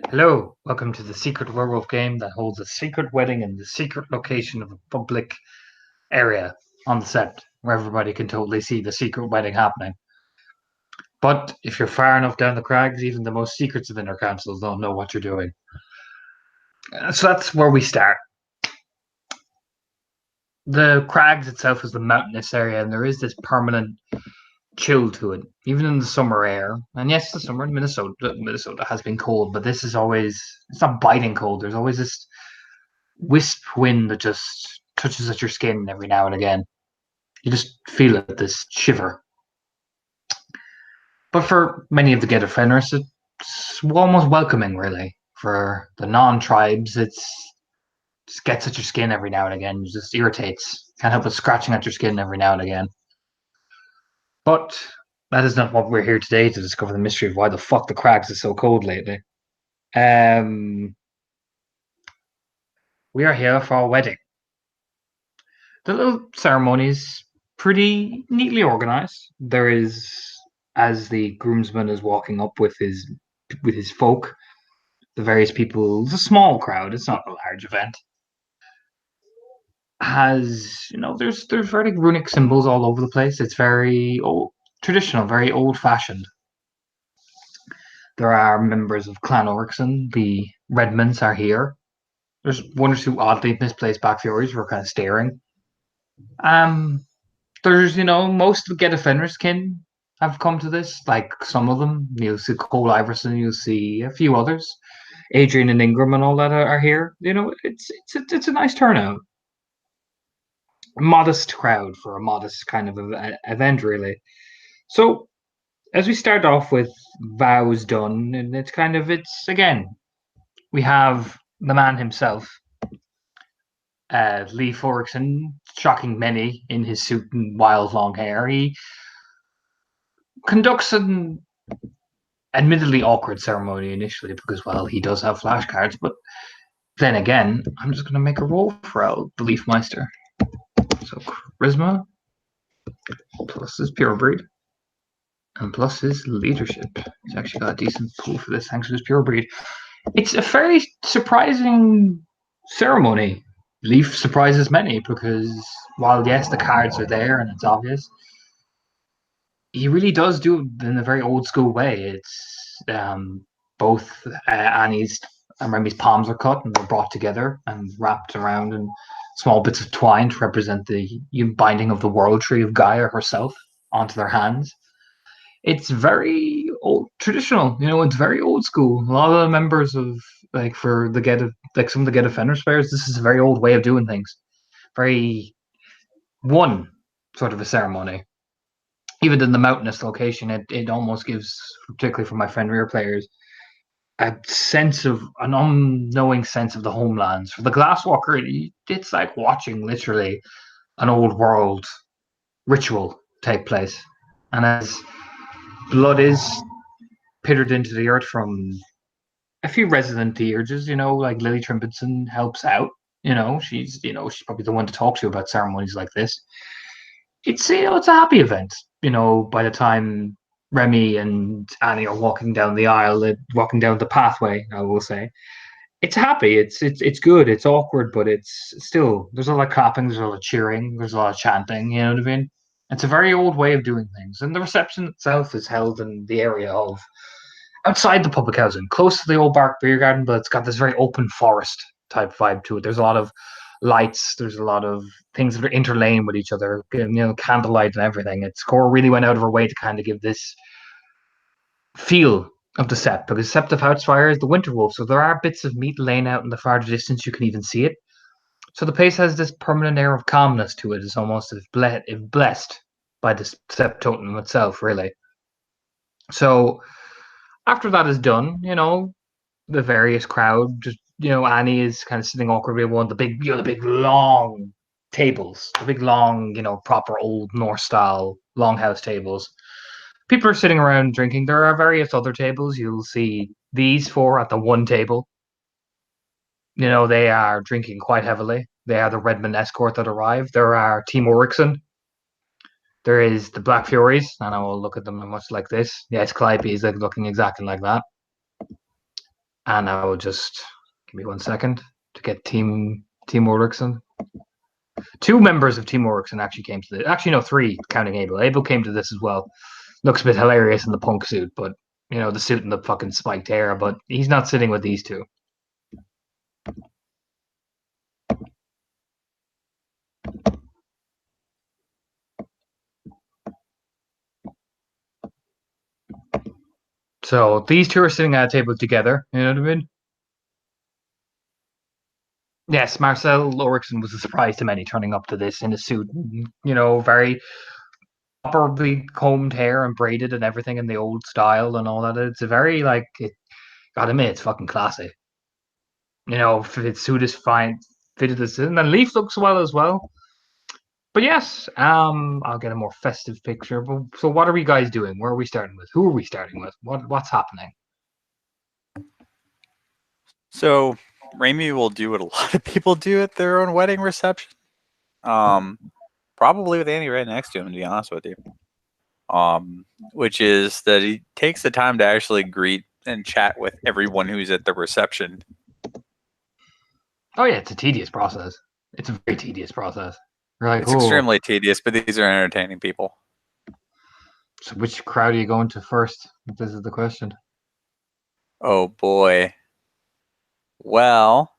Hello, welcome to the secret werewolf game that holds a secret wedding in the secret location of a public area on the set where everybody can totally see the secret wedding happening. But if you're far enough down the crags, even the most secrets of inner councils don't know what you're doing. So that's where we start. The crags itself is the mountainous area, and there is this permanent chill to it, even in the summer air. And yes, the summer in Minnesota has been cold, but this is always, it's not biting cold. There's always this wisp wind that just touches at your skin every now and again. You just feel it, this shiver. But for many of the Get offenders, it's almost welcoming, really. For the non-tribes, it's just gets at your skin every now and again. It just irritates. Can't help but scratching at your skin every now and again. But that is not what we're here today to discover the mystery of why the fuck the crags is so cold lately. Um, we are here for a wedding. The little ceremony is pretty neatly organized. There is, as the groomsman is walking up with his folk, the various people. It's a small crowd. It's not a large event. Has there's very runic symbols all over the place. It's very old, traditional, very old fashioned. There are members of Clan Orixon. The Redmonds are here. There's one or two oddly misplaced back furies who are kind of staring. Um, there's most of the Get Offenders kin have come to this. Like some of them, you'll see Cole Iverson, you'll see a few others, Adrian and Ingram and all that are here. It's a nice turnout. A modest crowd for a modest kind of event, really. So as we start off with vows done, and it's again we have the man himself, Lee Forkson, shocking many in his suit and wild long hair. He conducts an admittedly awkward ceremony initially because, well, he does have flashcards, but then again, I'm just going to make a roll for our Belief Meister. So charisma plus his pure breed and plus his leadership. He's actually got a decent pool for this thanks to his pure breed. It's a fairly surprising ceremony. Leaf surprises many because while yes, the cards are there and it's obvious, he really does do it in a very old school way. It's both Annie's and Remy's palms are cut and they're brought together and wrapped around in small bits of twine to represent the binding of the world tree of Gaia herself onto their hands. It's very old, traditional. It's very old school. A lot of the members of like for the get like some of the Get Offenders players, this is a very old way of doing things. Very one sort of a ceremony even in the mountainous location, it almost gives, particularly for my friend rear players, an unknowing sense of the homelands. For the Glasswalker, it's like watching literally an old world ritual take place. And as blood is pittered into the earth from a few resident Theurges, like Lily Trimpenson helps out. She's probably the one to talk to about ceremonies like this. It's a happy event. By the time Remy and Annie are walking down the aisle, walking down the pathway, I will say, it's happy. It's good. It's awkward, but it's still there's a lot of clapping, there's a lot of cheering, there's a lot of chanting. You know what I mean? It's a very old way of doing things, and the reception itself is held in the area of outside the public housing, close to the old Bark Beer Garden, but it's got this very open forest type vibe to it. There's a lot of lights. There's a lot of things that are interlaying with each other. Candlelight and everything. Its core really went out of her way to kind of give this feel of the set because Sept of Fire is the Winter Wolf, so there are bits of meat laying out in the far distance. You can even see it. So the place has this permanent air of calmness to it. It's almost if blessed by the Sept totem itself, really. So after that is done, the various crowd just Annie is kind of sitting awkwardly at one of the big long tables, the big long, proper old Norse style longhouse tables. People are sitting around drinking. There are various other tables. You'll see these four at the one table. They are drinking quite heavily. They are the Redmond escort that arrived. There are Team Orixon. There is the Black Furies, and I will look at them much like this. Yes, Calliope is looking exactly like that. And I will just give me 1 second to get Team Ulrichsen. 2 members of Team Ulrichsen actually came to this. Actually, no, 3 counting Abel. Abel came to this as well. Looks a bit hilarious in the punk suit, but the suit and the fucking spiked hair. But he's not sitting with these 2. So these 2 are sitting at a table together. You know what I mean? Yes, Marcel Ulrichsen was a surprise to many turning up to this in a suit. Very properly combed hair and braided and everything in the old style and all that. It's a very gotta admit, it's fucking classy. His suit is fine, fitted as in, and Leaf looks well as well. But yes, I'll get a more festive picture. But so, what are we guys doing? Where are we starting with? Who are we starting with? What's happening? So, Raimi will do what a lot of people do at their own wedding reception. Probably with Annie right next to him, to be honest with you. Which is that he takes the time to actually greet and chat with everyone who's at the reception. Oh yeah, it's a tedious process. It's a very tedious process. It's extremely tedious, but these are entertaining people. So which crowd are you going to first? This is the question. Oh boy. Well,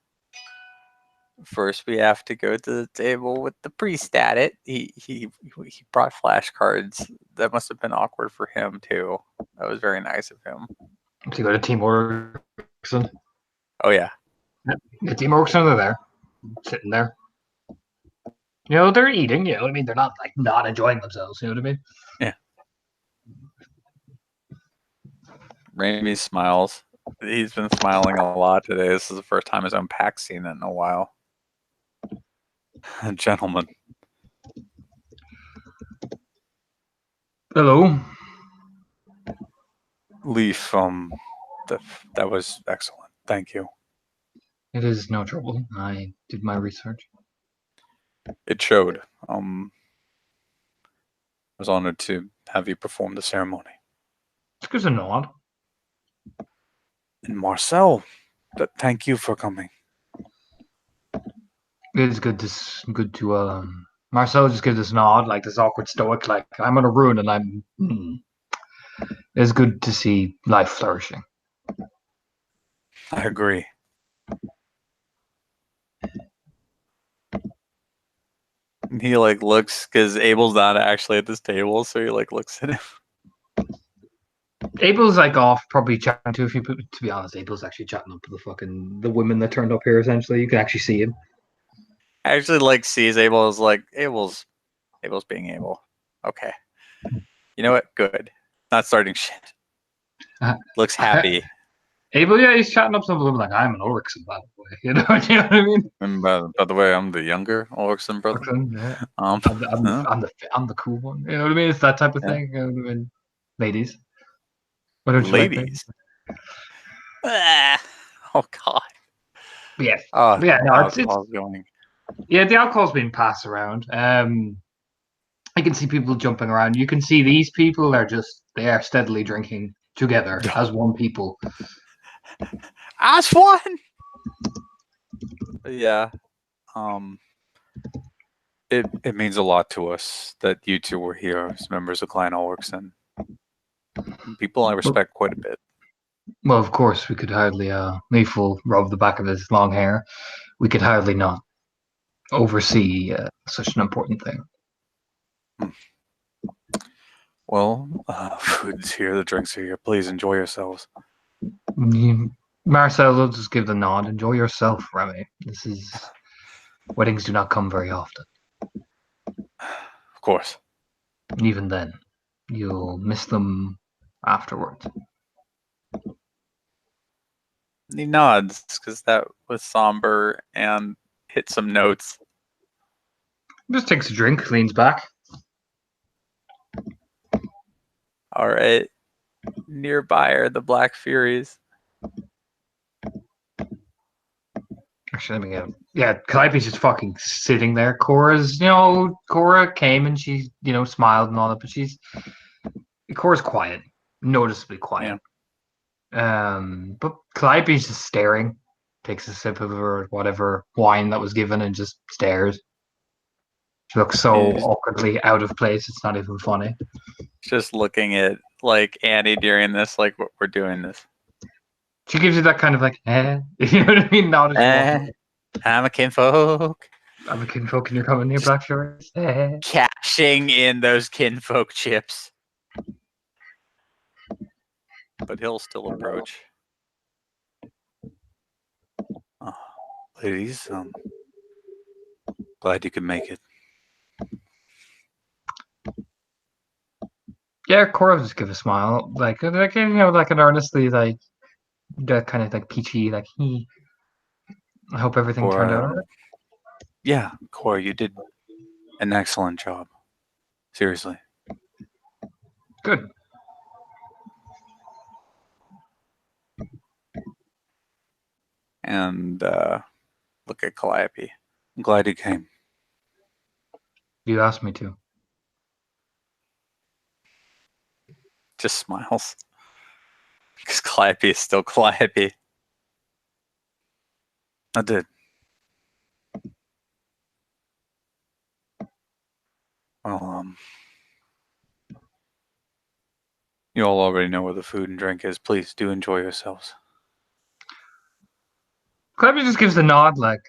first we have to go to the table with the priest at it. He brought flashcards. That must have been awkward for him too. That was very nice of him. So you go to Team Ulrichsen. Oh yeah. Yeah, Team Ulrichsen are there, sitting there. They're eating. I mean, they're not not enjoying themselves. You know what I mean? Yeah. Raimi smiles. He's been smiling a lot today. This is the first time his own pack's seen it in a while. Gentlemen. Hello. Leaf, that was excellent. Thank you. It is no trouble. I did my research. It showed. I was honored to have you perform the ceremony. Just gives a nod. And Marcel, thank you for coming. It is good to Marcel just gives this nod, like this awkward stoic, like I'm on a rune and I'm. It's good to see life flourishing. I agree. And he looks because Abel's not actually at this table, so he looks at him. Abel's off, probably chatting to a few people. To be honest, Abel's actually chatting up to the women that turned up here. Essentially, you can actually see him. I actually sees Abel as Abel's being Abel. Okay, you know what? Good. Not starting shit. Looks happy. Abel, yeah, he's chatting up some women like I'm an Ulrichsen, by the way. You know what I mean? And by the way, I'm the younger Ulrichsen brother. Yeah. I'm the cool one. You know what I mean? It's that type of thing. You know what I mean? Ladies. Why don't you ladies? Oh God. Yes. Oh yeah. No, it's going. Yeah, the alcohol's being passed around. I can see people jumping around. You can see these people they are steadily drinking together as one people. As one. Yeah. It means a lot to us that you two were here as members of Clan Ulrichsen. People I respect quite a bit. Well, of course, we could hardly. Leaf will rub the back of his long hair. We could hardly not oversee such an important thing. Well, food's here, the drinks are here. Please enjoy yourselves. Marcel will just give the nod. Enjoy yourself, Remy. Weddings do not come very often. Of course. Even then, you'll miss them afterwards. He nods because that was somber and hit some notes. Just takes a drink, leans back. All right. Nearby are the Black Furies. Actually, let me get. Yeah, Calliope's just fucking sitting there. Cora came and she, smiled and all that, but Cora's quiet, noticeably quiet. But Calliope's just staring, takes a sip of her whatever wine that was given, and just stares. She looks so He's awkwardly out of place. It's not even funny. just looking at like Annie during this, like what we're doing this. She gives you that kind of like, eh, you know what I mean? Not as you walk away. I'm a kinfolk. I'm a kinfolk and you're coming near Just Black Shores. Eh. cashing in those kinfolk chips. But he'll still approach. Oh, ladies, glad you could make it. Yeah, Cora just give a smile, like like an earnestly like that kind of like peachy, like I hope everything turned out Cora, all right. yeah, Cora, you did an excellent job. Seriously. Good. And look at Calliope. I'm glad you came. You asked me to. Just smiles. Because Calliope is still Calliope. I did. Well, you all already know where the food and drink is. Please do enjoy yourselves. Clever just gives a nod, like,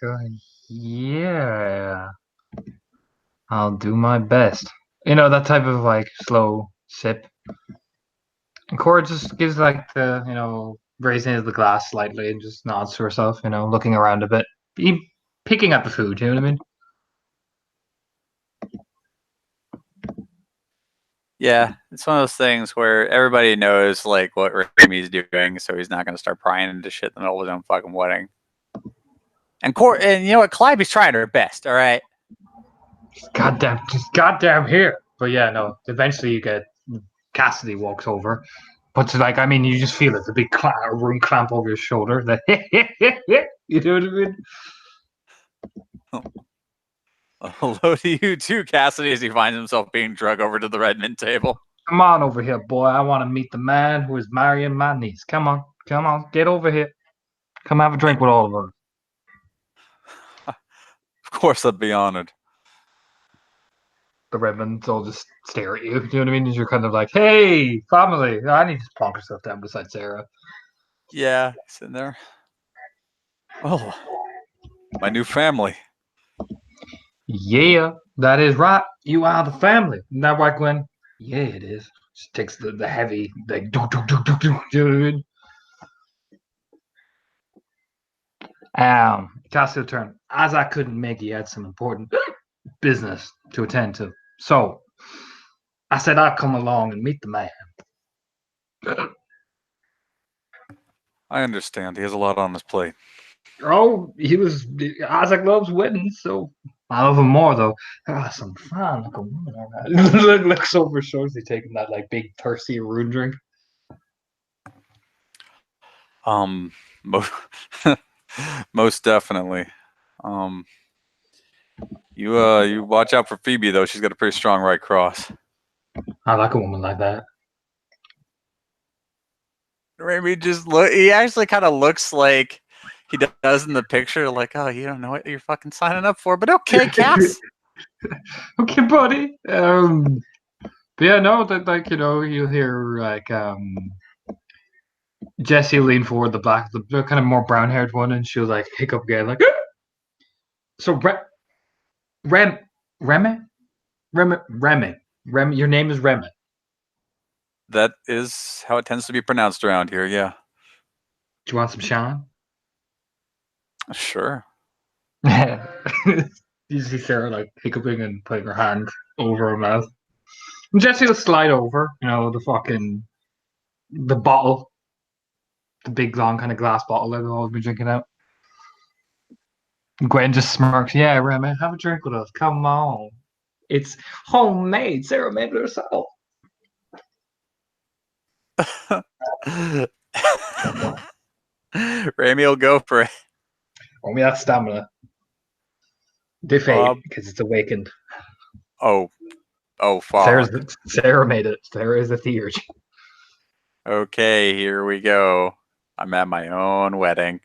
yeah, I'll do my best. You know, that type of like slow sip. And Cora just gives like the, raising the glass slightly and just nods to herself, looking around a bit. Picking at the food, you know what I mean? Yeah, it's one of those things where everybody knows like what Ramey's doing, so he's not going to start prying into shit in the middle of his own fucking wedding. And you know what? Calliope's trying her best. All right. Just goddamn here. But yeah, no. Eventually, you get Cassidy walks over, puts it like, I mean, you just feel it, the big room clamp over your shoulder. The you know what I mean? Hello to you too, Cassidy, as he finds himself being drugged over to the Redmond table. Come on over here, boy. I want to meet the man who is marrying my niece. Come on, get over here. Come have a drink with all of us. Of course, I'd be honored. The Redmonds all just stare at you. You know what I mean? You're kind of like, hey, family. I need to plonk yourself down beside Sarah. Yeah, sitting there. Oh, my new family. Yeah, that is right. You are the family. Isn't that right, Gwen? Yeah, it is. She takes the heavy, like, do. You know what I mean? Cassio turned. As I couldn't make, he had some important business to attend to. So I said I'd come along and meet the man. I understand. He has a lot on his plate. Oh, he was Isaac loves weddings, so I love him more though. Some fine looking woman. All right. Looks over his shoulders. He's taking that like big thirsty rune drink. Most, most definitely. You watch out for Phoebe though. She's got a pretty strong right cross. I like a woman like that. Remy just look. He actually kind of looks like he does in the picture. Like, oh, you don't know what you're fucking signing up for, but okay, Cass. Okay, buddy. But yeah, no, that like you hear like Jesse lean forward, the kind of more brown haired one, and she'll like hiccup again, like so Rem Remy Remy. Your name is Remy. That is how it tends to be pronounced around here. Yeah, Do you want some shine? sure. You see Sarah like hiccuping and putting her hand over her mouth. And Jesse will slide over, the bottle, the big long kind of glass bottle that they've always been drinking out. Gwen just smirks. Yeah, Remy, have a drink with us. Come on. It's homemade. Sarah made it herself. Remy will go for it. Only that stamina. They fade because it's awakened. Oh, fuck. Sarah made it. Sarah is a theurge. Okay, here we go. I'm at my own wedding.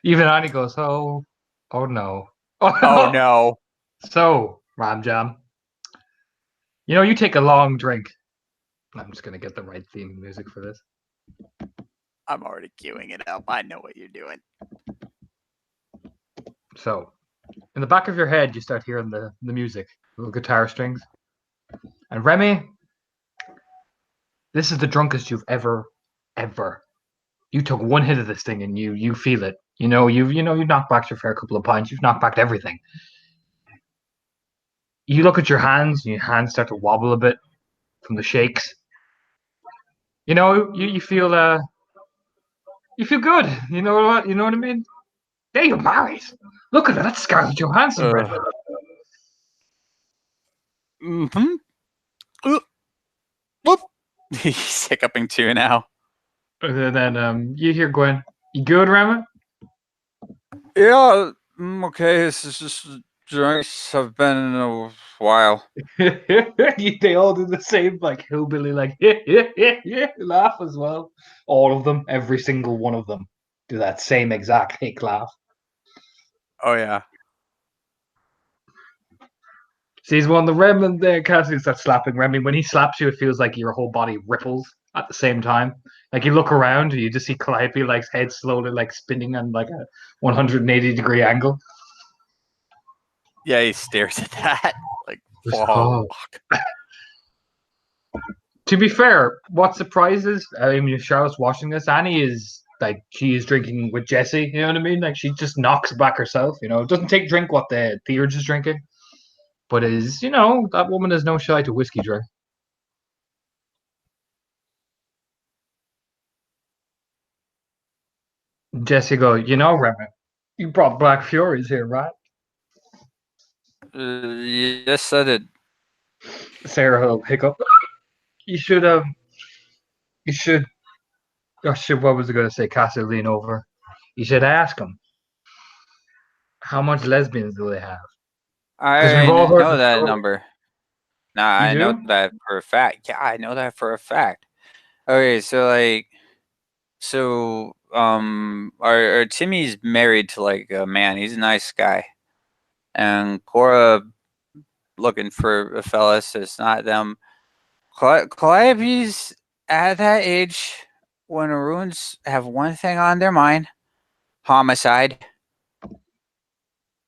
Even Annie goes, oh no. Oh Oh no. no. So, Ramjam, you take a long drink. I'm just gonna get the right theme music for this. I'm already queuing it up. I know what you're doing. So, in the back of your head, you start hearing the music, little guitar strings. And Remy, this is the drunkest you've ever. You took one hit of this thing and you feel it. You knocked back your fair couple of pints. You've knocked back everything. You look at your hands, and your hands start to wobble a bit from the shakes. You feel good. You know what? You know what I mean? Yeah, you're married. Look at it. That's Scarlett Johansson, Red. Mm-hmm. Whoop. He's hiccuping too now. And then you hear Gwen. You good, Rama? Yeah, okay. This is just drinks have been in a while. They all do the same, like hillbilly, like laugh as well. All of them, every single one of them, do that same exact hick laugh. Oh yeah. Sees one the Rem there, Cassidy starts slapping Remy. When he slaps you, it feels like your whole body ripples at the same time. Like you look around, and you just see Calliope like head slowly like spinning on like a 180-degree angle. Yeah, he stares at that like, Oh. fuck. To be fair, what surprises, I mean, if Charlotte's watching this, Annie is like, she is drinking with Jesse, you know what I mean? Like, she just knocks back herself, doesn't take drink what the Theurge is drinking, but that woman is no shy to whiskey drink. Jesse go, Remy, you brought Black Furies here, right? Yes, I did. Sarah will hiccup. You should, oh shit, what was I going to say? Cassie lean over. You should ask them, how much lesbians do they have? Because we've all I heard know the that story. number. Nah, You I know do? that for a fact. Yeah, I know that for a fact. Okay, our Timmy's married to like a man. He's a nice guy, and Cora looking for a fella. So it's not them. Calliope's at that age when Aruns have one thing on their mind: homicide.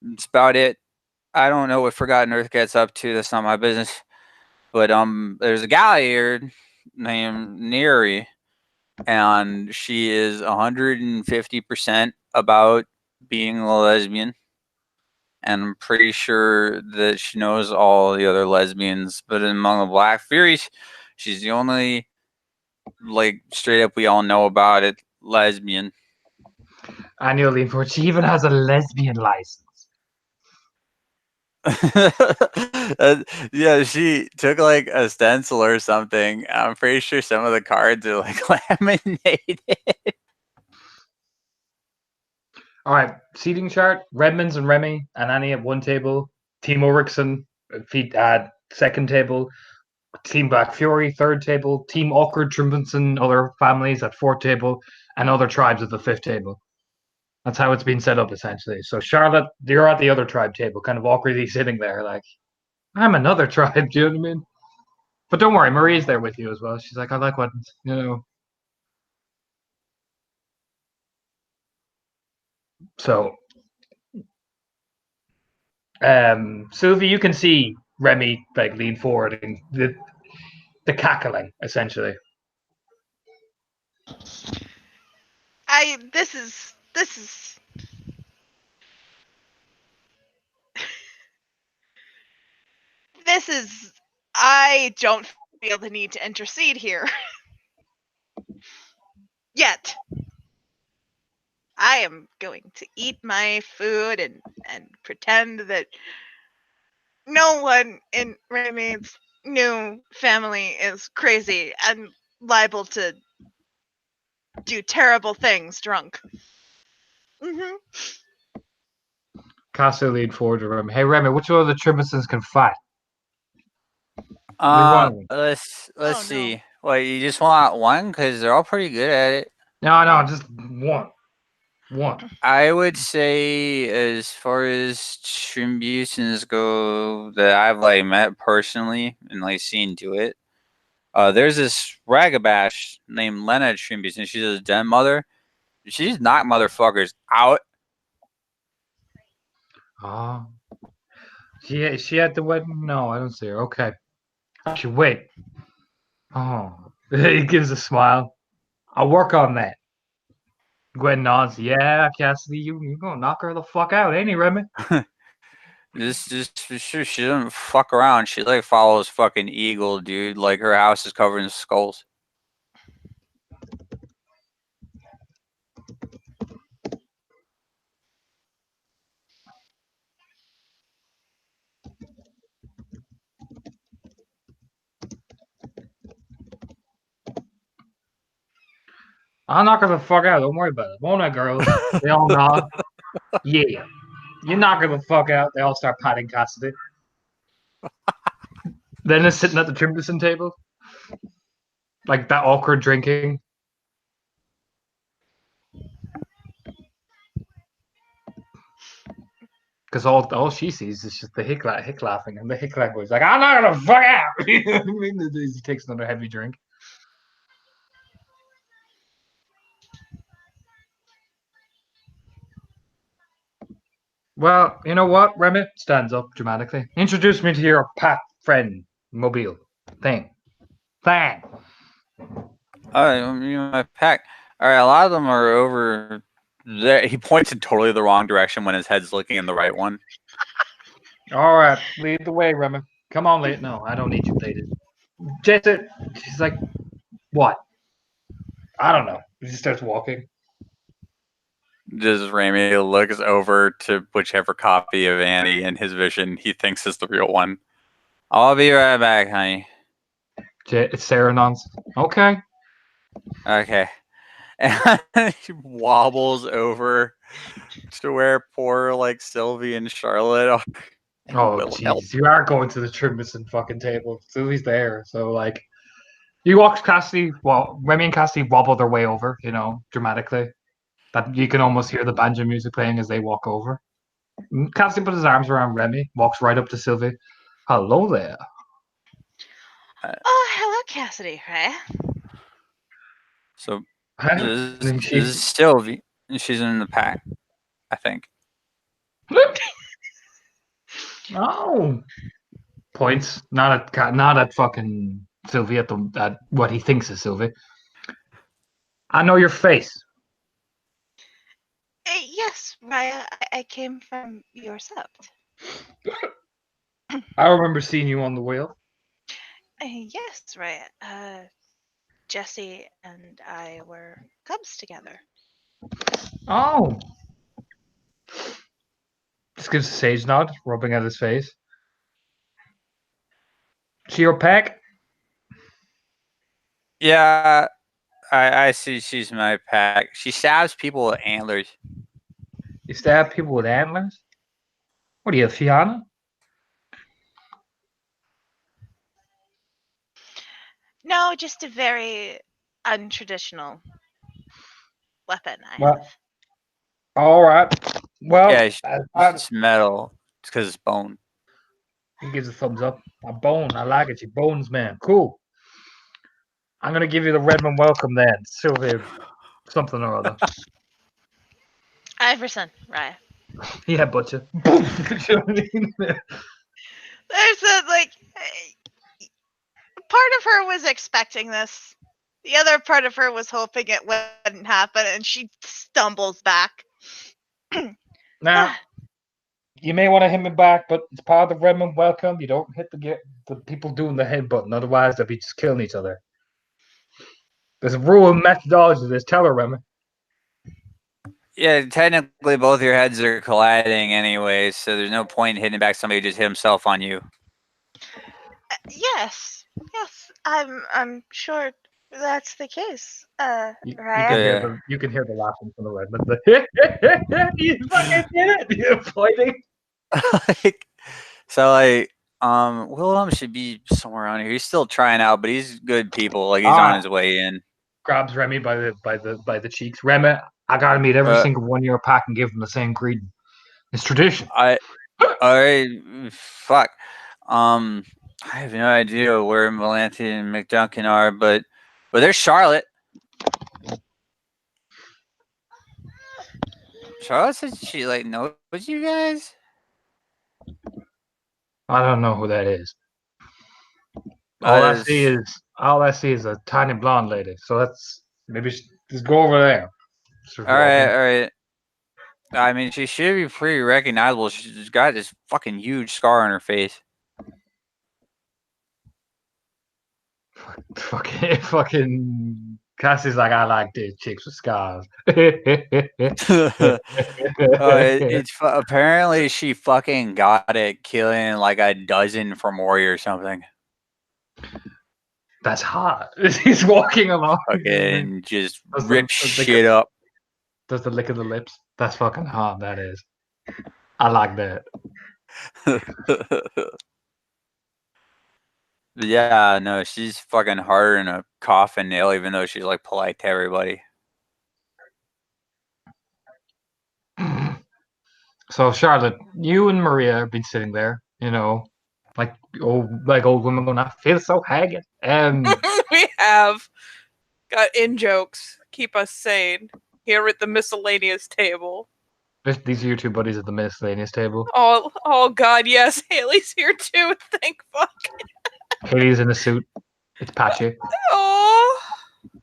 That's about it. I don't know what Forgotten Earth gets up to. That's not my business. But there's a gal here named Neri, and she is 150% about being a lesbian. And I'm pretty sure that she knows all the other lesbians. But among the Black Furies, she's the only, like, straight up we all know about it, lesbian. Annually, for she even has a lesbian license. Yeah, she took like a stencil or something. I'm pretty sure some of the cards are like laminated. All right, seating chart: Redmonds and Remy and Annie at one table. Team Ulrichsen at second table. Team Black Fury third table. Team Awkward Trimbenson, other families at fourth table, and other tribes at the fifth table. That's how it's been set up essentially. So Charlotte, you're at the other tribe table, kind of awkwardly sitting there, like I'm another tribe. Do you know what I mean? But don't worry, Marie's there with you as well. She's like, I like what So Sylvie, you can see Remy like lean forward and the cackling essentially. This is I don't feel the need to intercede here. Yet. I am going to eat my food and pretend that no one in Remy's new family is crazy and liable to do terrible things drunk. Mm-hmm. Cassie leaned forward to Remy. Hey Remy, which one of the Trimisons can fight? You're one of them. Let's Oh, see. no. Well, you just want one because they're all pretty good at it. No, just one. One. I would say, as far as Trimbutions go, that I've like met personally and like seen do it. There's this ragabash named Lena Trimbution. She's a den mother. She just knocked motherfuckers out. Oh. She at the wedding? No, I don't see her. Okay. Actually, wait. Oh. He gives a smile. I'll work on that. Gwen nods. Yeah, Cassidy, you gonna knock her the fuck out, ain't he, Remy? Just for sure, she doesn't fuck around. She like follows fucking Eagle, dude. Like her house is covered in skulls. I'll knock her the fuck out. Don't worry about it. Won't I, girls? They all nod. Yeah. You knock her the fuck out. They all start patting Cassidy. Then they're sitting at the Trimberson table. Like that awkward drinking. Because all she sees is just the hick laughing, and the hick language. Like, I'm not gonna fuck out. He takes another heavy drink. Well, you know what? Remy stands up dramatically. Introduce me to your pat friend, mobile thing. Thing. All right, my pack. All right, a lot of them are over there. He points in totally the wrong direction when his head's looking in the right one. All right, lead the way, Remy. Come on, late. No, I don't need you, lady. Jason, she's like, what? I don't know. She starts walking. Just Remy looks over to whichever copy of Annie in his vision he thinks is the real one. I'll be right back, honey. It's Sarah nods. Okay. Okay. And he wobbles over to where poor like Sylvie and Charlotte are. Oh, jeez. You are going to the Trimberson fucking table. Sylvie's there. So, like, he walks Cassidy, well, Remy and Cassidy wobble their way over, dramatically. That you can almost hear the banjo music playing as they walk over. Cassidy puts his arms around Remy, walks right up to Sylvie. Hello there. Oh, hello, Cassidy. Right? So Huh? this is Sylvie, and she's in the pack, I think. Oh. Points. Not at fucking Sylvie, at what he thinks is Sylvie. I know your face. Yes, Raya. I came from your sept. I remember seeing you on the wheel. Yes, Raya. Jesse and I were cubs together. Oh. Just gives a sage nod, rubbing at his face. See your pack? Yeah, I see she's my pack. She stabs people with antlers. You stab people with antlers? What are you, Fiona? No, just a very untraditional weapon I Well, have. all right. Well, Yeah, it's metal. It's because it's bone. he gives a thumbs up. A bone. I like it. Your bones, man. Cool. I'm going to give you the Redmond welcome then. Sylvia, something or other. Iverson, Raya. Yeah, butcher. There's a, like, part of her was expecting this. The other part of her was hoping it wouldn't happen, and she stumbles back. Now, you may want to hit me back, but it's part of the Redmond welcome. You don't hit the people doing the head button, otherwise they'll be just killing each other. There's a rule of methodology to this. Tell her, Remy. Yeah, technically both your heads are colliding anyway, so there's no point in hitting back somebody who just hit himself on you. Yes, I'm sure that's the case. You Raya. can hear the laughing from the Redmond. You fucking did it! You're pointing. So Willem should be somewhere around here. He's still trying out, but he's good people. Like he's on his way in. Grabs Remy by the cheeks. Remy, I gotta meet every single one of your pack and give them the same greeting. It's tradition. Fuck. I have no idea where Melanti and McDuncan are, but there's Charlotte. Charlotte said she like knows you guys. I don't know who that is. All I see is a tiny blonde lady. So let's maybe just go over there. All right. I mean, she should be pretty recognizable. She's got this fucking huge scar on her face. Fucking Cassie's like, I like the chicks with scars. Apparently she fucking got it killing like a dozen for Maury or something. That's hot. He's walking along. Fucking just rip shit up. Does the lick of the lips? That's fucking hot. That is. I like that. Yeah, no, she's fucking harder than a coffin nail, even though she's like polite to everybody. So Charlotte, you and Maria have been sitting there, like old women going, I feel so haggard. We have got in-jokes. Keep us sane here at the miscellaneous table. These are your two buddies at the miscellaneous table. Oh God, yes. Haley's here too. Thank fuck. Haley's in a suit. It's patchy. Oh,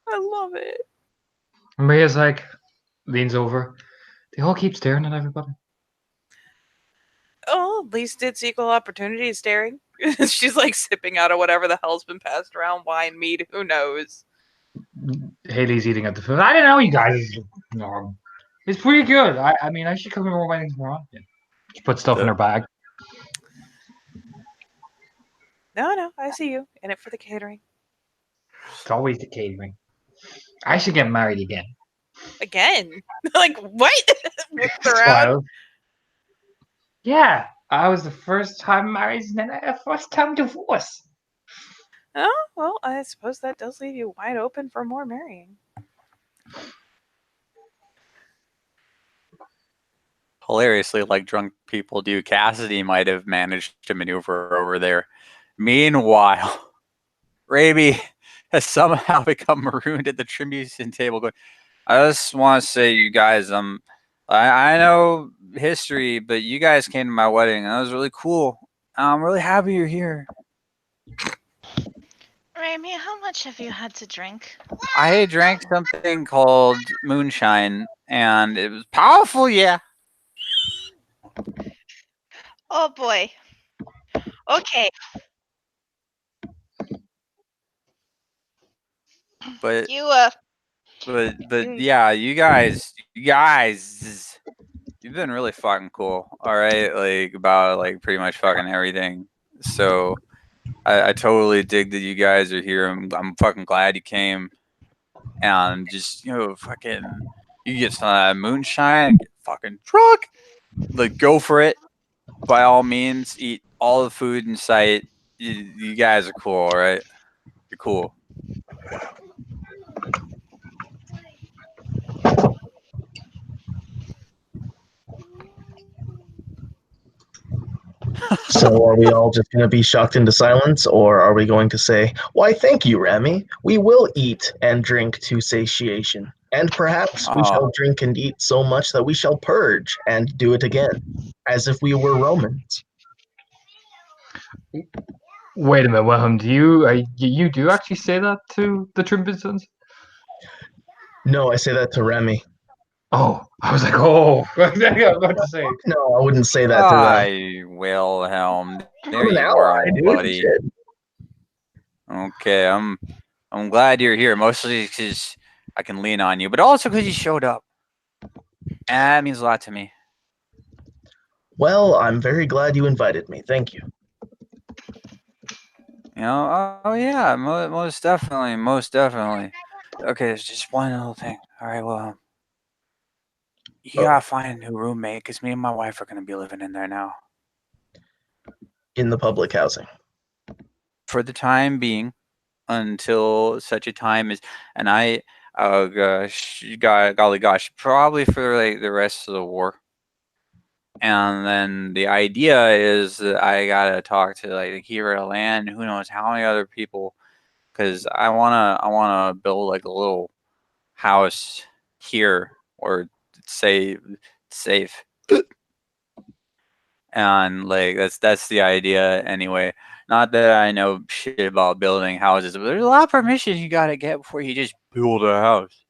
I love it. Maria's like, leans over. They all keep staring at everybody. Oh, at least it's equal opportunity staring. She's like sipping out of whatever the hell's been passed around, wine, mead, who knows. Haley's eating at the food. I didn't know you guys. It's pretty good. I mean, I should come over weddings more often. She puts stuff in her bag. No, I see you. In it for the catering. It's always the catering. I should get married again. Again? Like, what? Looked around. Yeah, I was the first time married and then a first time divorced. Oh, well, I suppose that does leave you wide open for more marrying. Hilariously, like drunk people do, Cassidy might have managed to maneuver over there. Meanwhile, Raby has somehow become marooned at the tribute table going, I just want to say, you guys, I know history, but you guys came to my wedding, and that was really cool. I'm really happy you're here. Remy, how much have you had to drink? I drank something called moonshine, and it was powerful, yeah. Oh boy. Okay. But but yeah, you guys, you've been really fucking cool. All right, like about like pretty much fucking everything. So I totally dig that you guys are here. I'm fucking glad you came. And just fucking, you get some moonshine, get fucking drunk, like go for it. By all means, eat all the food in sight. You guys are cool, all right? You're cool. So are we all just going to be shocked into silence, or are we going to say, why thank you, Remy, we will eat and drink to satiation, and perhaps we shall drink and eat so much that we shall purge and do it again, as if we were Romans. Wait a minute, Wilhelm, do you do actually say that to the Trimbinsons? No, I say that to Remy. Oh, I was like, oh, I was about to say. No, I wouldn't say that to them. Wilhelm, there I'm an you ally, are, dude. buddy. Shit. Okay, I'm glad you're here, mostly because I can lean on you, but also because you showed up. And that means a lot to me. Well, I'm very glad you invited me. Thank you. Oh yeah, most definitely. Okay, there's just one little thing. All right, well, you gotta find a new roommate because me and my wife are gonna be living in there now. in the public housing. For the time being, until such a time as, and I, oh gosh, golly gosh, probably for like the rest of the war. And then the idea is that I gotta talk to like the keeper of the land, who knows how many other people, because I wanna build like a little house here, or say safe, and like that's the idea anyway. Not that I know shit about building houses, but there's a lot of permissions you gotta get before you just build a house.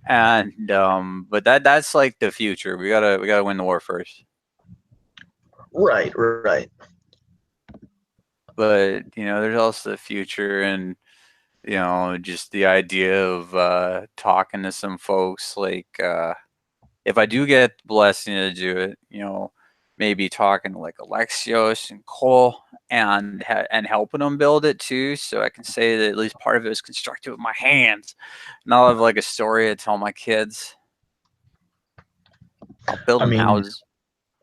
And but that's like the future. We gotta win the war first. Right, right. But there's also the future, and just the idea of talking to some folks, like if I do get the blessing to do it, maybe talking to like Alexios and Cole, and helping them build it too, so I can say that at least part of it was constructed with my hands, and I'll have like a story to tell my kids. I'll build I them mean, houses.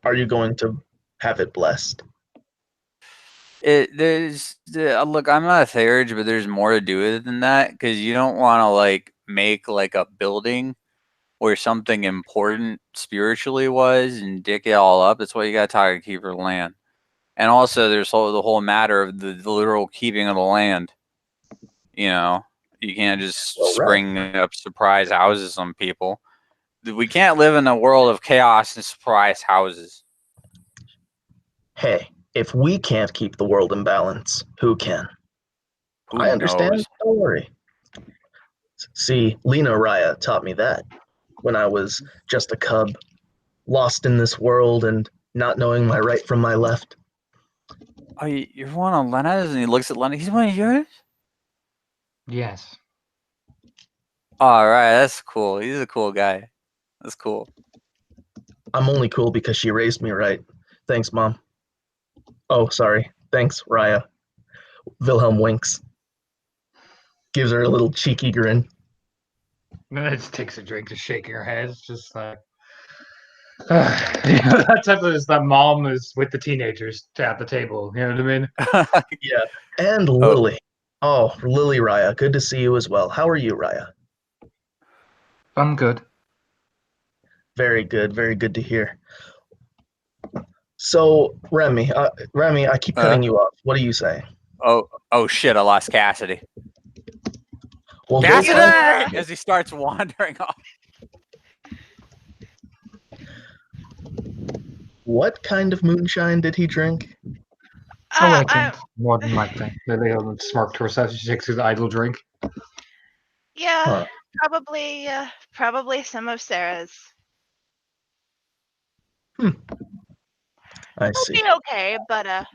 are you going to have it blessed? Look, I'm not a theurge, but there's more to do with it than that, because you don't want to like make like a building where something important spiritually was and dick it all up. That's why you got to talk to keeper of the land. And also, there's the whole matter of the literal keeping of the land. You can't just Well, right. spring up surprise houses on people. We can't live in a world of chaos and surprise houses. Hey, if we can't keep the world in balance, who can? Who I understand. knows? Don't worry. See, Lena Raya taught me that when I was just a cub, lost in this world and not knowing my right from my left. Oh, you're one of Lena's, and he looks at Lena. He's one of yours? Yes. All right, that's cool. He's a cool guy. That's cool. I'm only cool because she raised me right. Thanks, Mom. Oh, sorry. Thanks, Raya. Wilhelm winks. Gives her a little cheeky grin. And then it just takes a drink, just shaking her head. It's just like that type of that mom is with the teenagers at the table. You know what I mean? Yeah. And Lily. Oh, Lily Raya. Good to see you as well. How are you, Raya? I'm good. Very good. Very good to hear. So, Remy, I keep cutting you off. What do you say? Oh shit! I lost Cassidy. Well, go Cassidy! find- As he starts wandering off. What kind of moonshine did he drink? Awakened, more than likely. Lily will smirk to herself. She takes his idle drink. Yeah, Huh. probably some of Sarah's. I It'll see. be okay, but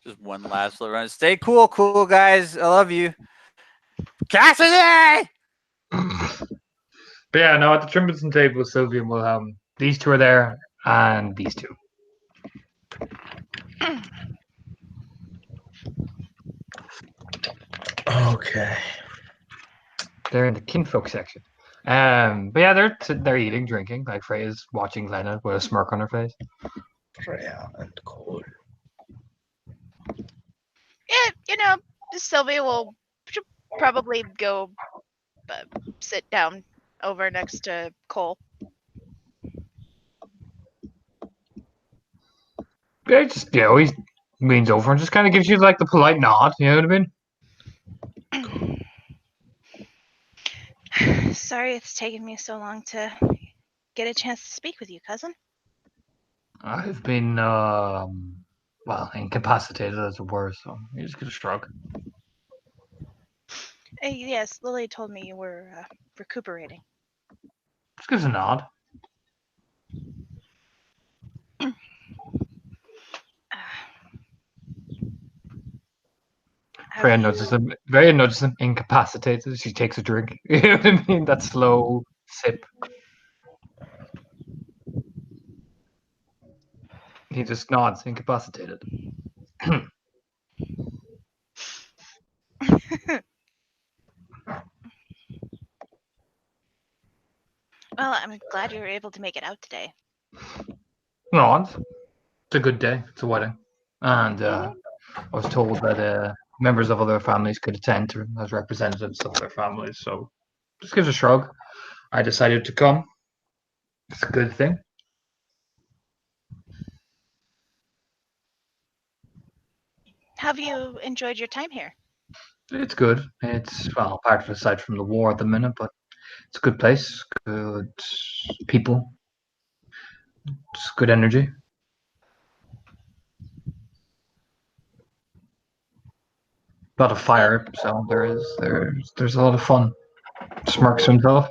Just one last little run. Stay cool, guys. I love you, Cassidy. But yeah, no, at the Trimberton table with Sylvia and Wilhelm, these two are there, and these two. Okay. They're in the kinfolk section. But yeah, they're eating, drinking. Like Freya's watching Lena with a smirk on her face. Freya and Cole. yeah, Sylvia will probably go sit down over next to Cole. Yeah, just he leans over and just kind of gives you like the polite nod. You know what I mean? Sorry it's taken me so long to get a chance to speak with you, cousin. I've been incapacitated as it were. So you just get a shrug. Yes, Lily told me you were recuperating. Just gives a nod. Freya notices him. Freya notices him incapacitated. She takes a drink. You know what I mean? That slow sip. He just nods, incapacitated. Well, Well, I'm glad you were able to make it out today. No, it's a good day. It's a wedding. And I was told that members of other families could attend as representatives of their families. So just gives a shrug. I decided to come. It's a good thing. Have you enjoyed your time here? It's good. It's, well, apart aside from the war at the minute, but it's a good place, good people, it's good energy. A lot of fire, so there's a lot of fun. Smirks himself.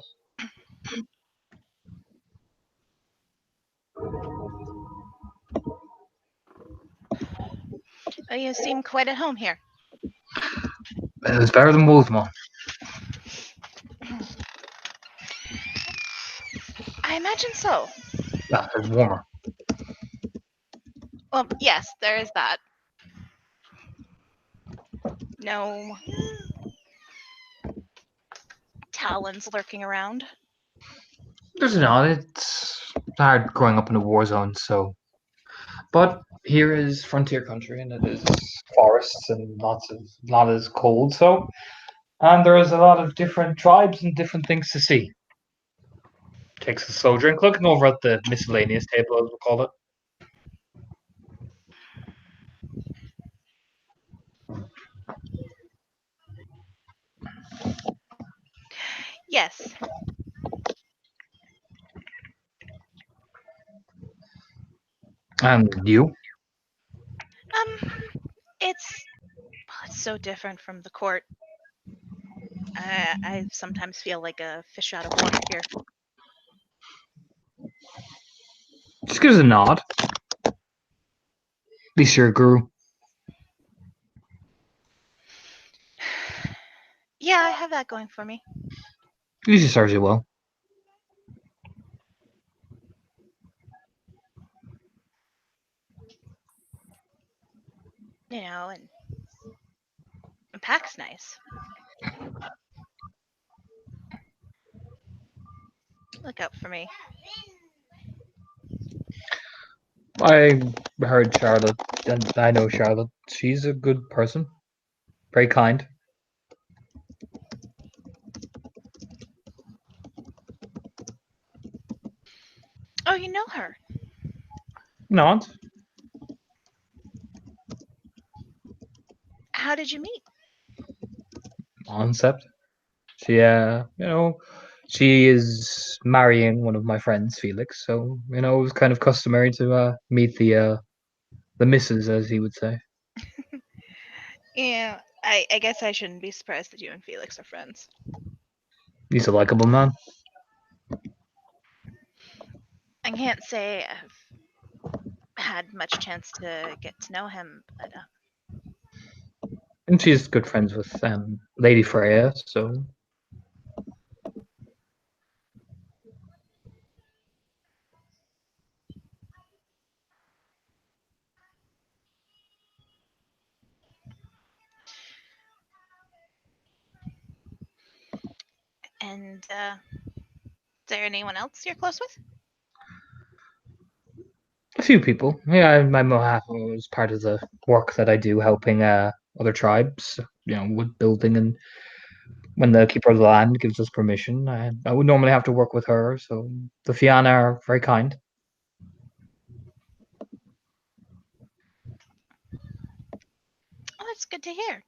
Oh, you seem quite at home here. It was better than Wolfmore. I imagine so. Yeah, it's warmer. Well, yes, there is that. No talons lurking around. There's not. It's hard growing up in a war zone, so. But here is frontier country, and it is forests and not as cold. So, and there is a lot of different tribes and different things to see. Takes a slow drink, looking over at the miscellaneous table, as we'll call it. Yes. And you? It's so different from the court. I sometimes feel like a fish out of water here. Just gives a nod. At least you're a guru. Yeah, I have that going for me. Usually serves you well. You know, and Pack's nice. Look out for me. I heard Charlotte, and I know Charlotte. She's a good person. Very kind. Oh, you know her. Not. How did you meet? Concept. She is marrying one of my friends, Felix. So it was kind of customary to meet the missus, as he would say. Yeah, I guess I shouldn't be surprised that you and Felix are friends. He's a likable man. I can't say I've had much chance to get to know him, but And she's good friends with Lady Freya, so and is there anyone else you're close with? a few people. Yeah, my Mohathma was part of the work that I do, helping other tribes, wood building, and when the keeper of the land gives us permission, I would normally have to work with her. So the Fianna are very kind. Oh, that's good to hear.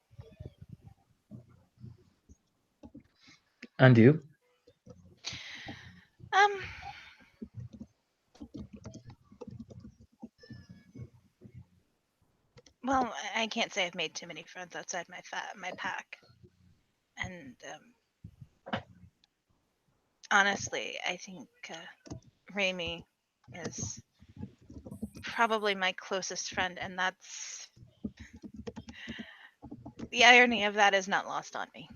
And you? Um, well, I can't say I've made too many friends outside my pack, and honestly, I think Raimi is probably my closest friend, and that's the irony of that is not lost on me.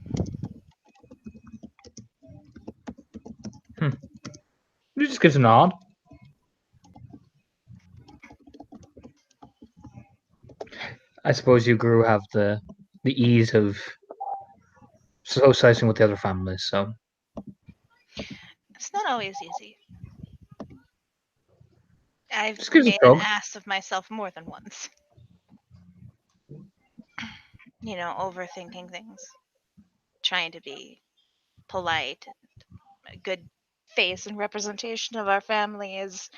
You just gives a nod. I suppose you grew have the ease of socializing with the other families, so It's not always easy. I've Just gives a made an shrug. ass of myself more than once. You know, overthinking things, trying to be polite, and a good face and representation of our family is.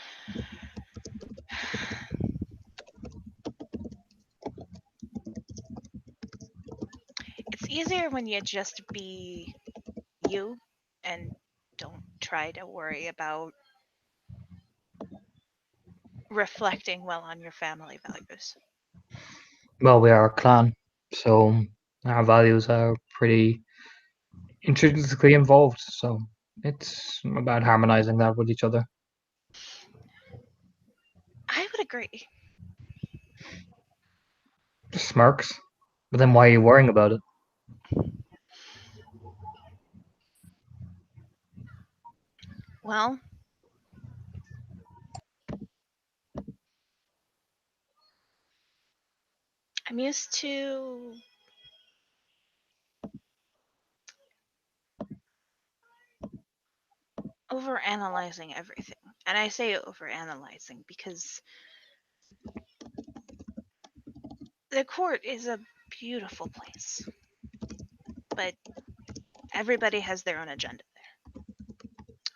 It's easier when you just be you and don't try to worry about reflecting well on your family values. Well, we are a clan, so our values are pretty intrinsically involved. So it's about harmonizing that with each other. I would agree. Just smirks. But then why are you worrying about it? Well, I'm used to overanalyzing everything. And I say overanalyzing because the court is a beautiful place, but everybody has their own agenda there.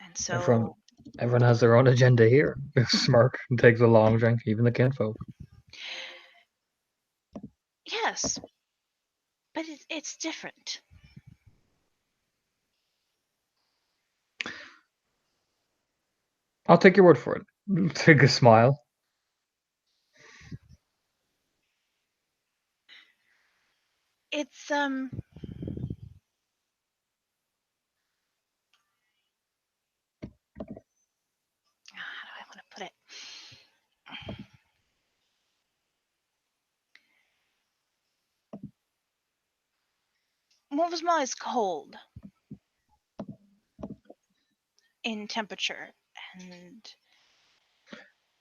And Everyone, so, everyone has their own agenda here. Smirk and takes a long drink, even the kinfolk. yes, but it's different. I'll take your word for it. Take a smile. It's, how do I want to put it? Wolvesmaw is cold in temperature, and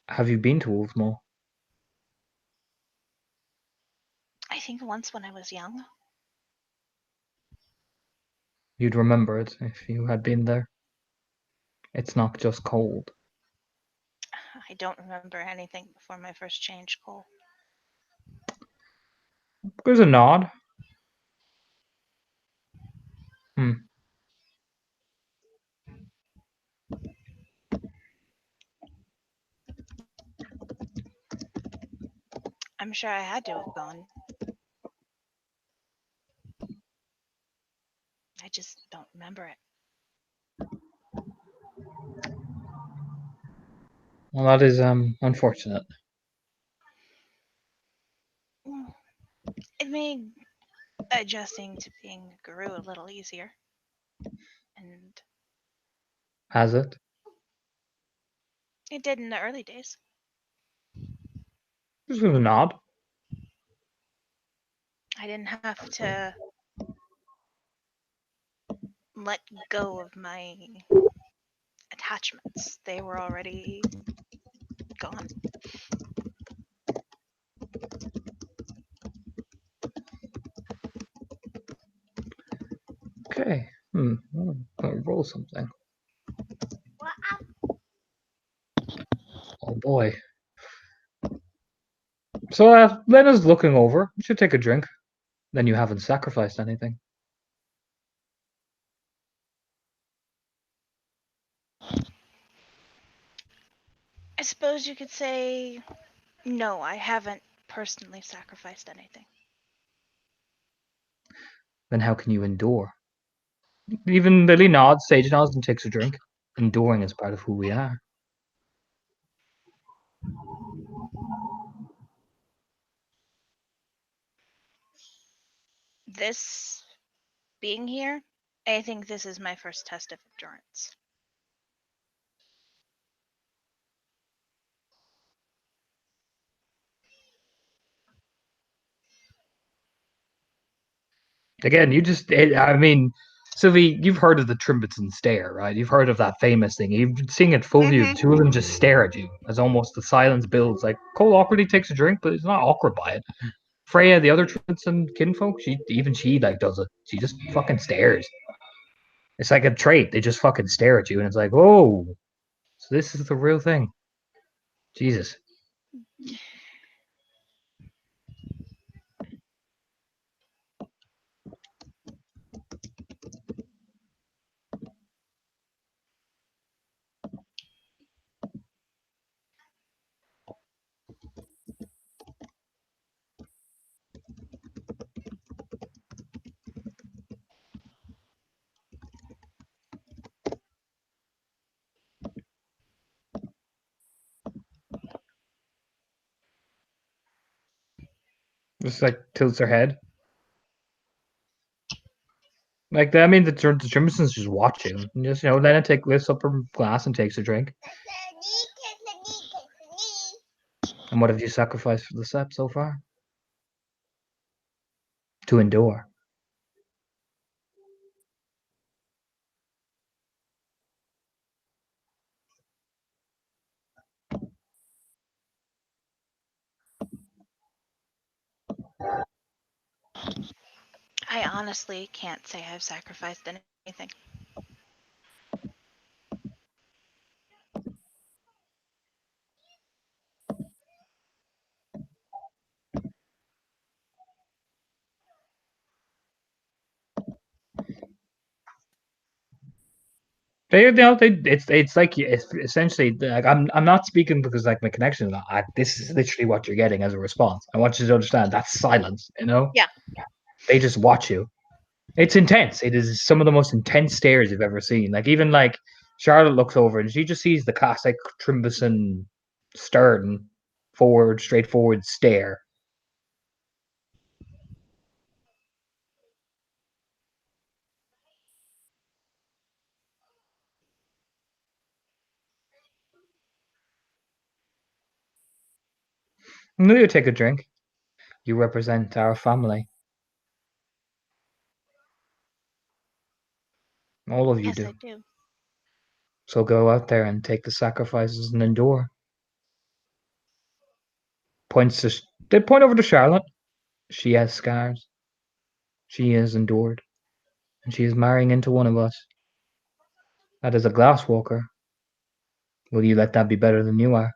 Have you been to Wolfsmall? I think once when I was young, You'd remember it if you had been there. It's not just cold. I don't remember anything before my first change, Cole. There's a nod. Hmm. I'm sure I had to have gone. I just don't remember it. Well, that is unfortunate. It made adjusting to being a guru a little easier. And Has it? it did in the early days. Just with a nod. I didn't have to let go of my attachments. They were already gone. Okay. I'll roll something. Oh boy. So Lena's looking over. You should take a drink. Then you haven't sacrificed anything. I suppose you could say, no, I haven't personally sacrificed anything. Then how can you endure? Even Lily nods, Sage nods, and takes a drink. Enduring is part of who we are. This being here, I think this is my first test of endurance. Again, I mean, Sylvie, you've heard of the Trimberton stare, right? You've heard of that famous thing. You've been seeing it full view. The two of them just stare at you as almost the silence builds. Like, Cole awkwardly takes a drink, but he's not awkward by it. Freya, the other Trimberton kinfolk, she like does it. She just fucking stares. It's like a trait. They just fucking stare at you, and it's like, oh, so this is the real thing. Jesus. Just like tilts her head. Like I mean, the Jimson's just watching. And just Lena lifts up her glass and takes a drink. And what have you sacrificed for the sept so far? To endure. I honestly can't say I've sacrificed anything. It's like it's essentially like I'm not speaking because like my connection is not. This is literally what you're getting as a response. I want you to understand that's silence. Yeah. They just watch you. It's intense. It is some of the most intense stares you've ever seen. Like even like Charlotte looks over and she just sees the classic Trimberson stern, straightforward stare. And then you take a drink. You represent our family. All of you Yes, do. I do. So go out there and take the sacrifices and endure. They point over to Charlotte. She has scars. She has endured. And she is marrying into one of us. That is a glasswalker. Will you let that be better than you are?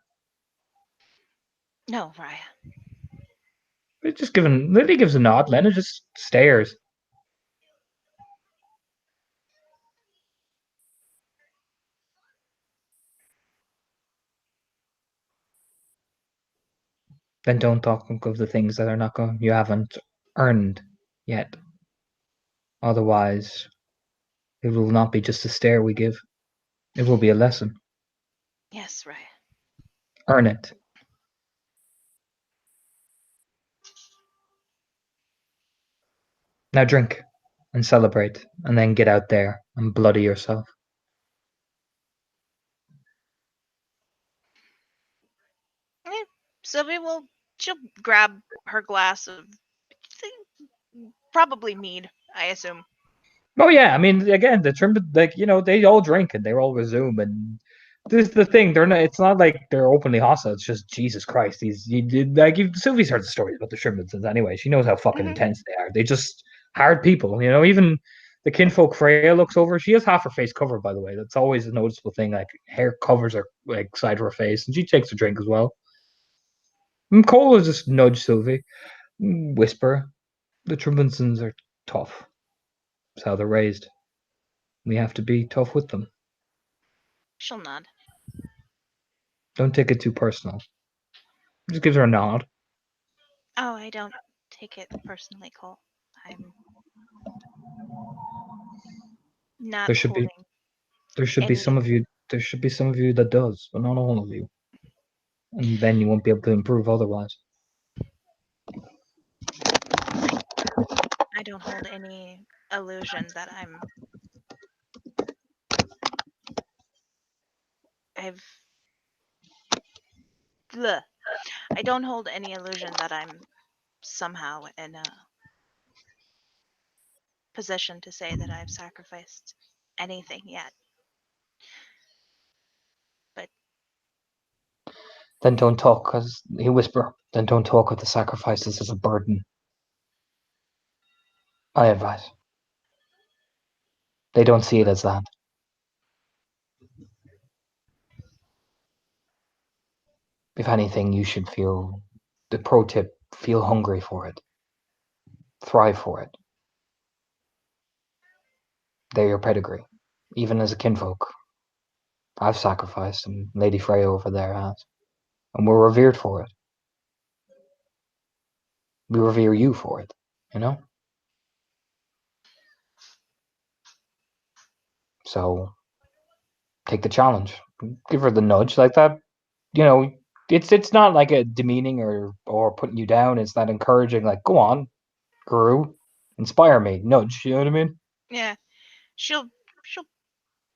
No, Raya. Lily gives a nod. Lena just stares. Then don't talk of the things that are not going. You haven't earned yet. Otherwise, it will not be just a stare we give. It will be a lesson. Yes, Raya. Earn it. Now drink and celebrate, and then get out there and bloody yourself. Sylvia she'll grab her glass of probably mead, I assume. Oh yeah, I mean, again, the term like they all drink and they all resume, and this is the thing. They're not. It's not like they're openly hostile. It's just Jesus Christ. Sylvie's heard the stories about the Shrimptons anyway. She knows how fucking intense they are. They just hard people. Even the kinfolk Freya looks over. She has half her face covered, by the way. That's always a noticeable thing. Like hair covers her like side of her face, and she takes a drink as well. And Cole will just nudge Sylvie, whisper, "The Shrimptons are tough. It's how they're raised. We have to be tough with them. She'll nod. Don't take it too personal." Just gives her a nod. Oh, I don't take it personally, Cole. I'm not There should be holding there should be any. some of you there should be some of you that does, but not all of you. And then you won't be able to improve otherwise. I don't hold any illusion that I've. Bleh. I don't hold any illusion that I'm somehow in a position to say that I've sacrificed anything yet. But Then don't talk, because he whisper. Then don't talk of the sacrifices as a burden. I advise. They don't see it as that. If anything, you should feel, the pro tip, feel hungry for it. Thrive for it. They're your pedigree. Even as a kinfolk. I've sacrificed, and Lady Freya over there has. And we're revered for it. We revere you for it, you know? So, take the challenge. Give her the nudge like that. You know, it's not like a demeaning or putting you down. It's that encouraging, like, go on, Guru, inspire me, nudge. You know what I mean? Yeah. She'll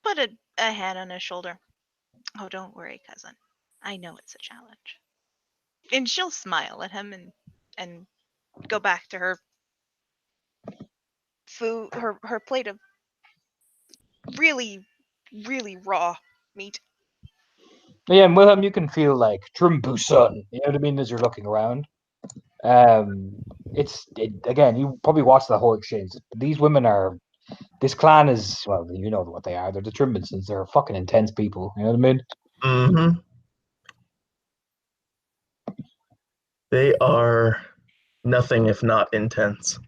put a hand on his shoulder. Oh, don't worry, cousin. I know it's a challenge. And she'll smile at him and go back to her food, her plate of really, really raw meat. Yeah, and with him, you can feel like Trimbusan. You know what I mean? As you're looking around. Again, you probably watched the whole exchange. These women are. This clan is, well, you know what they are. They're the Trimbunsons. They're fucking intense people. You know what I mean? Mm-hmm. They are nothing if not intense.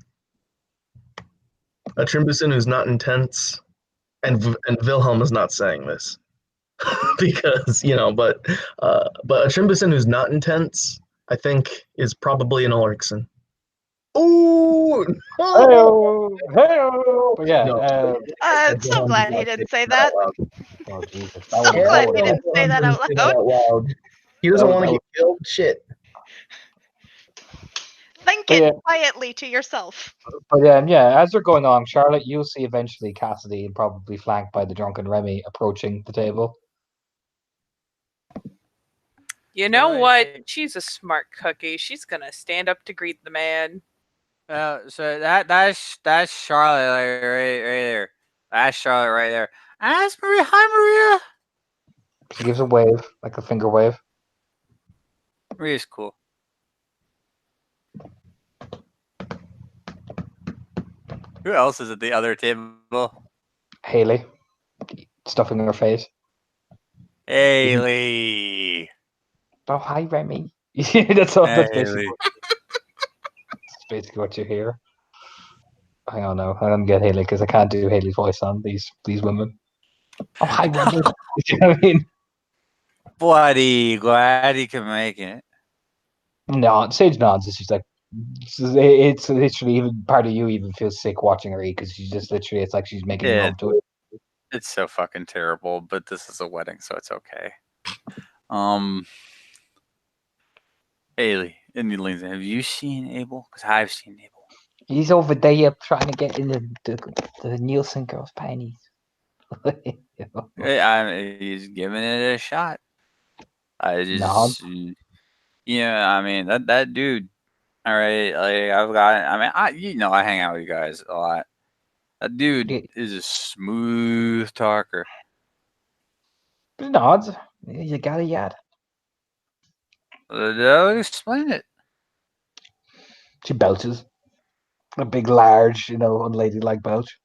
A Trimbuson who's not intense, and Wilhelm is not saying this because but a Trimbuson who's not intense, I think, is probably an Ulrichson. Oh, Hey-o, hey-o. But yeah, No. I'm so glad he didn't say that. oh Jesus, So glad he didn't say that out loud. loud. He doesn't That want to would- get killed. Shit. Think But it yeah. quietly to yourself. But yeah, as they're going along, Charlotte, you'll see eventually Cassidy, and probably flanked by the drunken Remy, approaching the table. You know what? She's a smart cookie. She's gonna stand up to greet the man. So that's Charlotte like, right there. That's Charlotte right there. That's Maria. Hi, Maria. She gives a wave, like a finger wave. Maria's cool. Who else is at the other table? Haley, stuffing her face. Haley. Oh, hi, Remy. That's all. That's Haley. basically what you hear. I don't know. I don't get Haley because I can't do Haley's voice on these women. Oh, hi, Remy. You know what I mean? Buddy, glad you can make it. No, Sage nods. It's just like it's literally, even part of you even feels sick watching her eat because she's just literally, it's like she's making Yeah. love to it. It's so fucking terrible, but this is a wedding, so it's okay. Haley and Lindsay, have you seen Abel? Because I've seen Abel. He's over there trying to get in the Nielsen girls' panties. He's giving it a shot. I just, No. I mean that dude. All right, like I've got. I mean, I hang out with you guys a lot. That dude is a smooth talker. Nods. You got it yet. Explain it. She belches. A big, large, unladylike belch.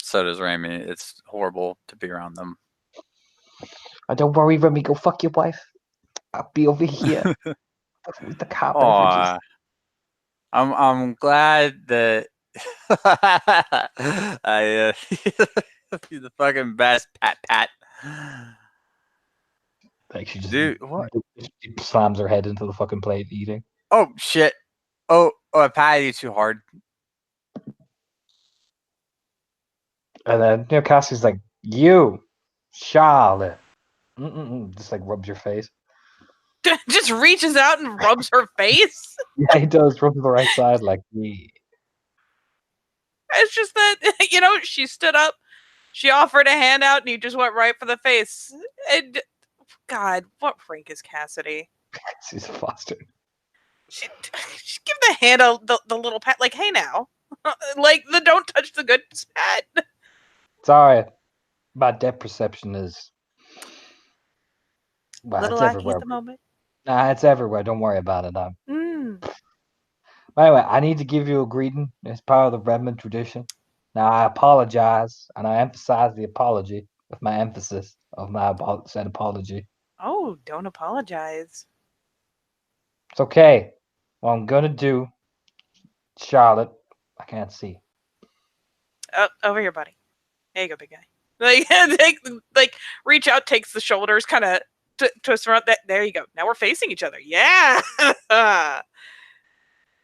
So does Ramy. It's horrible to be around them. Don't worry, Remy. Go fuck your wife. I'll be over here with the car beverages. I'm glad that I you're the fucking best, Pat. Like she just Dude, what? slams her head into the fucking plate eating. Oh shit! Oh, I patted you too hard. And then Cassie's like, "You, Charlotte," just like rubs your face. Just reaches out and rubs her face. Yeah, he does. Rub to the right side, like me. It's just that she stood up, she offered a handout, and he just went right for the face. And God, what rank is Cassidy? She's a foster. She give the handout, the little pat, like, hey now, like the don't touch the good pat. Sorry, my depth perception is Little it's lacking everywhere. at the moment. Nah, it's everywhere. Don't worry about it. Anyway, I need to give you a greeting as part of the Redmond tradition. Now I apologize, and I emphasize the apology with my emphasis of my said apology. Oh, don't apologize. It's okay. What I'm gonna do, Charlotte, I can't see. Over here, buddy. There you go, big guy. Like reach out, takes the shoulders, kind of twist around. There you go. Now we're facing each other. Yeah.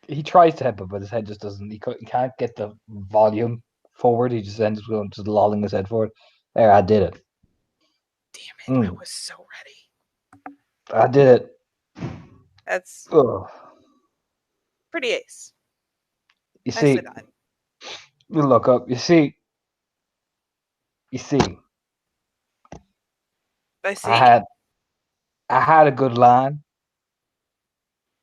He tries to headbutt, but his head just doesn't. He can't get the volume forward. He just ends up going just lolling his head forward. There, I did it. Damn it! I was so ready. I did it. That's Ugh. pretty ace. You Nicely see, done. you look up. You see. I see. I had a good line,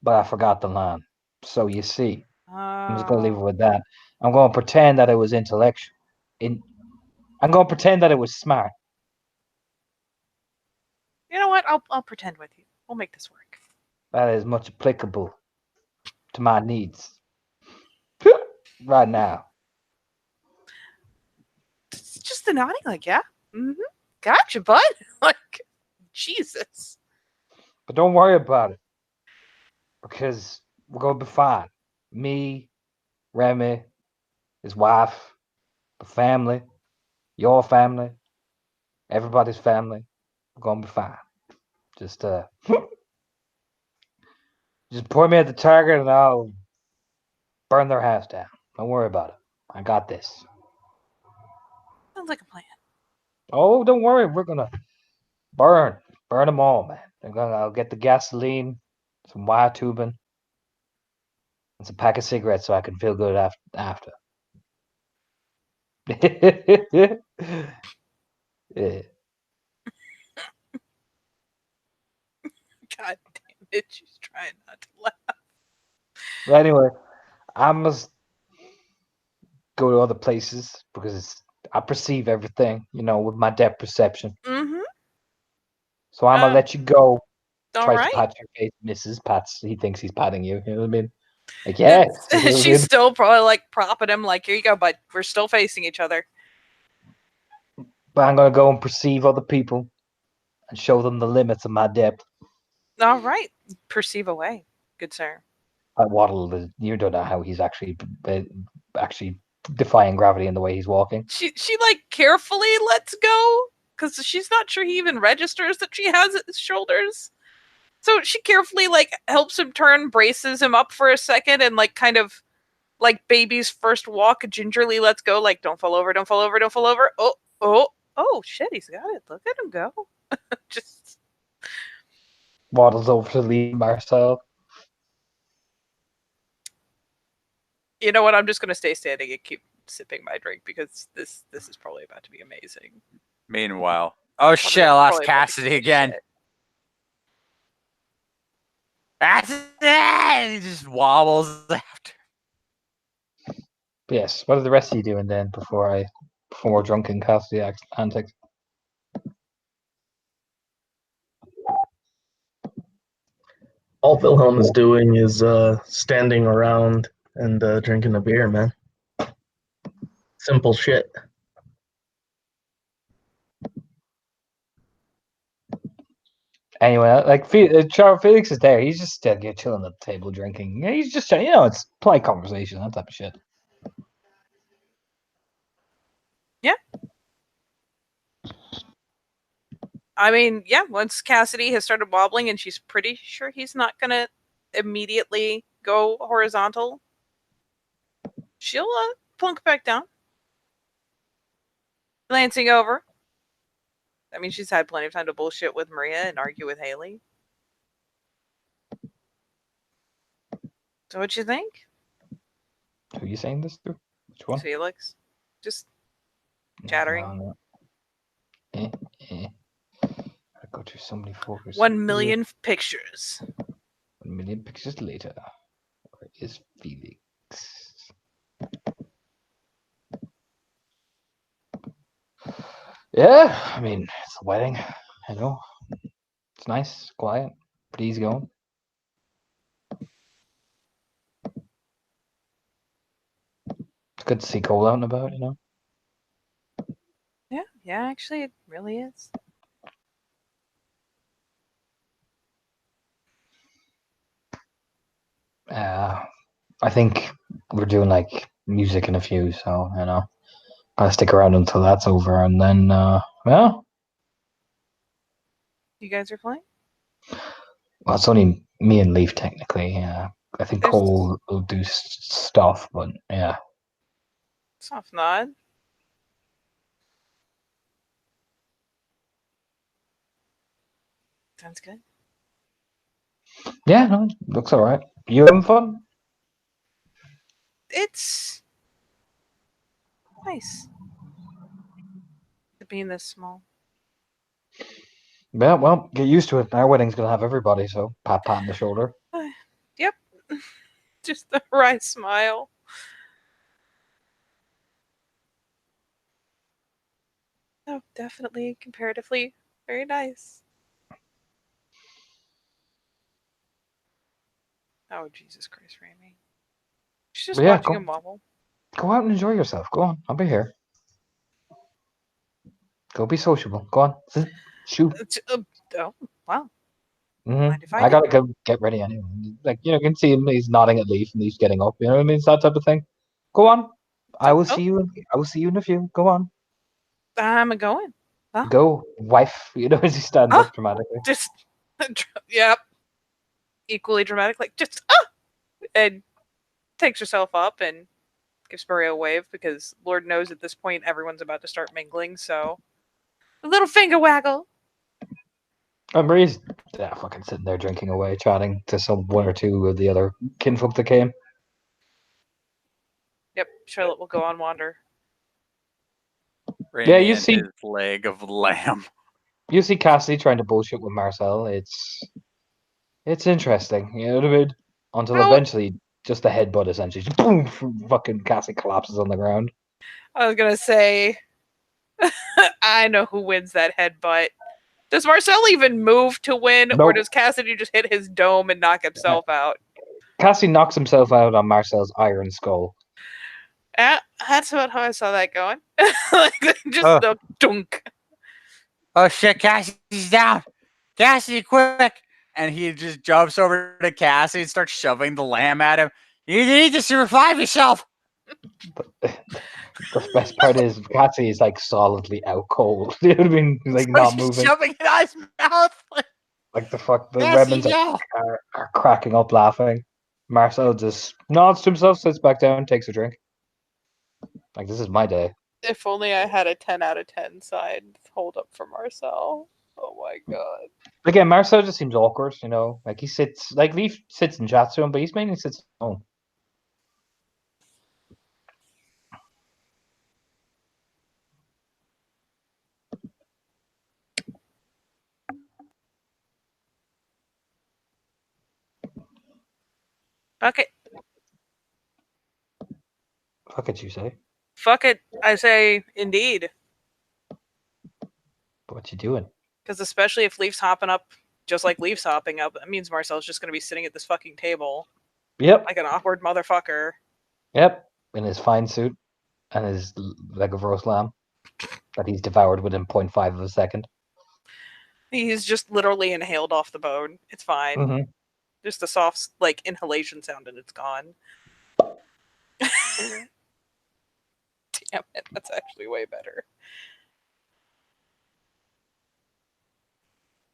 but I forgot the line. So you see, I'm just gonna leave it with that. I'm gonna pretend that it was intellectual. I'm gonna pretend that it was smart. You know what? I'll pretend with you. We'll make this work. That is much applicable to my needs right now. It's just the nodding, like, yeah. Mm-hmm. Gotcha, bud. Like, Jesus. But don't worry about it, because we're gonna be fine. Me, Remy, his wife, the family, your family, everybody's family. We're gonna be fine. Just just point me at the target and I'll burn their house down. Don't worry about it. I got this. Sounds like a plan. Oh, don't worry. We're gonna burn them all, man. I'll get the gasoline, some wire tubing, and some pack of cigarettes so I can feel good after. Yeah. God damn it. She's trying not to laugh. But anyway, I must go to other places because I perceive everything, with my depth perception. Mm-hmm. So I'm gonna let you go. All Tries right. to pat your face, misses. Pats. He thinks he's patting you. You know what I mean? Like, yes. You know what I She's mean? still probably like propping him, like, here you go, bud. We're still facing each other. But I'm gonna go and perceive other people and show them the limits of my depth. All right. Perceive away, good sir. Waddle, you don't know how he's actually defying gravity in the way he's walking. She like carefully lets go because she's not sure he even registers that she has his shoulders. So she carefully like helps him turn, braces him up for a second, and like kind of like baby's first walk, gingerly lets go, like don't fall over, don't fall over, don't fall over. Oh shit, he's got it. Look at him go. Just Waddles over to leave Marcel. You know what? I'm just gonna stay standing and keep sipping my drink because this is probably about to be amazing. Meanwhile, oh shit, I lost Cassidy again. That's it. He just wobbles after. Yes. What are the rest of you doing then before more drunken Cassidy antics? All Wilhelm is doing is standing around and drinking a beer, man. Simple shit. Anyway, like Felix is there. He's just chilling at the table drinking. He's just, it's polite conversation, that type of shit. Yeah. I mean, yeah, once Cassidy has started wobbling and she's pretty sure he's not going to immediately go horizontal, she'll plunk back down. Glancing over. I mean, she's had plenty of time to bullshit with Maria and argue with Haley. So what you think? Who are you saying this to? Which one? Felix. Just chattering. No. I go through so many photos. 1 million pictures. 1 million pictures later. Where is Felix? Yeah, I mean, it's a wedding. I know. It's nice, quiet, pretty easy going. It's good to see Cole out and about, you know. Yeah, actually, it really is. I think we're doing like music in a few, so you know, gotta stick around until that's over, and then well, You guys are playing? it's only me and Leaf technically. Yeah, I think There's- Cole will do stuff, but yeah. Soft nod. Sounds good. Yeah, no, looks alright. You having fun? It's nice to being this small. Yeah, well, get used to it. Our wedding's gonna have everybody, so pat on the shoulder. Yep. Just the right smile. No, definitely, comparatively, very nice. Oh, Jesus Christ, Ramy. She's just But yeah, watching him wobble. go out and enjoy yourself. Go on, I'll be here. Go be sociable. Go on, shoot. Oh, wow. Hmm. Mind if I I do? gotta go get ready anyway. Like, you know, you can see him. He's nodding at Leaf, and Leaf's getting up. You know what I mean? It's that type of thing. Go on. I will Oh, see you. I will see you in a few. Go on. I'm a going. Oh, Go, wife. You know, as he stands Ah! up dramatically. just, yep. Equally dramatic, like, just, and takes herself up and gives Maria a wave because Lord knows at this point everyone's about to start mingling, so a little finger waggle. And Marie's fucking sitting there drinking away, chatting to some one or two of the other kinfolk that came. Yep, Charlotte will go on wander. Ramy you and see- his leg of lamb. You see Cassidy trying to bullshit with Marcel. It's interesting. You know what I mean? Until Oh. eventually, just the headbutt essentially, just boom, fucking Cassidy collapses on the ground. I was gonna say, I know who wins that headbutt. Does Marcel even move to win, or Nope. does Cassidy just hit his dome and knock himself out? Cassidy knocks himself out on Marcel's iron skull. That's about how I saw that going. Like, just Oh. the dunk. Oh shit, Cassie's down. Cassie, quick. And he just jumps over to Cassie and starts shoving the lamb at him. You need to revive yourself. The best part is Cassidy is like solidly out cold. You know what I mean? He's like So not he's moving. shoving it out his mouth. Like the Cassie, Redmonds no. are cracking up laughing. Marcel just nods to himself, sits back down, takes a drink. Like, this is my day. If only I had a 10 out of 10 side hold up for Marcel. Oh my god. Again, Marcel just seems awkward, you know. Like he sits, like Leaf sits and chats to him, but he's mainly sits at home. Fuck it. Fuck it, you say. Fuck it. I say indeed. What you doing? Because especially if Leaf's hopping up just like Leaf's hopping up, that means Marcel's just going to be sitting at this fucking table Yep, like an awkward motherfucker. yep. In his fine suit and his leg of roast lamb that he's devoured within 0.5 of a second. He's just literally inhaled off the bone. It's fine. Mm-hmm. Just a soft, like, inhalation sound and it's gone. Damn it, that's actually way better.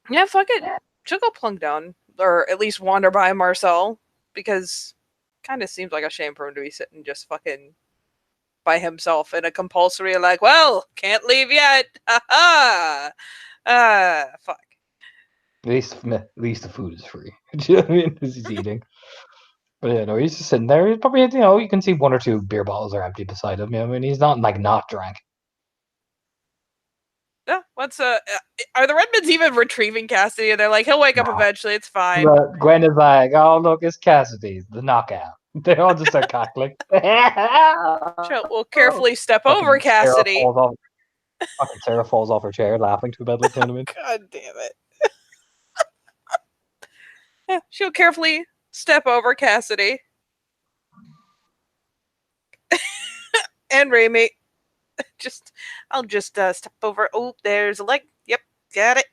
Yeah, fuck it. She'll go plunk down, or at least wander by Marcel, because kind of seems like a shame for him to be sitting just fucking by himself in a compulsory, like, well, can't leave yet. Ha ha. Fuck. At least the food is free. Do you know what I mean? As he's eating. But yeah, no, he's just sitting there. He's probably, you know, you can see one or two beer bottles are empty beside him. You know what I mean? He's not like not drank. Yeah, what's are the Redmonds even retrieving Cassidy? And they're like, he'll wake up No. eventually. It's fine. But Gwen is like, oh, look, it's Cassidy, the knockout. They all just start cackling. We'll carefully step over Cassidy. Sarah falls off her chair laughing to bed. Like, you know what I mean? God damn it. Yeah, she'll carefully step over Cassidy. And Raimi. I'll just step over. Oh, there's a leg. Yep, got it.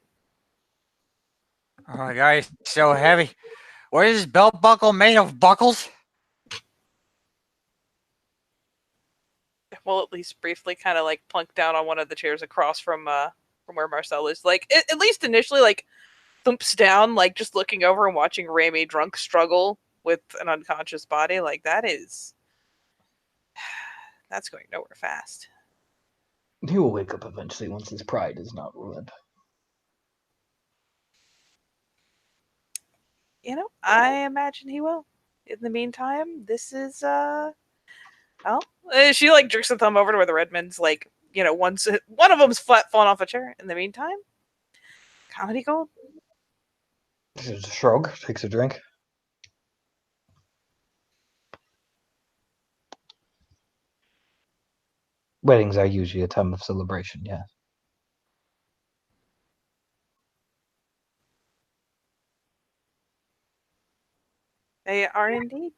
Oh my god, he's so heavy. What is this belt buckle made of buckles? We'll at least briefly kind of like plunk down on one of the chairs across from where Marcel is. Like at least initially, like thumps down, like just looking over and watching Raimi drunk struggle with an unconscious body. Like that's going nowhere fast. He will wake up eventually once his pride is not ruined. I imagine he will. In the meantime, this is she like jerks a thumb over to where the Redmonds like one of them's flat falling off a chair. In the meantime, comedy gold. Just a shrug, takes a drink. Weddings are usually a time of celebration, yeah. They are indeed.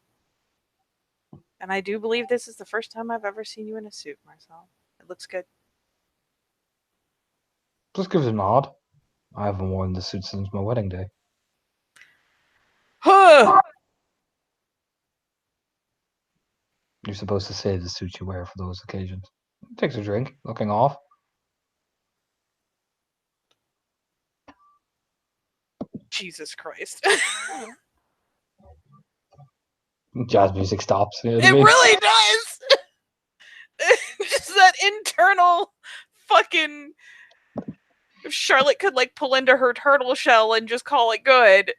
And I do believe this is the first time I've ever seen you in a suit, Marcel. It looks good. Just gives a nod. I haven't worn this suit since my wedding day. Huh! You're supposed to say the suit you wear for those occasions. Takes a drink, looking off. Jesus Christ. Jazz music stops. You know what It I mean? really does! Just that internal fucking. If Charlotte could like pull into her turtle shell and just call it good.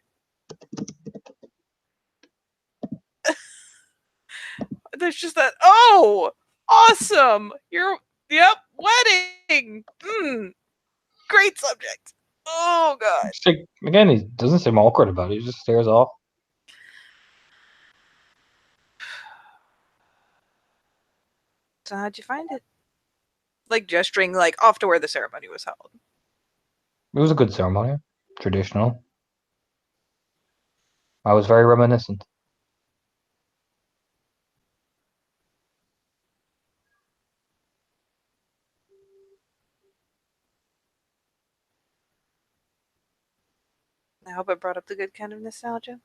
There's just that, oh, awesome! Yep, wedding! Great subject. Oh, God. Again, he doesn't seem awkward about it. He just stares off. So how'd you find it? Like gesturing like off to where the ceremony was held. It was a good ceremony. Traditional. I was very reminiscent. I hope it brought up the good kind of nostalgia.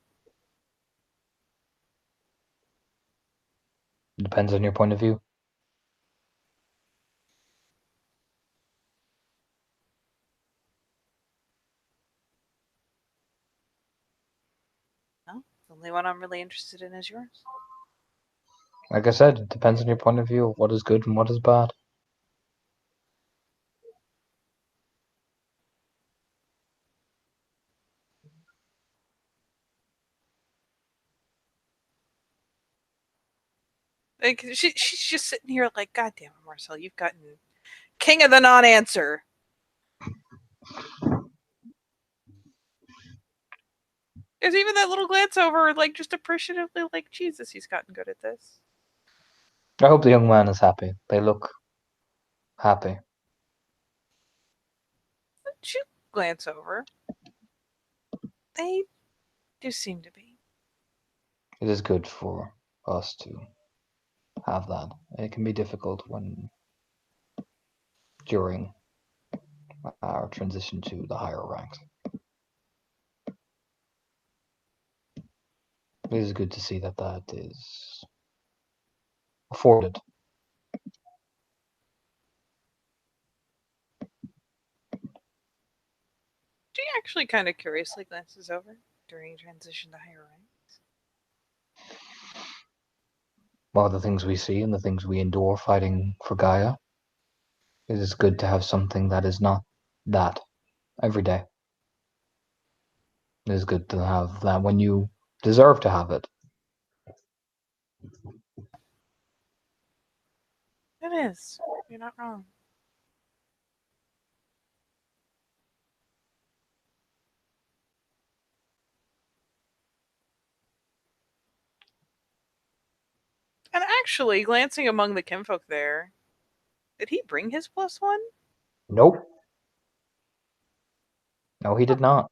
It depends on your point of view. No, the only one I'm really interested in is yours. Like I said, it depends on your point of view of what is good and what is bad. Like she's just sitting here like, God damn it, Marcel, you've gotten king of the non-answer. There's even that little glance over, like just appreciatively, like, Jesus, he's gotten good at this. I hope the young man is happy. They look happy. She glance over. They do seem to be. It is good for us to have that. It can be difficult during our transition to the higher ranks. It is good to see that is afforded. She actually kind of curiously glances over during transition to higher ranks. While the things we see and the things we endure fighting for Gaia, it is good to have something that is not that every day. It is good to have that when you deserve to have it. It is. You're not wrong. And actually, glancing among the kinfolk there, did he bring his +1? Nope. No, he did not.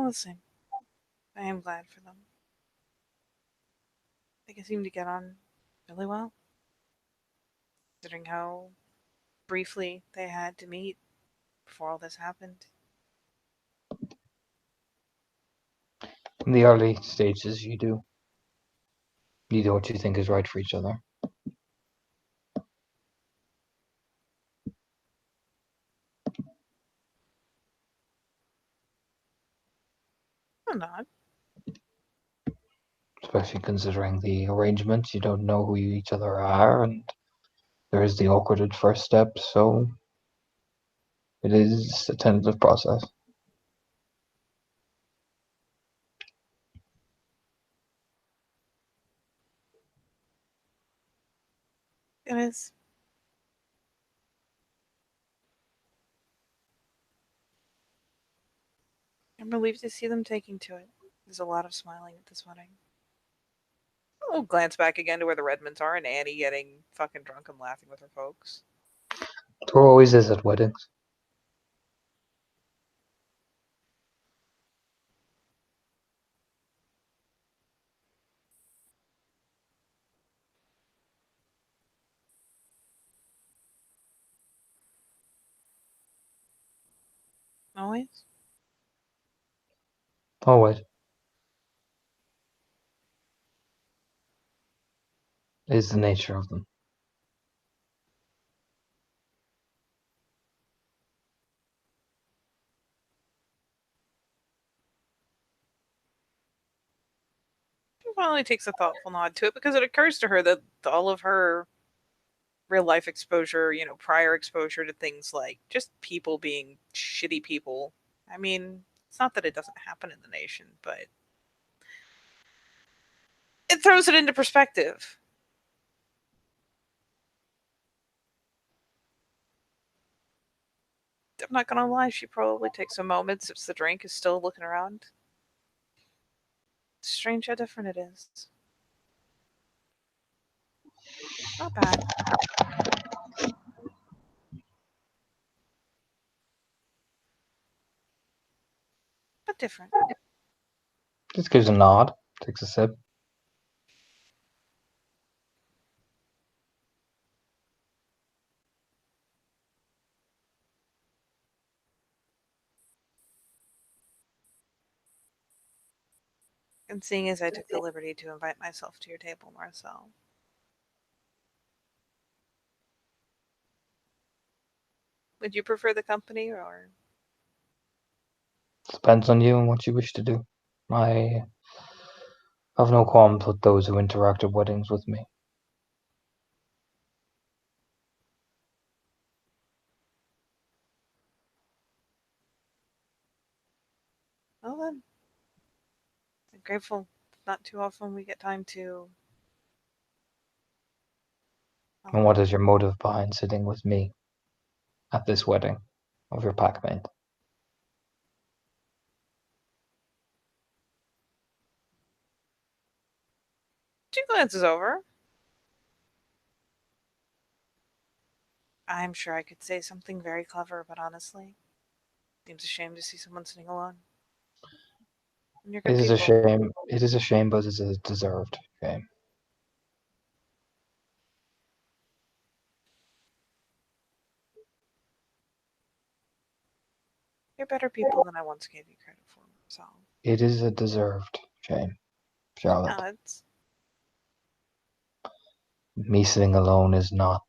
All the same, I am glad for them. They seem to get on really well, considering how briefly they had to meet before all this happened. In the early stages, you do what you think is right for each other. I'm not. Especially considering the arrangements. You don't know who each other are, and there is the awkward at first step, so it is a tentative process. It is. I'm relieved to see them taking to it. There's a lot of smiling at this wedding. I'll glance back again to where the Redmonds are and Annie getting fucking drunk and laughing with her folks. There always is at weddings. Always? Always. Is the nature of them. She finally takes a thoughtful nod to it because it occurs to her that all of her real life exposure, prior exposure to things like just people being shitty people. I mean, it's not that it doesn't happen in the nation, but it throws it into perspective. I'm not gonna lie, she probably takes a moment since the drink is still looking around. It's strange how different it is. Not bad. But different. Just gives a nod, takes a sip. And seeing as I took the liberty to invite myself to your table, Marcel. Would you prefer the company or? Depends on you and what you wish to do. I have no qualms with those who interact at weddings with me. Well then. I'm grateful. Not too often we get time to. And what is your motive behind sitting with me at this wedding of your packmate? 2 glances over. I'm sure I could say something very clever, but honestly, seems a shame to see someone sitting alone. And you're good It is people. a shame. It is a shame, but it's a deserved shame. You're better people than I once gave you credit for, so. It is a deserved shame, Charlotte. No, it's. Me sitting alone is not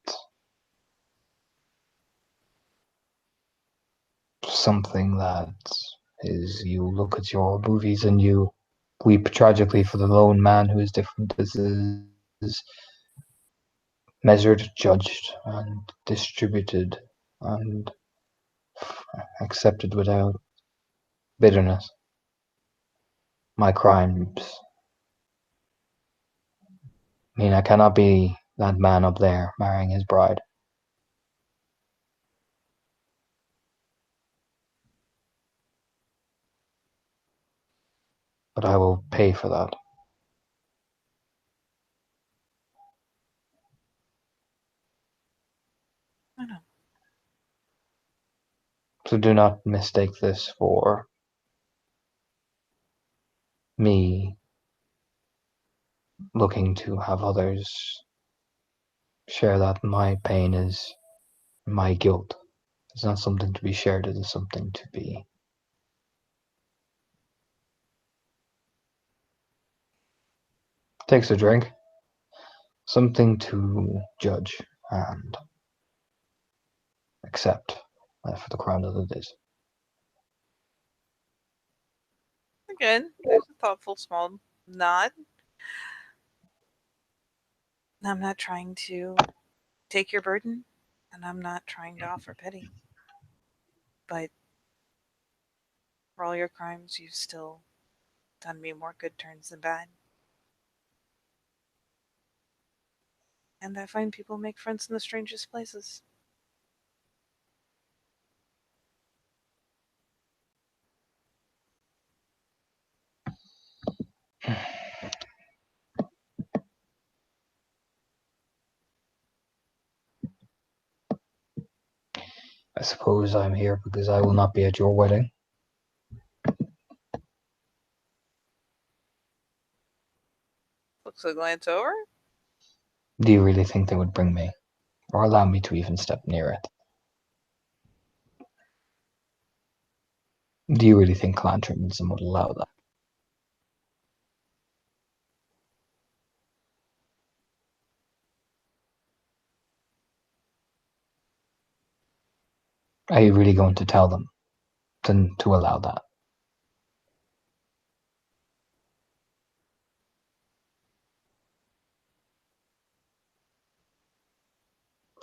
something that is, you look at your movies and you weep tragically for the lone man who is different. This is measured, judged, and distributed and accepted without bitterness. My crimes mean I cannot be that man up there marrying his bride. But I will pay for that. I know. So do not mistake this for me looking to have others share that my pain is my guilt. It's not something to be shared, it is something to be takes a drink. Something to judge and accept for the crime that it is. Again, there's a thoughtful small nod. I'm not trying to take your burden, and I'm not trying to offer pity. But for all your crimes, you've still done me more good turns than bad. And I find people make friends in the strangest places. I suppose I'm here because I will not be at your wedding. Looks a glance over. Do you really think they would bring me, or allow me to even step near it? Do you really think clan Trimminson would allow that? Are you really going to tell them to allow that?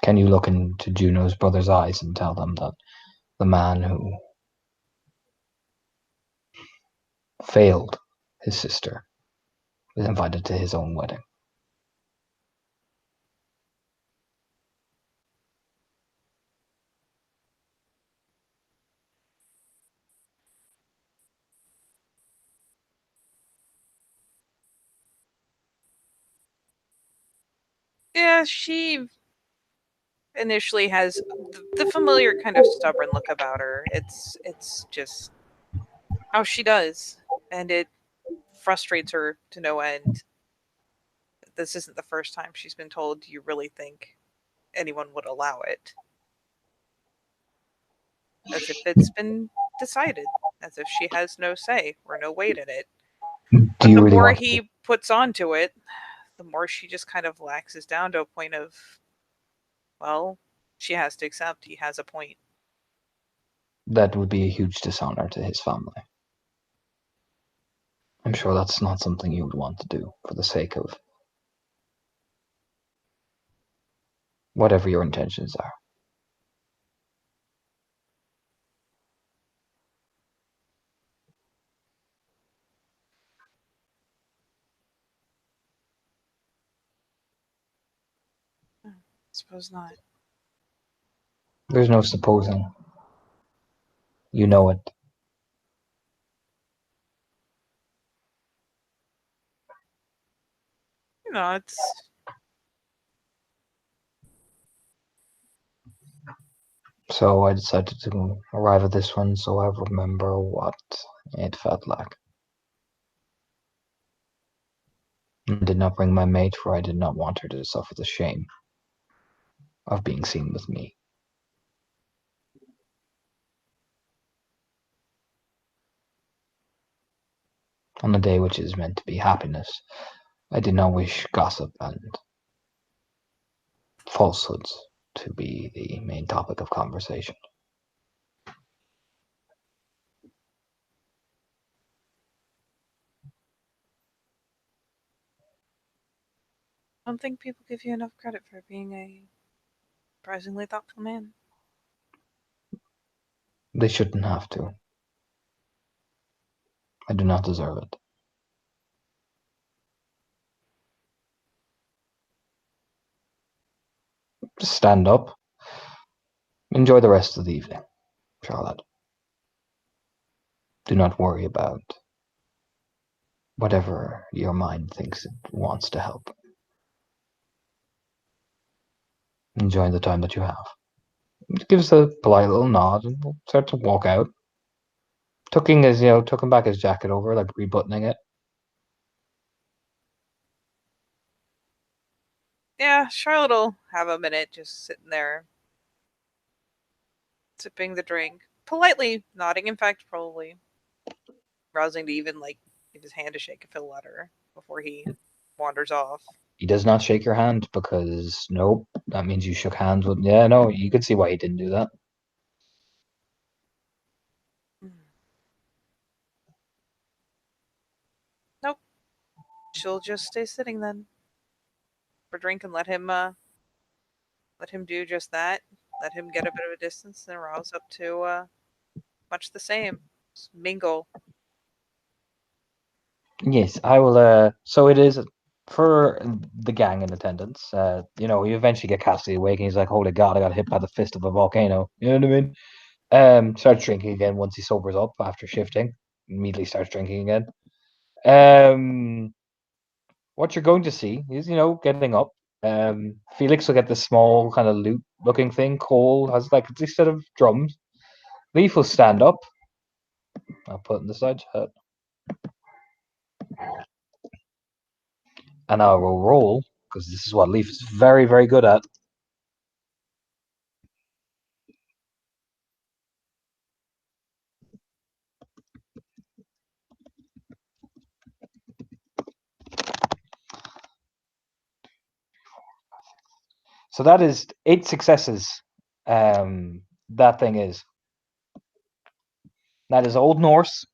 Can you look into Juno's brother's eyes and tell them that the man who failed his sister is invited to his own wedding? Yeah, she initially has the familiar kind of stubborn look about her. It's just how she does, and it frustrates her to no end. This isn't the first time she's been told, "Do you really think anyone would allow it?" As if it's been decided, as if she has no say or no weight in it. Do But you the really more want to? he puts onto it, the more she just kind of laxes down to a point of, well, she has to accept he has a point. That would be a huge dishonor to his family. I'm sure that's not something you would want to do for the sake of whatever your intentions are. Suppose not. There's no supposing. You know it. You know, it's So I decided to arrive at this one so I remember what it felt like. I did not bring my mate, for I did not want her to suffer the shame of being seen with me. On a day which is meant to be happiness, I did not wish gossip and falsehoods to be the main topic of conversation. I don't think people give you enough credit for being a surprisingly thoughtful man. They shouldn't have to. I do not deserve it. Just stand up. Enjoy the rest of the evening, Charlotte. Do not worry about whatever your mind thinks it wants to help. Enjoy the time that you have. Gives a polite little nod and will start to walk out. Tucking back his jacket over, like rebuttoning it. Yeah, Charlotte will have a minute just sitting there, sipping the drink, politely nodding. In fact, probably rousing to even like give his hand to shake a Phil at her before he wanders off. He does not shake your hand because nope, that means you shook hands with. Yeah, no, you could see why he didn't do that. Nope. She'll just stay sitting then for drink and let him do just that. Let him get a bit of a distance and rouse up to much the same. Just mingle. Yes, I will. So it is for the gang in attendance. You eventually get Cassidy awake, and he's like, "Holy God, I got hit by the fist of a volcano." You know what I mean? Starts drinking again once he sobers up after shifting. Immediately starts drinking again. What you're going to see is, getting up. Felix will get the small kind of lute looking thing. Cole has like this set of drums. Leaf will stand up. I'll put in the side chat. And I will roll, because this is what Leaf is very, very good at. So that is 8 successes. That thing is. That is Old Norse.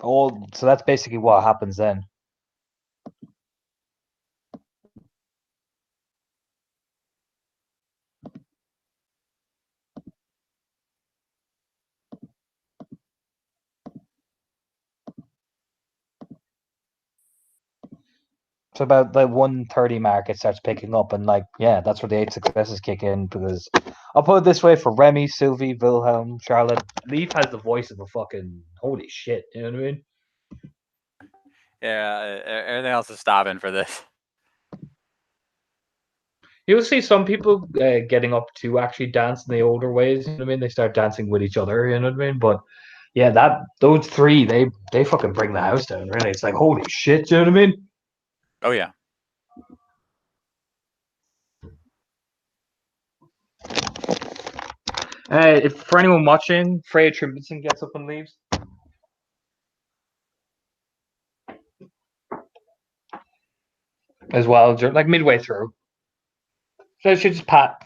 So that's basically what happens then. So about the 130 mark, it starts picking up, and that's where the 8 successes kick in. Because I'll put it this way: for Remy, Sylvie, Wilhelm, Charlotte, Leaf has the voice of a fucking holy shit. You know what I mean? Yeah, everything else is stopping for this. You'll see some people getting up to actually dance in the older ways. You know what I mean? They start dancing with each other. You know what I mean? But yeah, those 3, they fucking bring the house down. Really, it's like holy shit. You know what I mean? Oh yeah. If for anyone watching, Freya Trimminson gets up and leaves as well, like midway through. So she just pat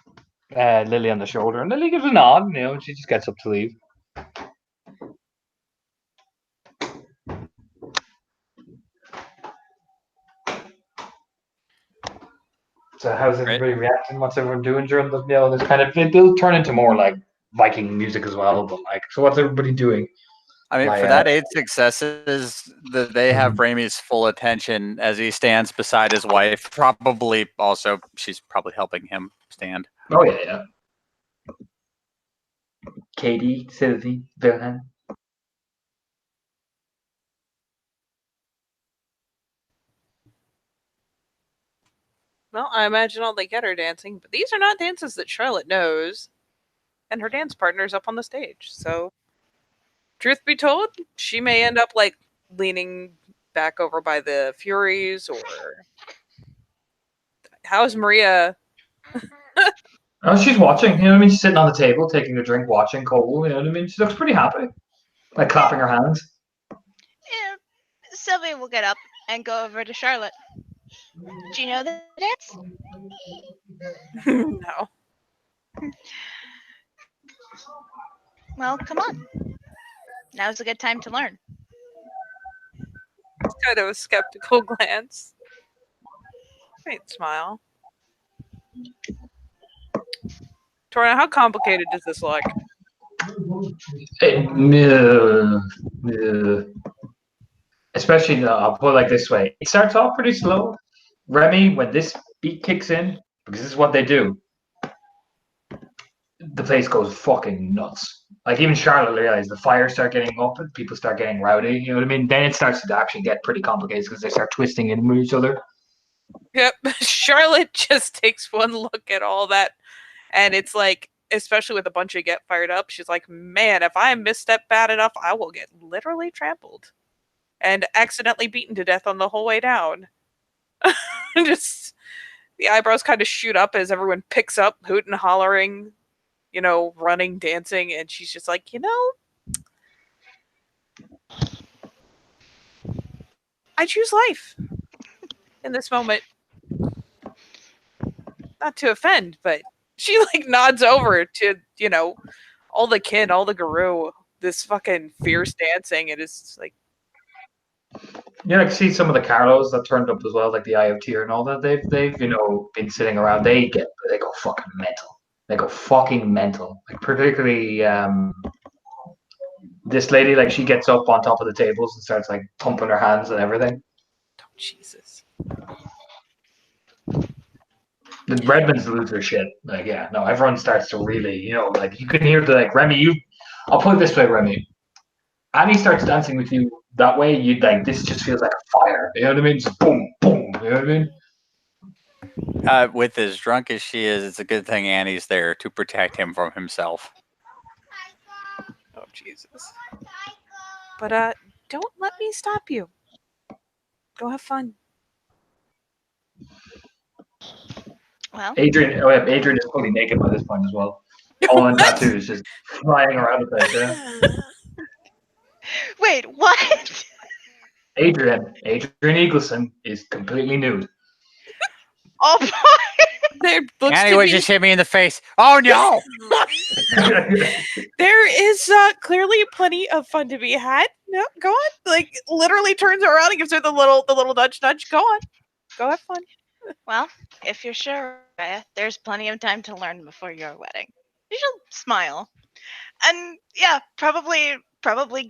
Lily on the shoulder, and Lily gives a nod. And she just gets up to leave. So how's everybody reacting? What's everyone doing during the this kind of? It'll turn into more like Viking music as well. But so what's everybody doing? I mean, for that 8 successes, they have Ramey's full attention as he stands beside his wife. Probably also, she's probably helping him stand. Oh yeah. Katie, Sylvie, Wilhelm. Well, I imagine all they get are dancing, but these are not dances that Charlotte knows. And her dance partner's up on the stage. So, truth be told, she may end up like leaning back over by the Furies, or how's Maria? Oh, she's watching. You know what I mean? She's sitting on the table, taking a drink, watching Cole. You know what I mean? She looks pretty happy, like clapping her hands. Yeah, Sylvia will get up and go over to Charlotte. Do you know the dance? No. Well, come on. Now's a good time to learn. Kind of a skeptical glance. Faint smile. Torna, how complicated does this look? Especially, I'll put it like this way. It starts off pretty slow. Remy, when this beat kicks in, because this is what they do, the place goes fucking nuts. Like even Charlotte realized the fires start getting up and people start getting rowdy. You know what I mean? Then it starts to actually get pretty complicated because they start twisting in with each other. Yep. Charlotte just takes one look at all that, and it's like, especially with a bunch of get fired up, she's like, man, if I misstep bad enough, I will get literally trampled and accidentally beaten to death on the whole way down. Just the eyebrows kind of shoot up as everyone picks up, hooting, hollering, running, dancing, and she's just like, I choose life in this moment. Not to offend, but she like nods over to, all the kin, all the guru, this fucking fierce dancing. It is like, Yeah, I can see some of the Carlos that turned up as well, like the IoT and all that. They've been sitting around. They go fucking mental. They go fucking mental. Like particularly this lady, like she gets up on top of the tables and starts like pumping her hands and everything. oh, Jesus. The Redmonds lose their shit. Like, yeah, no, everyone starts to really, like you can hear the like Remy. I'll put it this way, Remy. Annie starts dancing with you that way. You'd like this just feels like a fire. You know what I mean? Just boom, boom. You know what I mean? With as drunk as she is, it's a good thing Annie's there to protect him from himself. Oh, Jesus. But, don't let me stop you. Go have fun. Well, Adrian, oh yeah, Adrian is fully naked by this point as well. All on tattoos, just flying around the place. Yeah. wait, what? Adrian Eagleson is completely nude. Oh boy! There looks Annie to would be... just hit me in the face. Oh no! There is clearly plenty of fun to be had. No, go on. Like literally turns her around and gives her the little nudge. Go on. Go have fun. Well, if you're sure, Raya, there's plenty of time to learn before your wedding. You should smile. And yeah, probably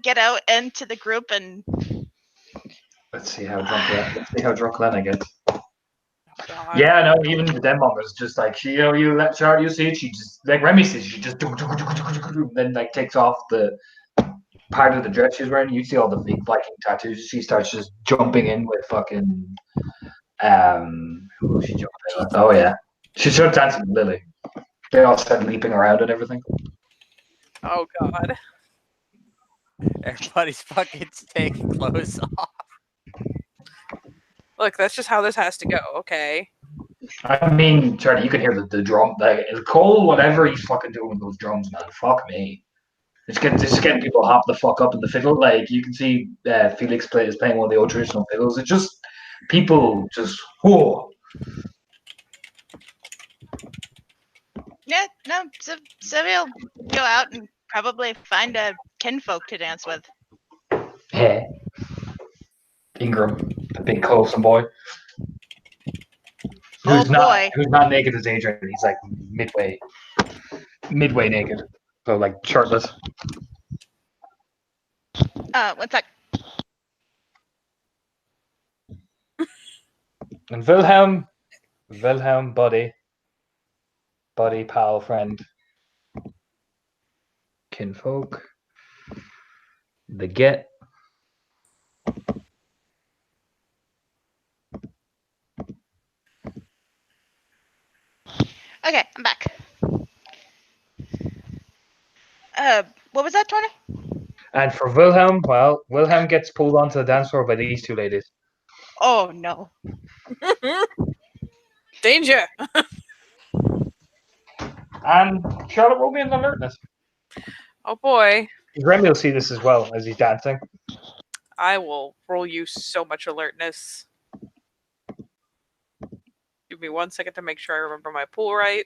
get out into the group and Let's see how drunk Lena gets. God. Yeah, no, even the den bomber's just like she, you let Charlotte, you see it, she just like Remy sees, she just then like takes off the part of the dress she's wearing. You see all the big Viking tattoos. She starts just jumping in with fucking who was she jumping with? Oh yeah, she started dancing with Lily. They all start leaping around and everything. Oh God. Everybody's fucking taking clothes off. Look, that's just how this has to go. Okay. I mean, Charlie, you can hear the drum, like Cole, whatever he's fucking doing with those drums, man. Fuck me. It's getting people hop the fuck up in the fiddle. Like you can see, Felix is playing one of the old traditional fiddles. It's just people just whoa. yeah, no, so we'll go out and probably find a kinfolk to dance with. Yeah. Ingram, the big Colson boy, Oh boy. who's not naked as Adrian. He's like midway naked, so like shirtless. One sec. And Wilhelm, buddy, pal, friend, kinfolk, the get. Okay, I'm back. What was that, Tony? And for Wilhelm, well, Wilhelm gets pulled onto the dance floor by these two ladies. Oh no. Danger. And Charlotte roll me an alertness. Oh boy. Remy will see this as well as he's dancing. I will roll you so much alertness. Give me 1 second to make sure I remember my pool right.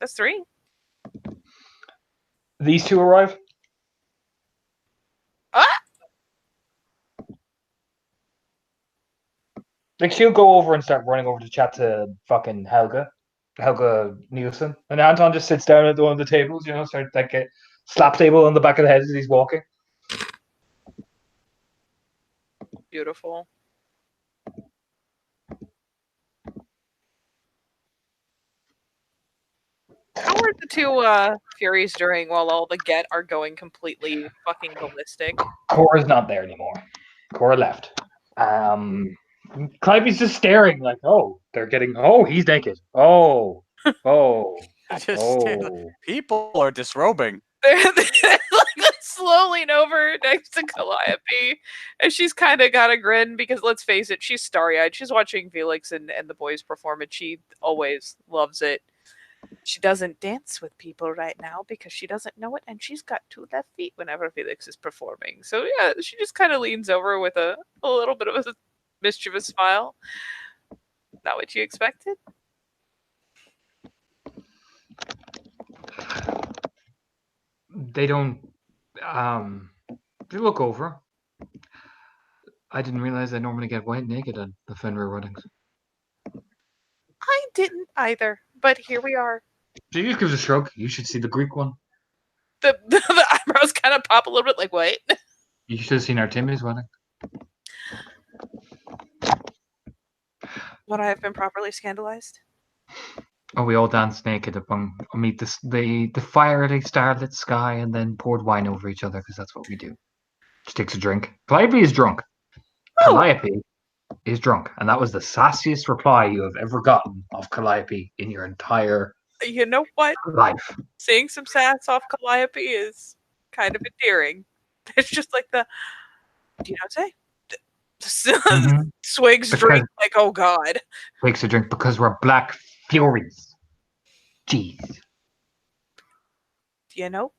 That's 3. These two arrive. Ah! Like she'll go over and start running over to chat to fucking Helga Nielsen, and Anton just sits down at one of the tables, starts like a slap table on the back of the head as he's walking. Beautiful. How are the two Furies doing while all the Get are going completely fucking ballistic? Cora's not there anymore. Cora left. Clivey's just staring like, oh, they're getting, oh, he's naked. Oh, Just people are disrobing. They're like slowly over next to Calliope, and she's kind of got a grin because let's face it, she's starry-eyed. She's watching Felix and the boys perform, and she always loves it. She doesn't dance with people right now because she doesn't know it, and she's got 2 left feet whenever Felix is performing. So yeah, she just kind of leans over with a little bit of a mischievous smile. Not what you expected? They don't. They look over. I didn't realize they normally get white naked at the Fenrir weddings. I didn't either, but here we are. She just gives a shrug. You should see the Greek one. The eyebrows kind of pop a little bit like, wait. You should have seen Artemi's wedding. Would I have been properly scandalized? Oh, we all danced naked amid the fiery starlit sky and then poured wine over each other because that's what we do. She takes a drink. Calliope is drunk. Oh. Calliope is drunk. And that was the sassiest reply you have ever gotten of Calliope in your entire You know what? life. Seeing some sass off Calliope is kind of endearing. It's just like the, do you know what I'm saying? Swigs drink like, oh God. Takes a drink because we're black furies. Jeez. You know,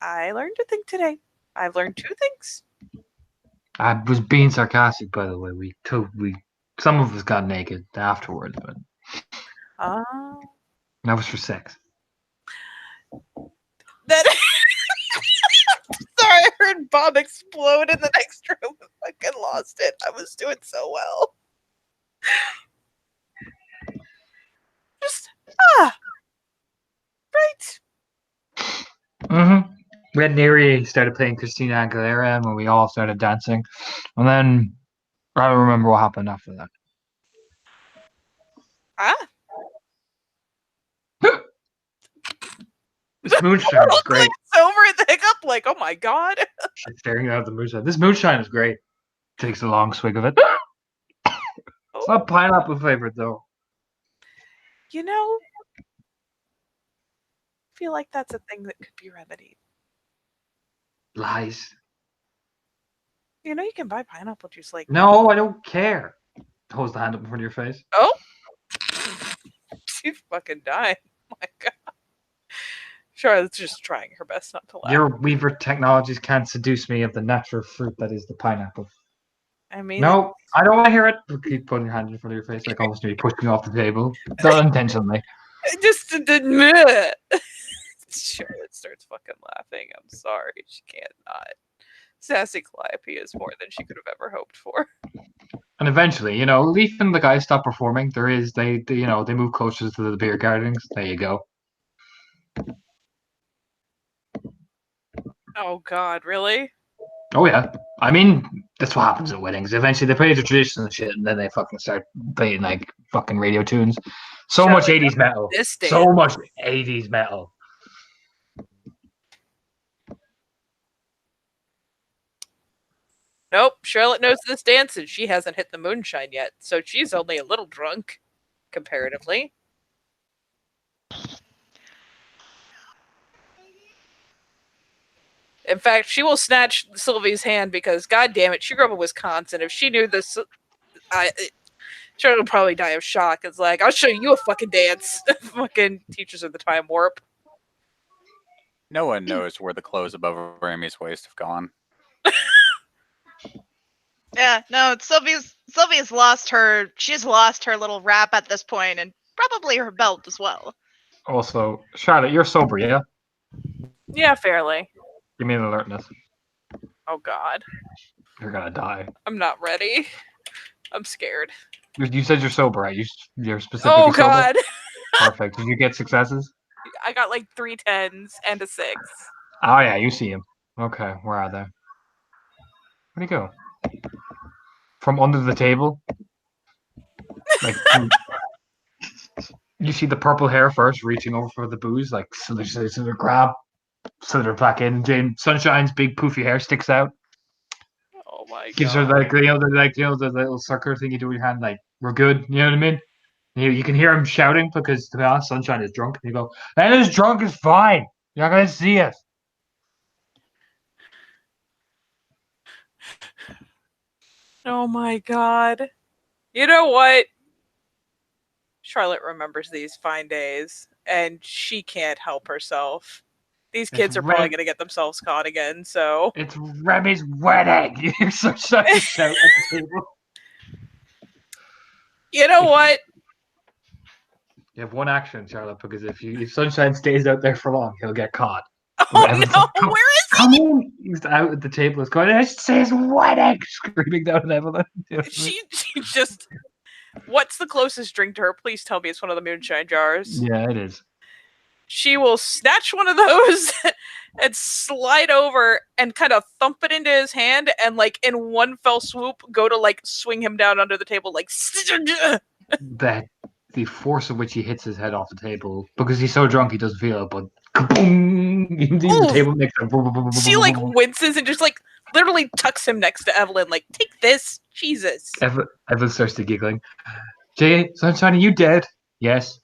I learned a thing today. I've learned 2 things. I was being sarcastic, by the way. Some of us got naked afterwards, but that was for sex. That sorry, I heard Bob explode in the next room. I fucking lost it. I was doing so well. Just right. We had Neri started playing Christina Aguilera, and when we all started dancing, and then I don't remember what happened after that. This moonshine is great. Over at the hiccup, like, oh my God. She's staring out at the moonshine. This moonshine is great. Takes a long swig of it. It's not pineapple flavored though. You know, I feel like that's a thing that could be remedied. Lies. You know, you can buy pineapple juice like. No, I don't care. Holds the hand up in front of your face. Oh, she's fucking dying. Oh my God. Charlotte's just trying her best not to laugh. Your Weaver technologies can't seduce me of the natural fruit that is the pineapple. I mean, no, I don't want to hear it. Keep putting your hand in front of your face, like almost maybe pushing me off the table. Not intentionally. Just Charlotte starts fucking laughing. I'm sorry, she can't not. Sassy Calliope is more than she could have ever hoped for. And eventually, you know, Leaf and the guys stop performing. They move closer to the beer gardens. There you go. Oh God, really? Oh yeah. I mean, that's what happens at weddings. Eventually, they play the traditional shit, and then they fucking start playing like fucking radio tunes. So much 80s metal. So much 80s metal. Nope, Charlotte knows this dance and she hasn't hit the moonshine yet, so she's only a little drunk, comparatively. In fact, she will snatch Sylvie's hand because, god damn it, she grew up in Wisconsin. If she knew this, Charlotte would probably die of shock. It's like, I'll show you a fucking dance. Fucking teachers of the time warp. No one knows where the clothes above Ramy's waist have gone. Yeah, no, Sylvia's lost her. She's lost her little wrap at this point, and probably her belt as well. Also, Charlotte, you're sober, yeah? Yeah, fairly. Give me an alertness. Oh God. You're gonna die. I'm not ready. I'm scared. You said you're sober, right? You're specifically Oh God. Sober? Perfect. Did you get successes? I got like 3 10s and a 6. Oh yeah, you see him. Okay, where are they? Where'd he go? From under the table? Like you see the purple hair first reaching over for the booze, like so there's a grab, so they're back in. Jane Sunshine's big poofy hair sticks out. Oh my God. Gives her like the little circular thing you do with your hand, like we're good, you know what I mean? You can hear him shouting because, to be honest, Sunshine is drunk. And you go, Lena's drunk is fine. You're not going to see it. Oh my god. You know what? Charlotte remembers these fine days, and she can't help herself. These kids are probably going to get themselves caught again, so. It's Remy's wedding. You hear Sunshine just shout at the table. You know what? You have one action, Charlotte, because if Sunshine stays out there for long, he'll get caught. Oh no, where is Come on! He's out at the table. He's going, it says wedding! Screaming down at Evelyn. She just. What's the closest drink to her? Please tell me it's one of the moonshine jars. Yeah, it is. She will snatch one of those and slide over and kind of thump it into his hand and, like, in one fell swoop, go to, like, swing him down under the table, like. The force of which he hits his head off the table, because he's so drunk he doesn't feel it, but kaboom! The table makes a She, like, winces and just, like, literally tucks him next to Evelyn, like, take this, Jesus. Evelyn starts to giggling. Jay, Sunshine, are you dead? Yes.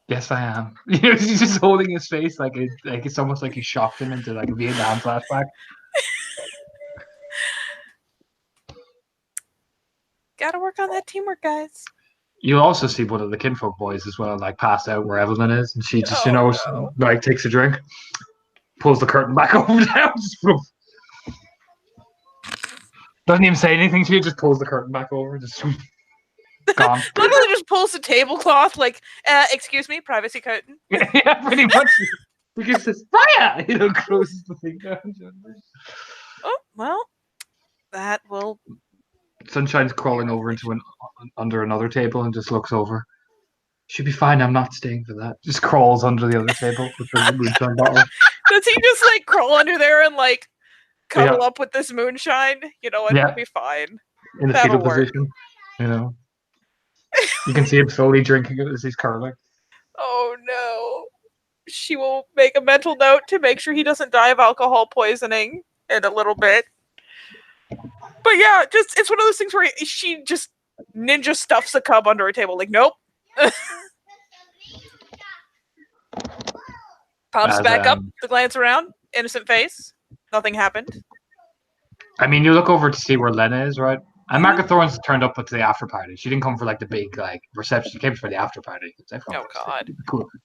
Yes, I am. You know, he's just holding his face like it's almost like he shocked him into like a Vietnam flashback. Gotta work on that teamwork, guys. You'll also see one of the kinfolk boys as well, like passed out where Evelyn is, and she just, like takes a drink, pulls the curtain back over down, just doesn't even say anything to you, just pulls the curtain back over, just gone. Literally just pulls the tablecloth, like, excuse me, privacy curtain. Yeah, pretty much. Because this fire, closes the thing down. Oh, well, that will. Sunshine's crawling over into under another table and just looks over. Should be fine. I'm not staying for that. Just crawls under the other table with the moonshine bottle. Does he just like crawl under there and like cuddle up with this moonshine? You know, it'll be fine. In the fetal position, You can see him slowly drinking it as he's curling. Oh no! She will make a mental note to make sure he doesn't die of alcohol poisoning in a little bit. But yeah, just it's one of those things where she just ninja stuffs a cub under a table. Like, nope. Pops back up to glance around. Innocent face. Nothing happened. I mean, you look over to see where Lena is, right? And Margaret Thorne's turned up at the after party. She didn't come for like the big like reception. She came for the after party. Oh God!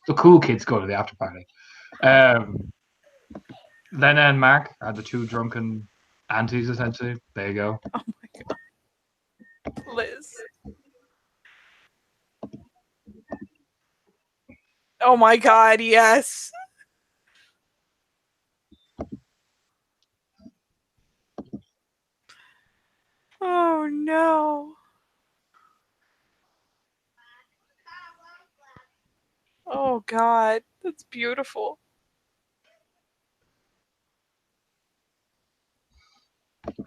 The cool kids go to the after party. Lena and Mark are the two drunken aunties, essentially. There you go. Oh my God, Liz. Oh my God! Yes. Oh no. Oh God, that's beautiful.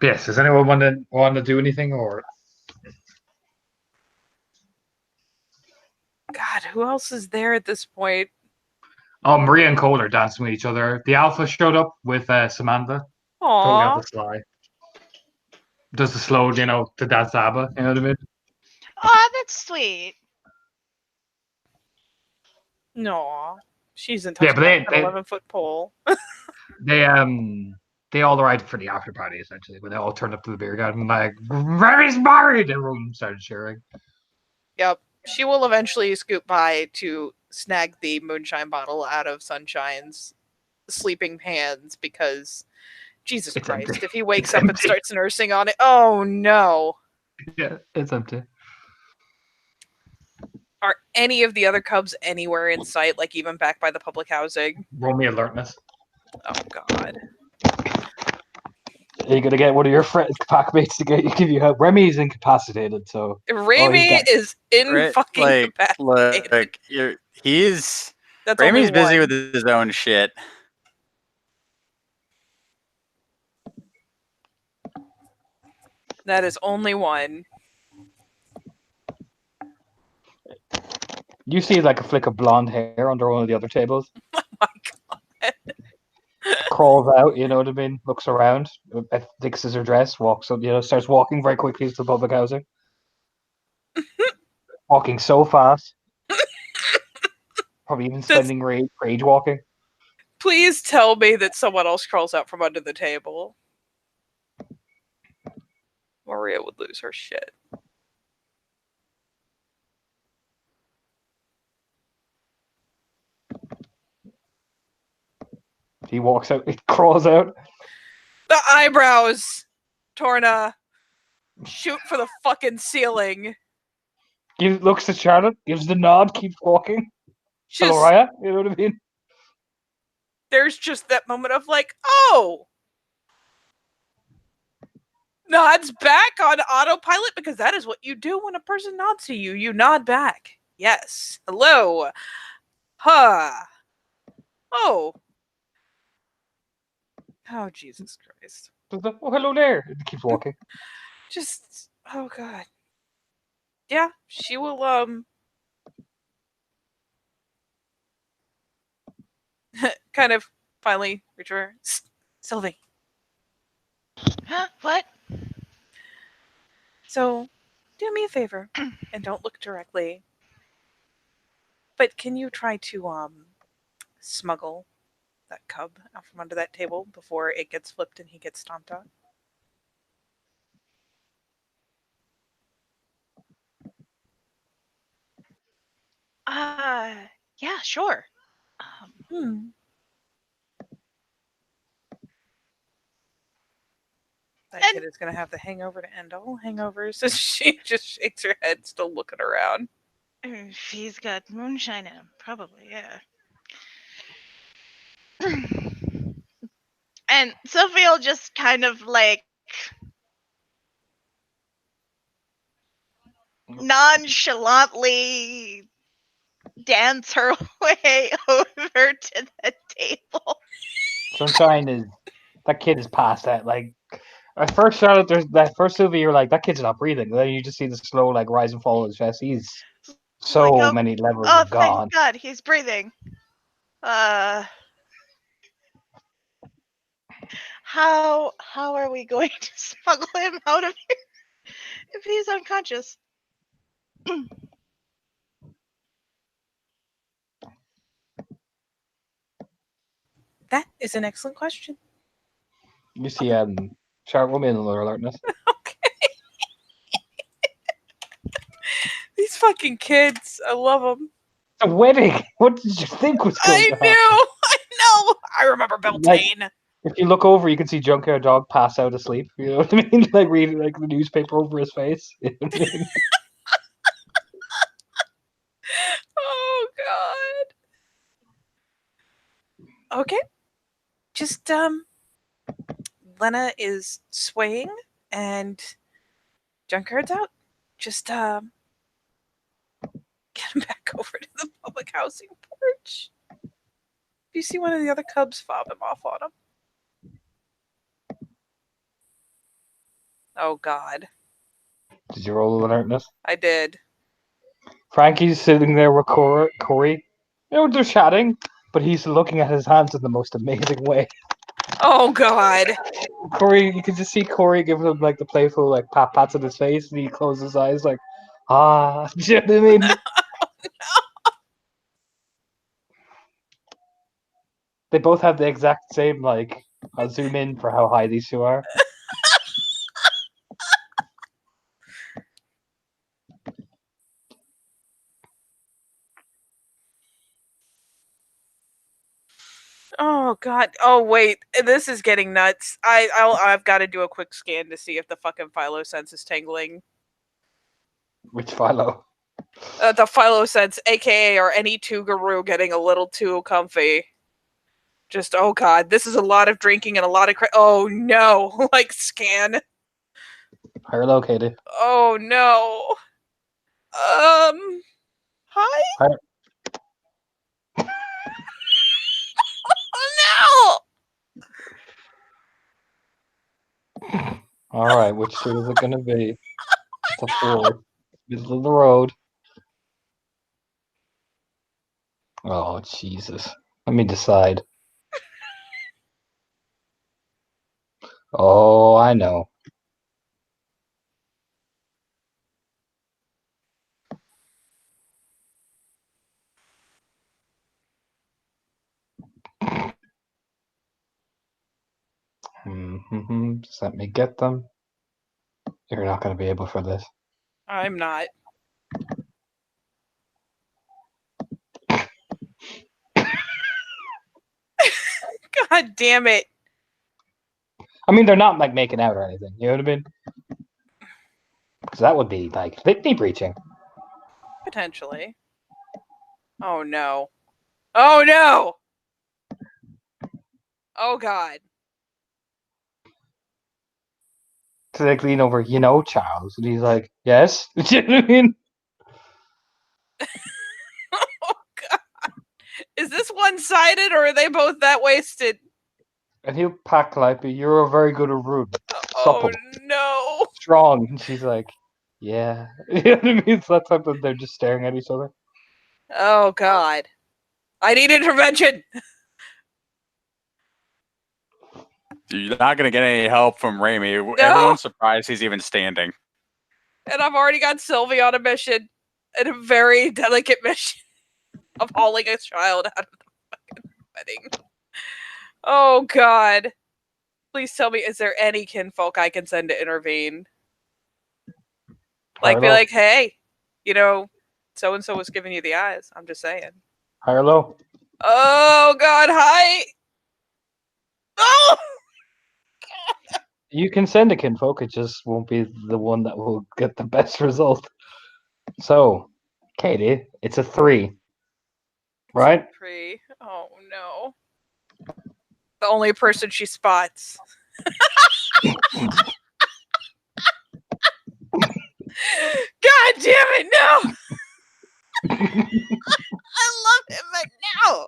Yes, does anyone want to do anything or? God, who else is there at this point? Oh, Maria and Cole are dancing with each other. The Alpha showed up with Samantha. Aww. Totally on the sly. Does the slow, to dance ABBA, you know what I mean? Oh, that's sweet. No, she's in touch with an 11-foot pole. They all arrived for the after party, essentially, when they all turned up to the beer garden like, Remy's married! Everyone started cheering. Yep. She will eventually scoot by to snag the moonshine bottle out of Sunshine's sleeping hands because, Jesus Christ, empty. If he wakes up and starts nursing on it, oh no. Yeah, it's empty. Are any of the other cubs anywhere in sight, like even back by the public housing? Roll me alertness. Oh God. Are you gonna get one of your pack mates to give you help? Remy's incapacitated, so Remy is fucking incapacitated. Look, Remy's busy with his own shit. That is only one. You see like a flick of blonde hair under one of the other tables. Oh my God. Crawls out, you know what I mean? Looks around, fixes her dress, walks up, starts walking very quickly to the public housing. Walking so fast. Probably even That's- spending rage walking. Please tell me that someone else crawls out from under the table. Maria would lose her shit. He walks out, he crawls out. The eyebrows! Torna. Shoot for the fucking ceiling. Looks at Charlotte, gives the nod, keeps walking. Hello, Just, Raya. You know what I mean? there's just that moment of like, oh! Nods back on autopilot because that is what you do when a person nods to you. You nod back. Yes. Hello. Huh. Oh. Oh, Jesus Christ. Oh, hello there. He keeps walking. Just, oh God. Yeah, she will, kind of finally return. Sylvie. Huh? What? So, do me a favor and don't look directly. But can you try to, smuggle that cub out from under that table before it gets flipped and he gets stomped on? Yeah, sure. That kid is going to have the hangover to end all hangovers. So she just shakes her head, still looking around. If he's got moonshine in him, probably, yeah. And Sophie will just kind of like nonchalantly dance her way over to the table. Sunshine is that kid is past that. Like at first, Charlotte, there's that first Sylvie, you're like, that kid's not breathing. Then you just see the slow like rise and fall of his chest. He's so Like, many levels oh, have gone. thank God, he's breathing. How are we going to smuggle him out of here if he's unconscious? That is an excellent question. You see, Charlotte will be in another alertness. Okay. These fucking kids, I love them. A wedding. What did you think was going to happen? I know. I remember Beltane. If you look over, you can see Junkyard Dog pass out asleep. You know what I mean? Like reading like the newspaper over his face. You know what I mean? Oh God. Okay. Just Lena is swaying and Junkyard's out. Just get him back over to the public housing porch. If you see one of the other cubs, fob him off on him. Oh God. Did you roll alertness? I did. Frankie's sitting there with Corey. You know, they're chatting, but he's looking at his hands in the most amazing way. Oh God. Corey, you can just see Corey giving him like the playful like pats on his face, and he closes his eyes like, ah. Do you know what I mean? They both have the exact same like. I'll zoom in for how high these two are. Oh God. Oh wait. This is getting nuts. I've got to do a quick scan to see if the fucking Philo-sense is tingling. Which Philo? The Philo-sense, aka or any two guru, getting a little too comfy. Just oh God, this is a lot of drinking and a lot of oh no, like scan. Higher located. Oh no. Hi. Higher. Oh no. All right, which street is it going to be? It's a 4. Middle of the road. Oh, Jesus. Let me decide. Oh, I know. Just let me get them. You're not going to be able for this. I'm not. God damn it. I mean, they're not like making out or anything. You know what I mean? Because that would be like knee breaching. Potentially. Oh no. Oh no! Oh god. So they lean over, Charles, and he's like, "Yes." You know what I mean? Oh god. Is this one-sided or are they both that wasted? And he'll pack like, "You're a very good at rude, Oh supple, no. strong." And she's like, "Yeah." You know what I mean? So that's something they're just staring at each other. Oh god. I need intervention. You're not gonna get any help from Raimi. No. Everyone's surprised he's even standing. And I've already got Sylvie on a mission. And a very delicate mission of hauling a child out of the fucking wedding. Oh god. Please tell me, is there any kinfolk I can send to intervene? Like, be Harlow. like, hey, so and so was giving you the eyes. I'm just saying. Harlow. Oh god, hi. Oh! You can send a kinfolk, it just won't be the one that will get the best result. So, Katie, it's a 3. Right? Oh no. The only person she spots. God damn it, no! I love him, but no!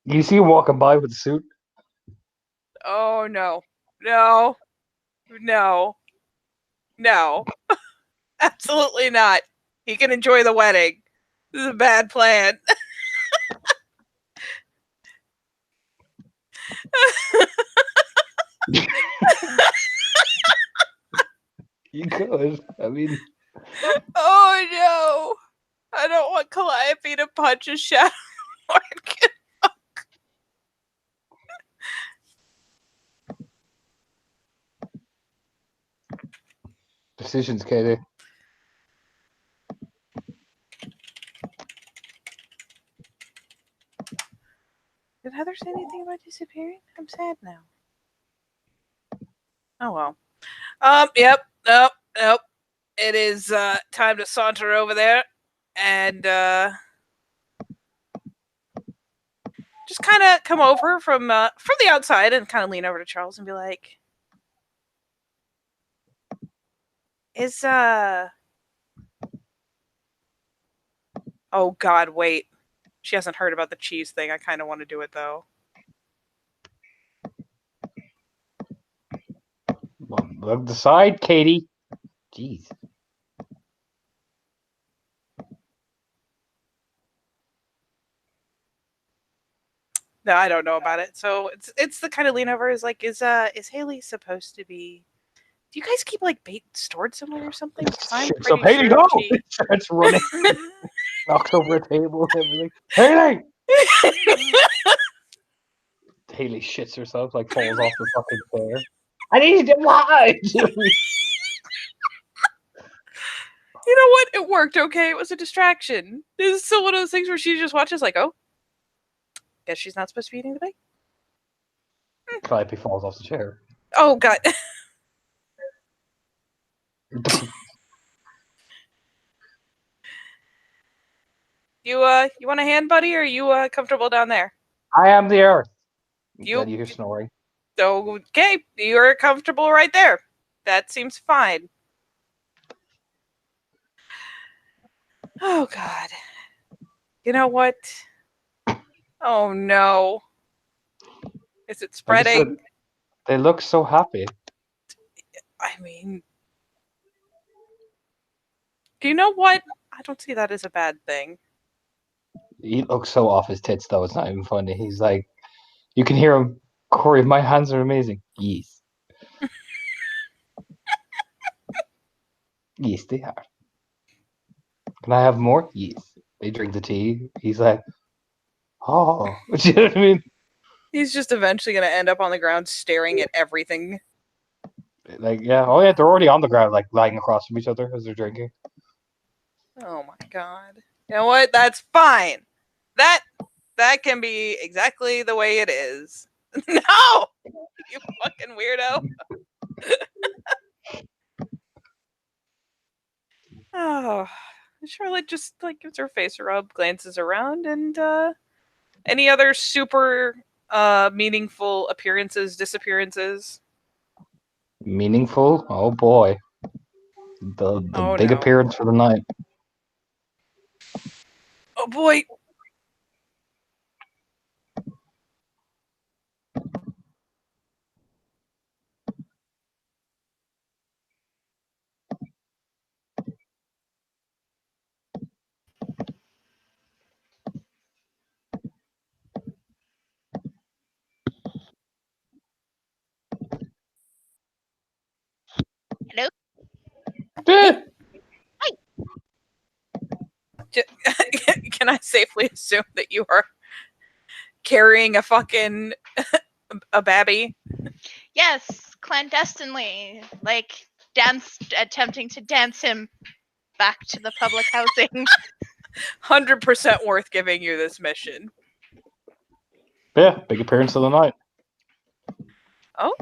You see him walking by with a suit? Oh no. No. No. No. Absolutely not. He can enjoy the wedding. This is a bad plan. You could. I mean, Oh no. I don't want Calliope to punch a shadow. decisions, Katie. Did Heather say anything about disappearing? I'm sad now. Oh well. Yep. Nope. It is time to saunter over there and just kind of come over from the outside and kind of lean over to Charles and be like, "Is oh god, wait. She hasn't heard about the cheese thing. I kind of want to do it though." Well, decide, Katie. Jeez. No, I don't know about it. So it's the kind of lean over is like, is Haley supposed to be? Do you guys keep like bait stored somewhere or something? Because I'm So pretty Haley, sure go! she... Starts running, knocks over a table and everything. Haley! Haley shits herself, like falls off the fucking chair. I need to watch! You know what? It worked okay. It was a distraction. This is still one of those things where she just watches like, oh, guess she's not supposed to be eating the bait. Calliope falls off the chair. Oh god. You want a hand, buddy, or are you comfortable down there? I am the earth. You hear snoring. Okay, you're comfortable right there. That seems fine. Oh god. You know what? Oh no. Is it spreading? They look so happy. I mean, do you know what? I don't see that as a bad thing. He looks so off his tits, though. It's not even funny. He's like, you can hear him. Corey, my hands are amazing. Yes. Yes, they are. Can I have more? Yes. they drink the tea. He's like, oh, do you know what I mean? He's just eventually going to end up on the ground staring at everything. Like, yeah, oh yeah, they're already on the ground, like lying across from each other as they're drinking. Oh my god. You know what? That's fine. That can be exactly the way it is. No! You fucking weirdo. Oh, Charlotte just like gives her face a rub, glances around, and any other super meaningful appearances, disappearances? Meaningful? Oh boy. The Oh big no. appearance for the night. Oh boy. Hello? Eh, Can I safely assume that you are carrying a fucking a babby? Yes, clandestinely. Like, attempting to dance him back to the public housing. 100% worth giving you this mission. yeah, big appearance of the night. Oh,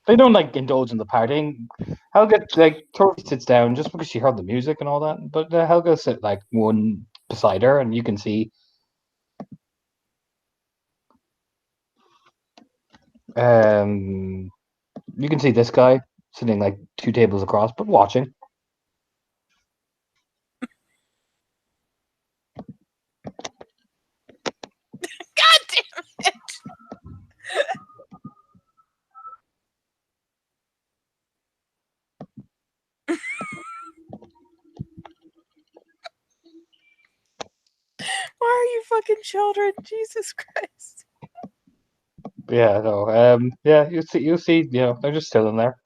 They don't like indulge in the partying. Helga like Tori sits down just because she heard the music and all that, but Helga sit like one beside her, and you can see you can see this guy sitting like 2 tables across, but watching. god damn it! Why are you fucking children? Jesus Christ. Yeah, no, yeah, you see, they're just still in there.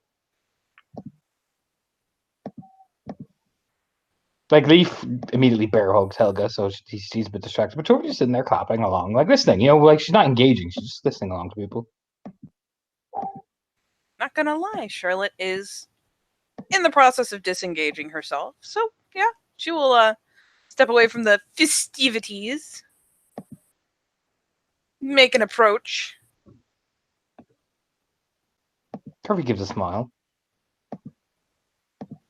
Like Leaf immediately bear hugs Helga, so she's a bit distracted. But Tori's sitting there clapping along, like listening. Like she's not engaging; she's just listening along to people. Not gonna lie, Charlotte is in the process of disengaging herself. So yeah, she will step away from the festivities, make an approach. Tori gives a smile,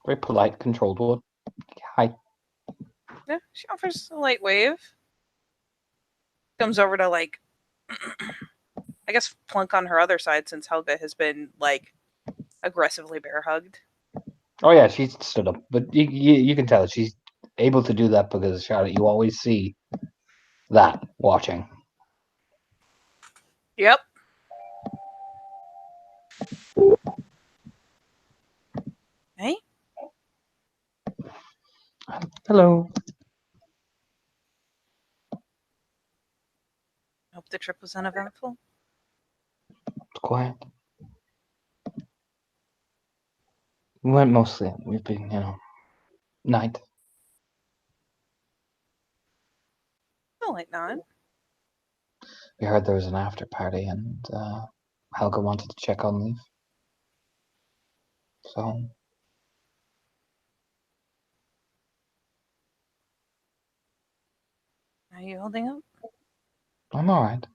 very polite, controlled one. Hi. Yeah, she offers a light wave. Comes over to like, I guess, plunk on her other side since Helga has been like aggressively bear hugged. Oh yeah, she stood up, but you can tell she's able to do that because Charlotte. You always see that watching. Yep. Hey, Hello. hope the trip was uneventful. It's quiet. We went mostly. We've been, night. No, like not. We heard there was an after party, and Helga wanted to check on Leaf. So Are you holding up? I'm all right.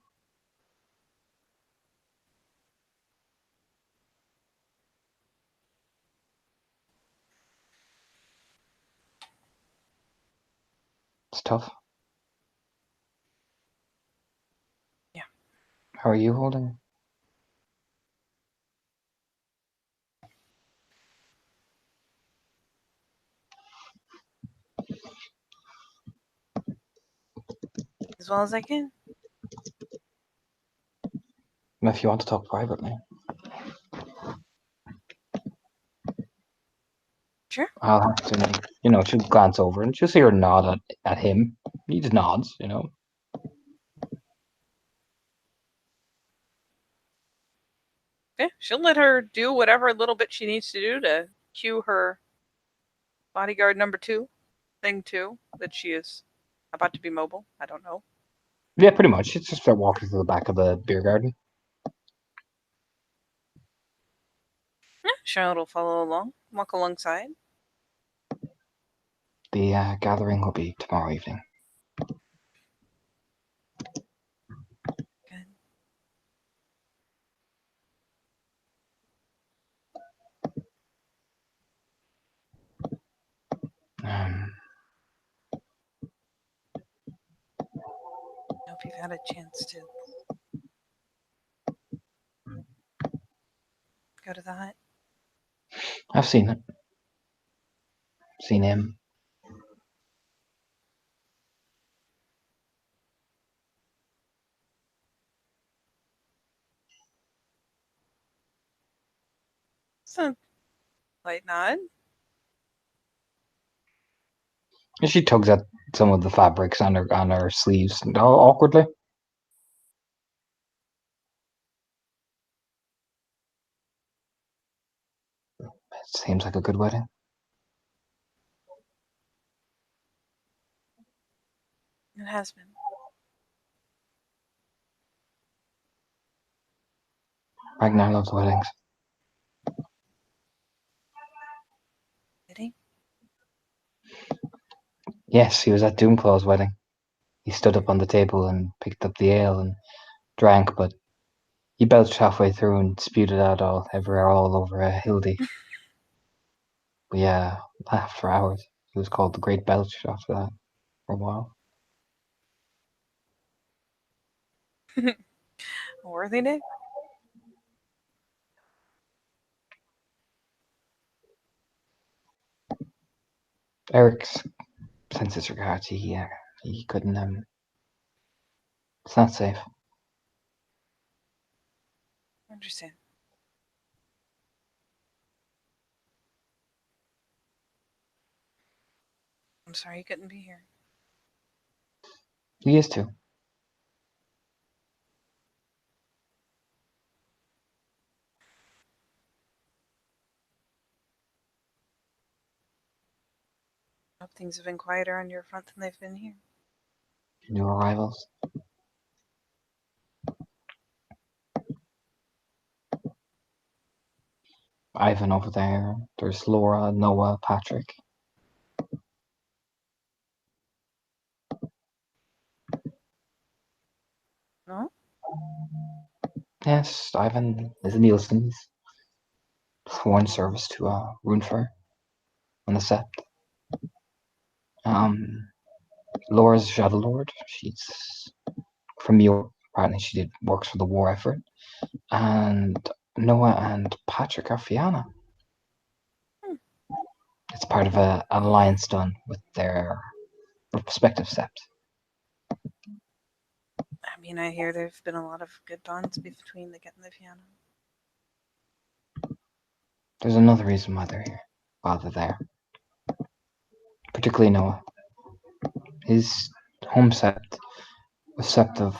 It's tough. Yeah. How are you holding? As well as I can. If you want to talk privately, Sure. I'll have to, she'll glance over and she'll see her nod at him. He just nods, Yeah, she'll let her do whatever little bit she needs to do to cue her bodyguard number 2, thing 2, that she is about to be mobile. I don't know. Yeah, pretty much. It's just start walking to the back of the beer garden. Yeah, Charlotte will follow along, walk alongside. The gathering will be tomorrow evening. Good. Hope you've had a chance to go to the hut. I've seen it. Seen him. So, light nod. And she tugs at some of the fabrics on her sleeves awkwardly. It seems like a good wedding. It has been. Ragnar loves weddings. Did he? Yes, he was at Doomclaw's wedding. He stood up on the table and picked up the ale and drank, but he belched halfway through and spewed it out all over Hildy. We laughed for hours. He was called the Great Belch after that for a while. Worthy day? Eric's sends his regards. He couldn't. It's not safe. I understand. I'm sorry you couldn't be here. He is too. I hope things have been quieter on your front than they've been here. New arrivals. Ivan over there. There's Laura, Noah, Patrick. No? Yes, Ivan is Nielsen's sworn service to Runefer on the Sept. Laura's Shadow Lord. She's from York. Apparently, she works for the war effort. And Noah and Patrick are Fianna. It's part of an alliance done with their respective Sept. I mean, I hear there've been a lot of good bonds between the Get and the Fianna. There's another reason why they're here. Why they're there. Particularly Noah. His home Sept, the Sept of,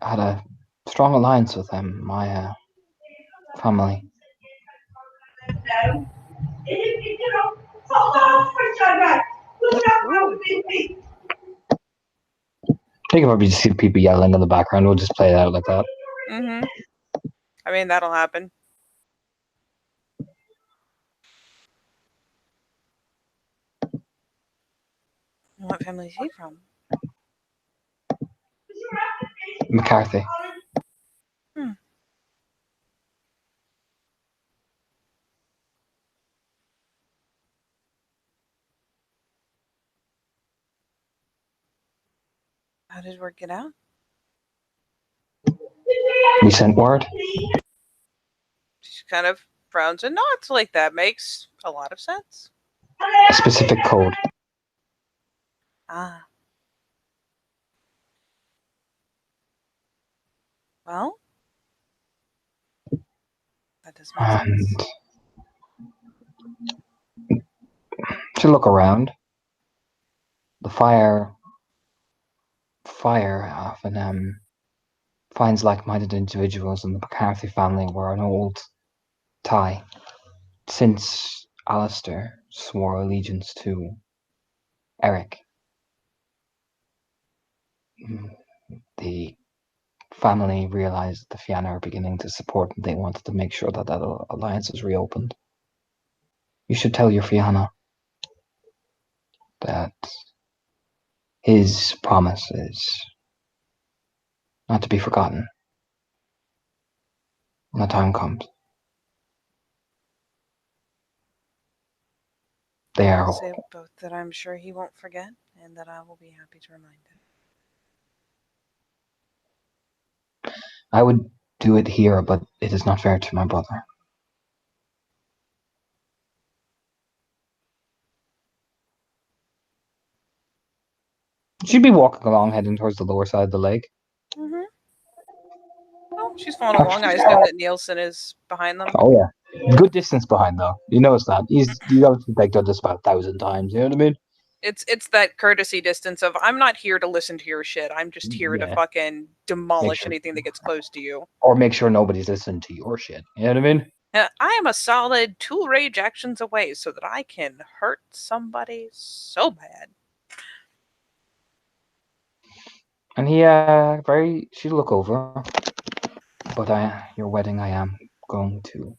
had a strong alliance with them, my family. I think if I just see people yelling in the background, we'll just play it out like that. Mm-hmm. I mean, that'll happen. What family is he from? McCarthy. How did word get out? We sent word. She kind of frowns and nods like that. Makes a lot of sense. A specific code. Ah. Well, that does make sense. To look around, the fire often finds like-minded individuals, and the McCarthy family were an old tie. Since Alistair swore allegiance to Eric. The family realized the Fianna are beginning to support, and they wanted to make sure that that alliance is reopened. You should tell your Fianna that his promise is not to be forgotten when the time comes. They I'll are. say both that I'm sure he won't forget and that I will be happy to remind him. I would do it here, but it is not fair to my brother. She'd be walking along, heading towards the lower side of the lake. Mm-hmm. Well, she's following along. I assume that Nielsen is behind them. Oh yeah, good distance behind though. You notice that he's obviously done this about 1,000 times. You know what I mean? It's that courtesy distance of I'm not here to listen to your shit. I'm just here to Yeah. fucking demolish sure- anything that gets close to you. Or make sure nobody's listening to your shit. You know what I mean? I am a solid 2 rage actions away so that I can hurt somebody so bad. And she'll look over. But your wedding, I am going to.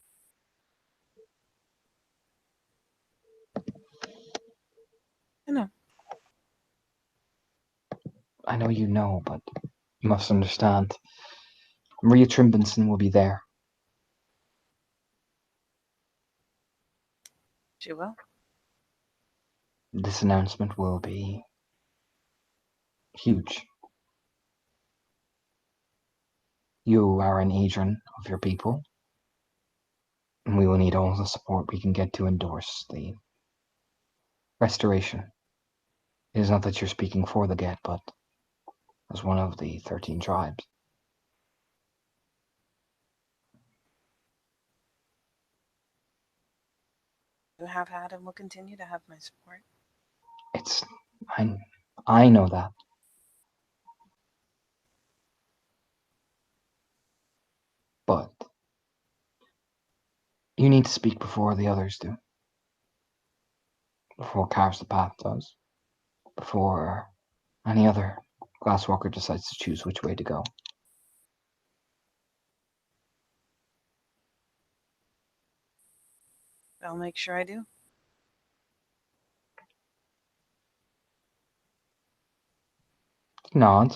I know. I know you know, but you must understand. Maria Trimbenson will be there. She will. This announcement will be huge. You are an agent of your people, and we will need all the support we can get to endorse the restoration. It is not that you're speaking for the Get, but as one of the 13 tribes. You have had and will continue to have my support. I know that. But you need to speak before the others do. Before Carves the Path does. Before any other glasswalker decides to choose which way to go. I'll make sure I do. Nod.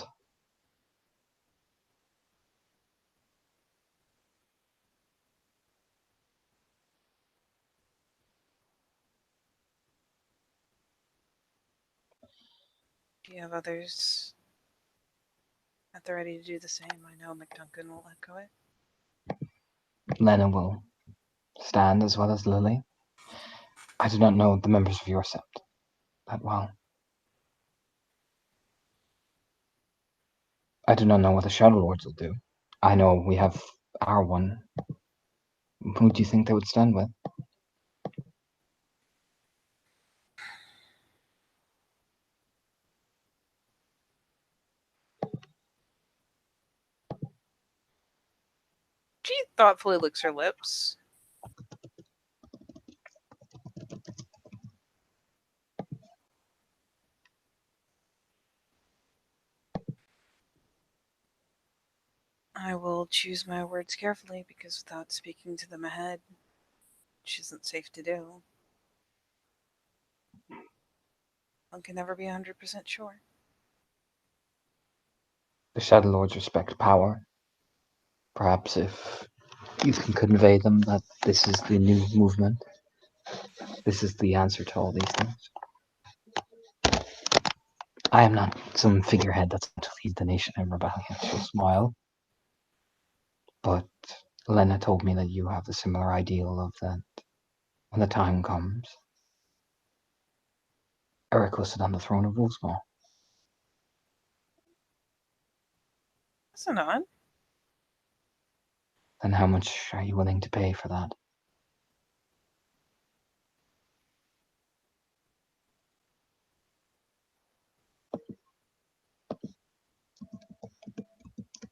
Do you have others at the ready to do the same? I know McDuncan will echo it. Lena will stand as well as Lily. I do not know the members of your sept that well. I do not know what the Shadow Lords will do. I know we have our one. Who do you think they would stand with? She thoughtfully licks her lips. I will choose my words carefully because without speaking to them ahead, which isn't safe to do, one can never be 100% sure. The Shadow Lords respect power. Perhaps if you can convey them that this is the new movement, this is the answer to all these things. I am not some figurehead that's going to lead the nation in rebellion. She'll smile. But Lena told me that you have the similar ideal of that when the time comes. Eric will sit on the throne of Wolfsmaw. That's an odd. Then how much are you willing to pay for that?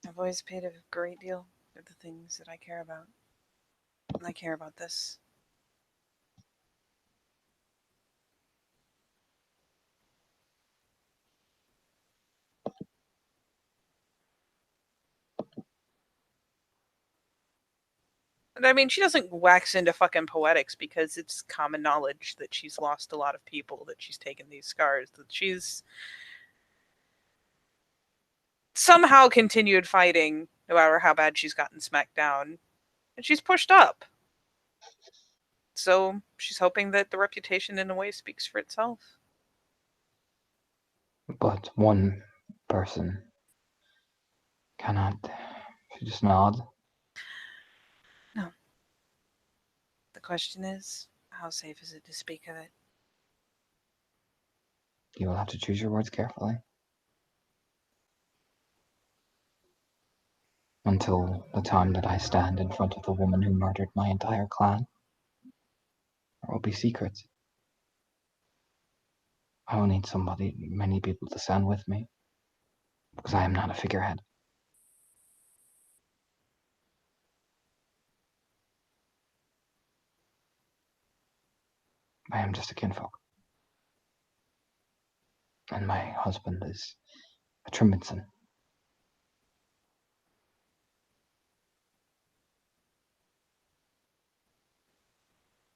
I've always paid a great deal for the things that I care about. And I care about this. And I mean, she doesn't wax into fucking poetics because it's common knowledge that she's lost a lot of people, that she's taken these scars, that she's somehow continued fighting no matter how bad she's gotten smacked down. And she's pushed up. So she's hoping that the reputation in a way speaks for itself. But one person cannot. She just nod. No. The question is, how safe is it to speak of it? You will have to choose your words carefully. Until the time that I stand in front of the woman who murdered my entire clan, there will be secrets. I will need many people to stand with me, because I am not a figurehead. I am just a kinfolk. And my husband is a Trimminson.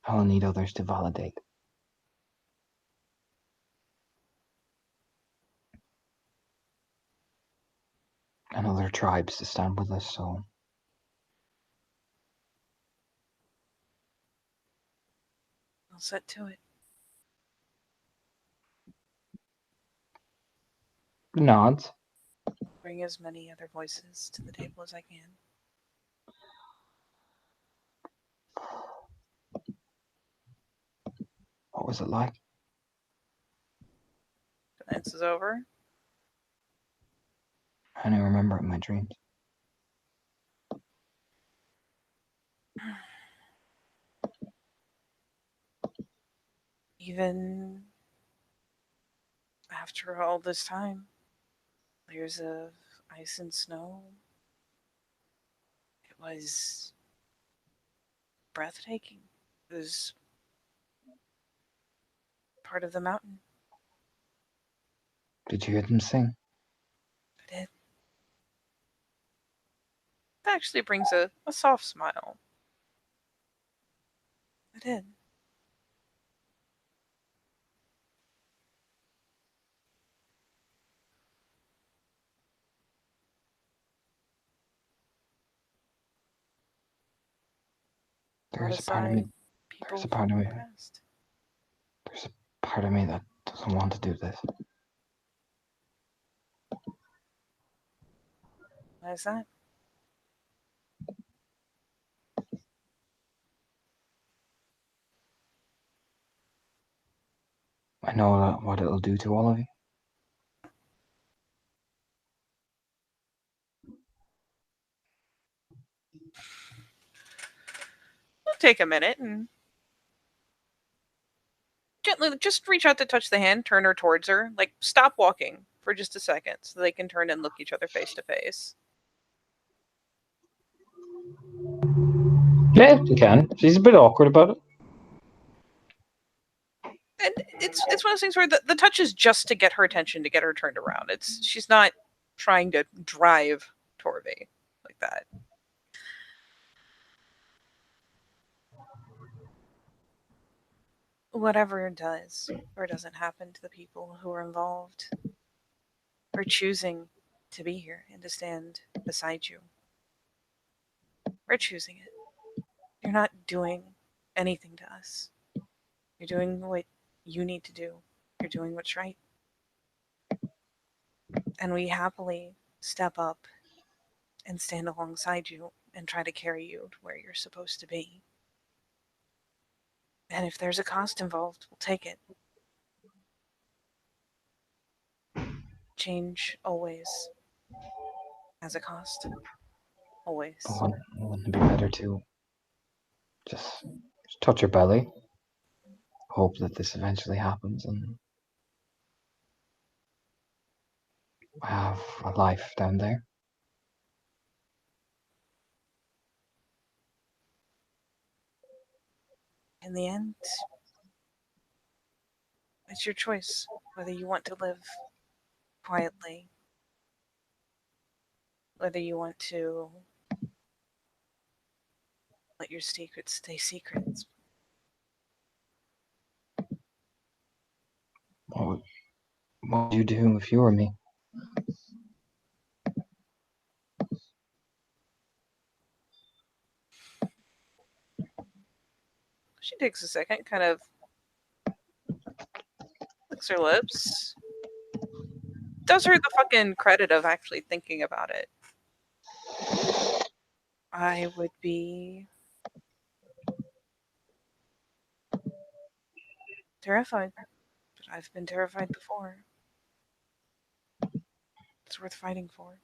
I will need others to validate. And other tribes to stand with us, so I'll set to it. nods. Bring as many other voices to the table as I can. What was it like? Dance is over. I only remember it in my dreams. Even after all this time, layers of ice and snow, it was breathtaking. It was part of the mountain. Did you hear them sing? I did. That actually brings a soft smile. I did. There's a part of me. People There's a part of from me. the past. There's a part of me that doesn't want to do this. Why is that? I know what it'll do to all of you. We'll take a minute and gently just reach out to touch the hand, turn her towards her. Like, stop walking for just a second so they can turn and look each other face to face. Yeah, you can. She's a bit awkward about it. And it's one of those things where the touch is just to get her attention, to get her turned around. She's not trying to drive Torvi like that. Whatever does or doesn't happen to the people who are involved are choosing to be here and to stand beside you. We're choosing it. You're not doing anything to us. You're doing what you need to do. You're doing what's right. And we happily step up and stand alongside you and try to carry you to where you're supposed to be. And if there's a cost involved, we'll take it. Change always has a cost. Always. But wouldn't it be better to just touch her belly, hope that this eventually happens, and have a life down there? In the end, it's your choice whether you want to live quietly, whether you want to Let your secrets stay secrets. What would you do if you were me? She takes a second, kind of licks her lips. Does her the fucking credit of actually thinking about it. I would be terrified, but I've been terrified before. It's worth fighting for.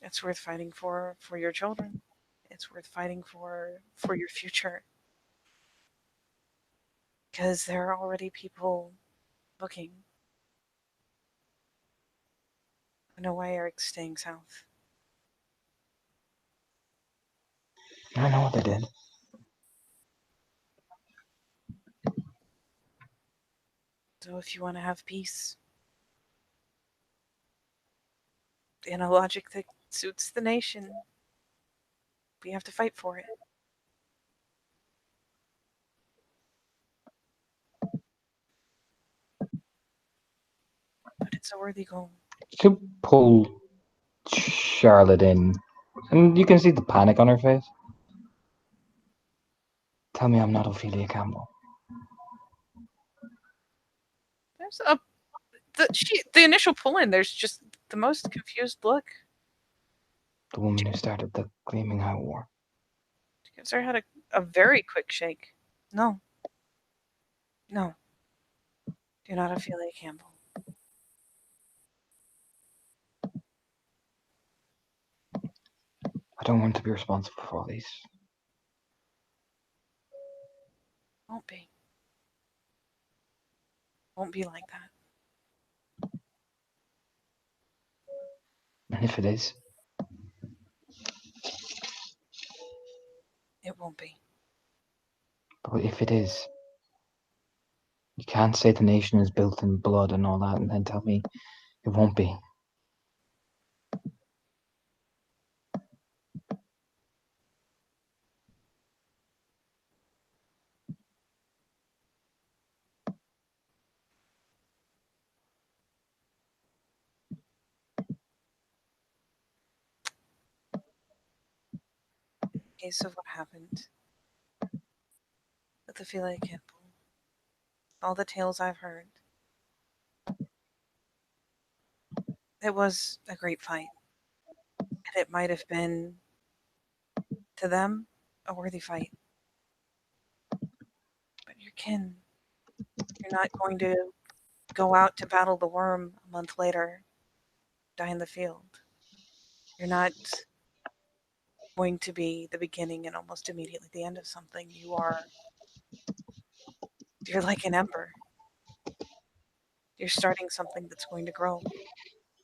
It's worth fighting for your children. It's worth fighting for your future. Because there are already people looking. I know why Eric's staying south. I know what they did. So if you want to have peace in a logic that suits the nation, we have to fight for it. But it's a worthy goal. To pull Charlotte in, and you can see the panic on her face. Tell me I'm not Ophelia Campbell. There's the initial pull in, there's just the most confused look. The woman who started the Gleaming Eye War. She gives her head a very quick shake. No. No. You're not Ophelia Campbell. I don't want to be responsible for all these. Won't be. Won't be like that. And if it is, It won't be. but if it is, you can't say the nation is built in blood and all that and then tell me it won't be. Case of what happened with Ophelia Campbell. All the tales I've heard. It was a great fight. And it might have been, to them, a worthy fight. But your kin. You're not going to go out to battle the worm a month later, die in the field. You're not going to be the beginning and almost immediately the end of something. You're like an ember. You're starting something that's going to grow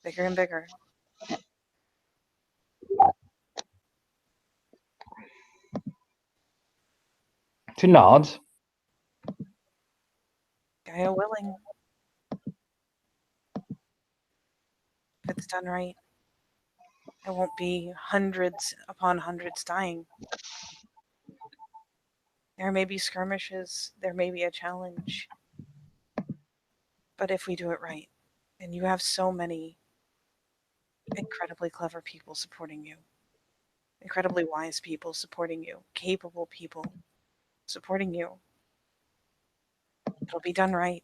bigger and bigger. She nods. Gaia willing. If it's done right, it won't be hundreds upon hundreds dying. There may be skirmishes, there may be a challenge. But if we do it right, and you have so many incredibly clever people supporting you, incredibly wise people supporting you, capable people supporting you, it'll be done right.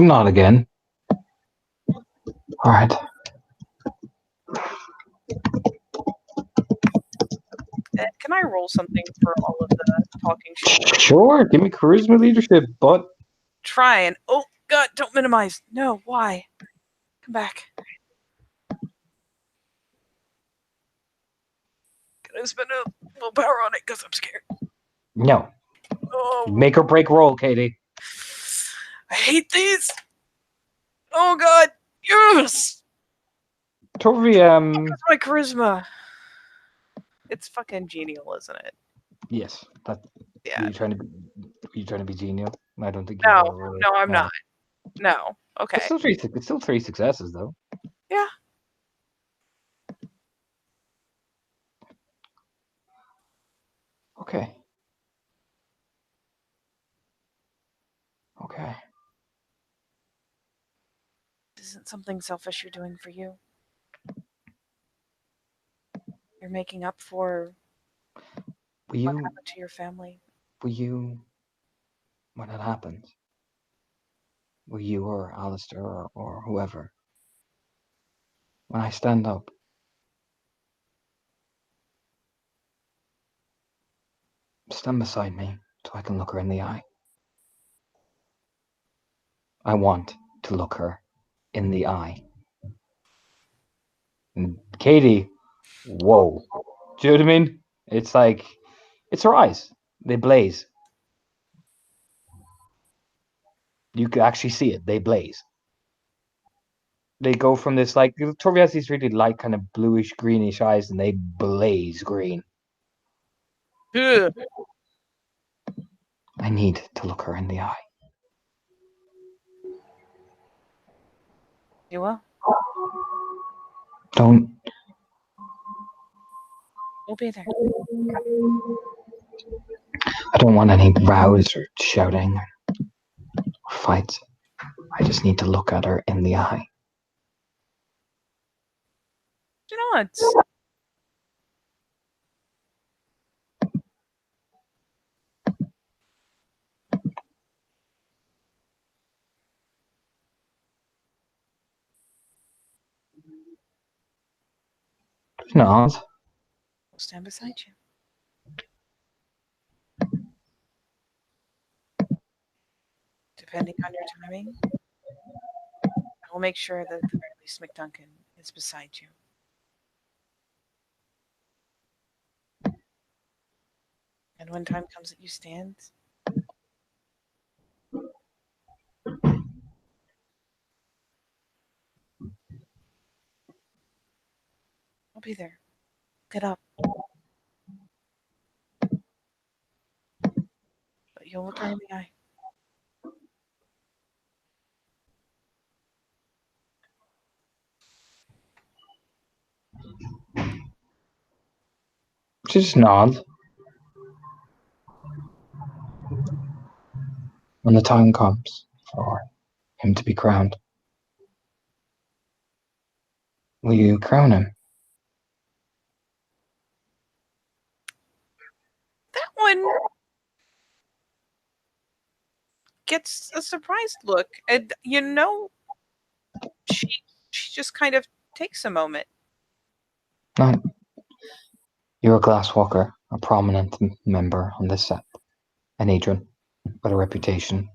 Not again. All right. Can I roll something for all of the talking shit? Sure. Give me charisma leadership, but Try and oh god, don't minimize. No, why? Come back. Can I spend a little power on it because I'm scared? no. Oh, Make or break roll, Katie. I hate these. Oh god! Yes! Torvi, That's my charisma. It's fucking genial, isn't it? yes. That Yeah. were you trying to be genial? I don't think you No, were. Really. no, I'm not. No. Okay. It's still three successes though. Yeah. Okay. Okay. This isn't something selfish you're doing for you. You're making up for Will what you? happened to your family. Will you? When it happens, will you or Alistair or whoever? When I stand up, stand beside me so I can look her in the eye. I want to look her in the eye. And Katie, whoa. Do you know what I mean? It's like, it's her eyes. They blaze. You can actually see it. They blaze. They go from this, like, Torvi has these really light, kind of bluish, greenish eyes, and they blaze green. Ugh. I need to look her in the eye. You will. Don't. We'll be there. I don't want any rows or shouting or fights. I just need to look at her in the eye. You know what? Not. We'll stand beside you. Depending on your timing, I will make sure that at the very least McDuncan is beside you. And when time comes that you stand, I'll be there. Get up. But you'll look her in the eye. Just nod. When the time comes for him to be crowned, will you crown him? That one gets a surprised look. And she just kind of takes a moment. No. You're a glasswalker, a prominent member on this set. An Adrian, with a reputation.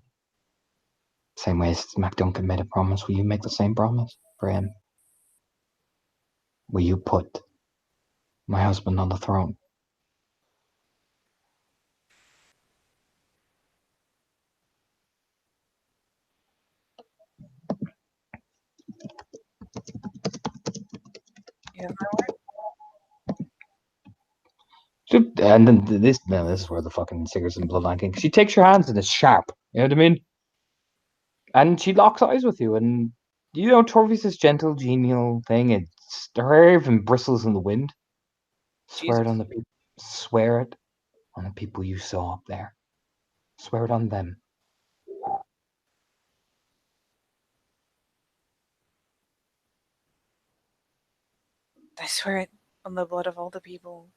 Same way as MacDuncan made a promise. Will you make the same promise for him? Will you put my husband on the throne? You have my word. And then this is where the fucking Singers and Bloodline King. She takes your hands and it's sharp. You know what I mean? And she locks eyes with you. And Torvi's this gentle, genial thing. It's her hair even bristles in the wind. Swear it on the people. Swear it on the people you saw up there. Swear it on them. I swear it on the blood of all the people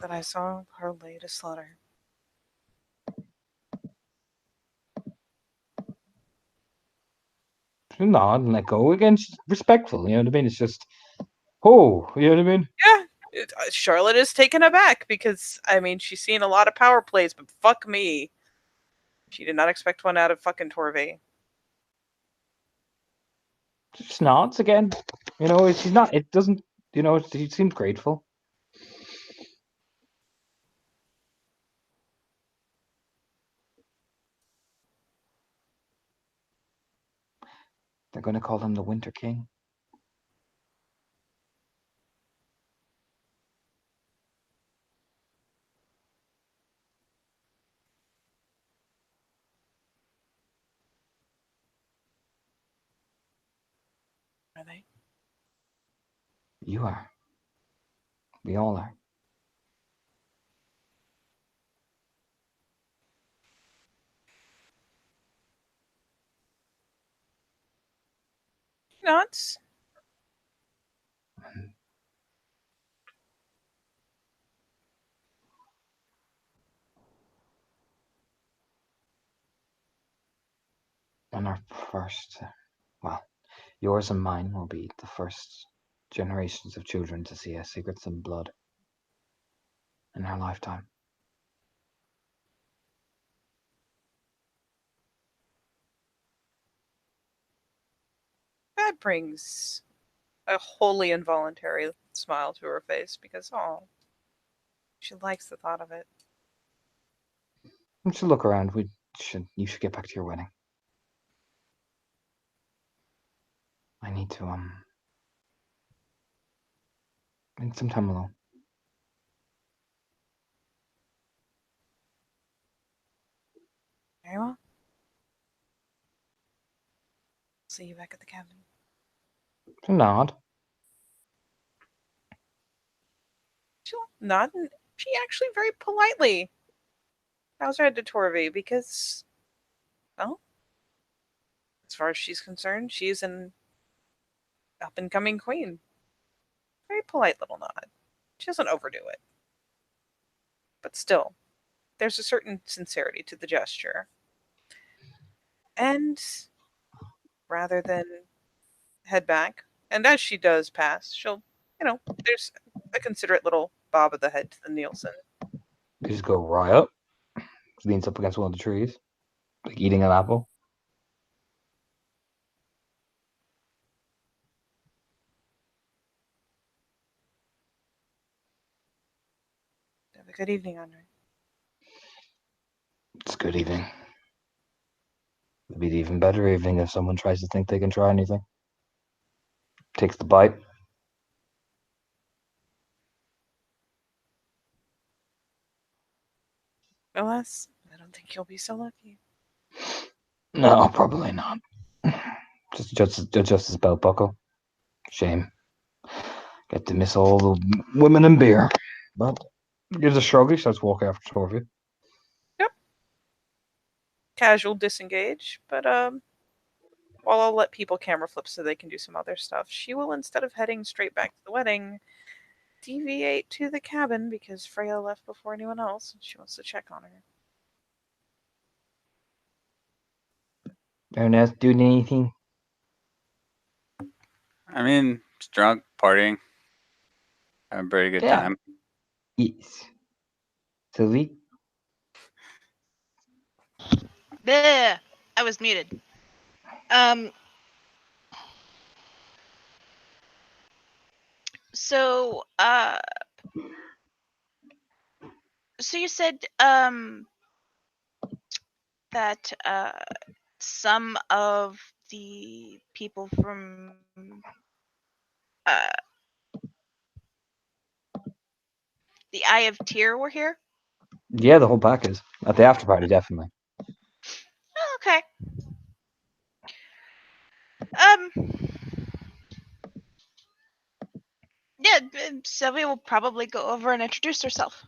that I saw her lay to slaughter. Nod and let go again. She's respectful. You know what I mean? It's just, oh, you know what I mean? Yeah. Charlotte is taken aback because, she's seen a lot of power plays, but fuck me. She did not expect one out of fucking Torve. Just nods again. She's not, it doesn't, she seems grateful. They're going to call him the Winter King. Are they? You are. We all are. Not. And our first, well, yours and mine will be the first generations of children to see our secrets in blood in our lifetime. That brings a wholly involuntary smile to her face because, oh, she likes the thought of it. We should look around. You should get back to your wedding. I need to, I need some time alone. Very well. See you back at the cabin. Nod. She'll nod, and she actually very politely bows her head to Torvi because, well, as far as she's concerned, she's an up and coming queen. Very polite little nod. She doesn't overdo it. But still, there's a certain sincerity to the gesture. And rather than head back, and as she does pass, she'll, there's a considerate little bob of the head to the Nielsen. You just go right up. Leans up against one of the trees, like eating an apple. Have a good evening, Andre. It's a good evening. It'd be an even better evening if someone tries to think they can try anything. Takes the bite. Alas, I don't think you'll be so lucky. No, probably not. Just his belt buckle. Shame. Get to miss all the women and beer. But gives a shrug. He starts walking after Torvi. Yep. Casual disengage, but while I'll let people camera flip so they can do some other stuff, she will, instead of heading straight back to the wedding, deviate to the cabin because Freya left before anyone else and she wants to check on her. Anyone else doing anything? I mean, it's drunk, partying, having a very good Yeah. time. Yes. Sylvie? Bleh, I was muted. So, so you said that some of the people from uh the Eye of Tyr were here? Yeah, the whole pack is. At the after party, definitely. Oh, okay. Yeah, Sylvia will probably go over and introduce herself.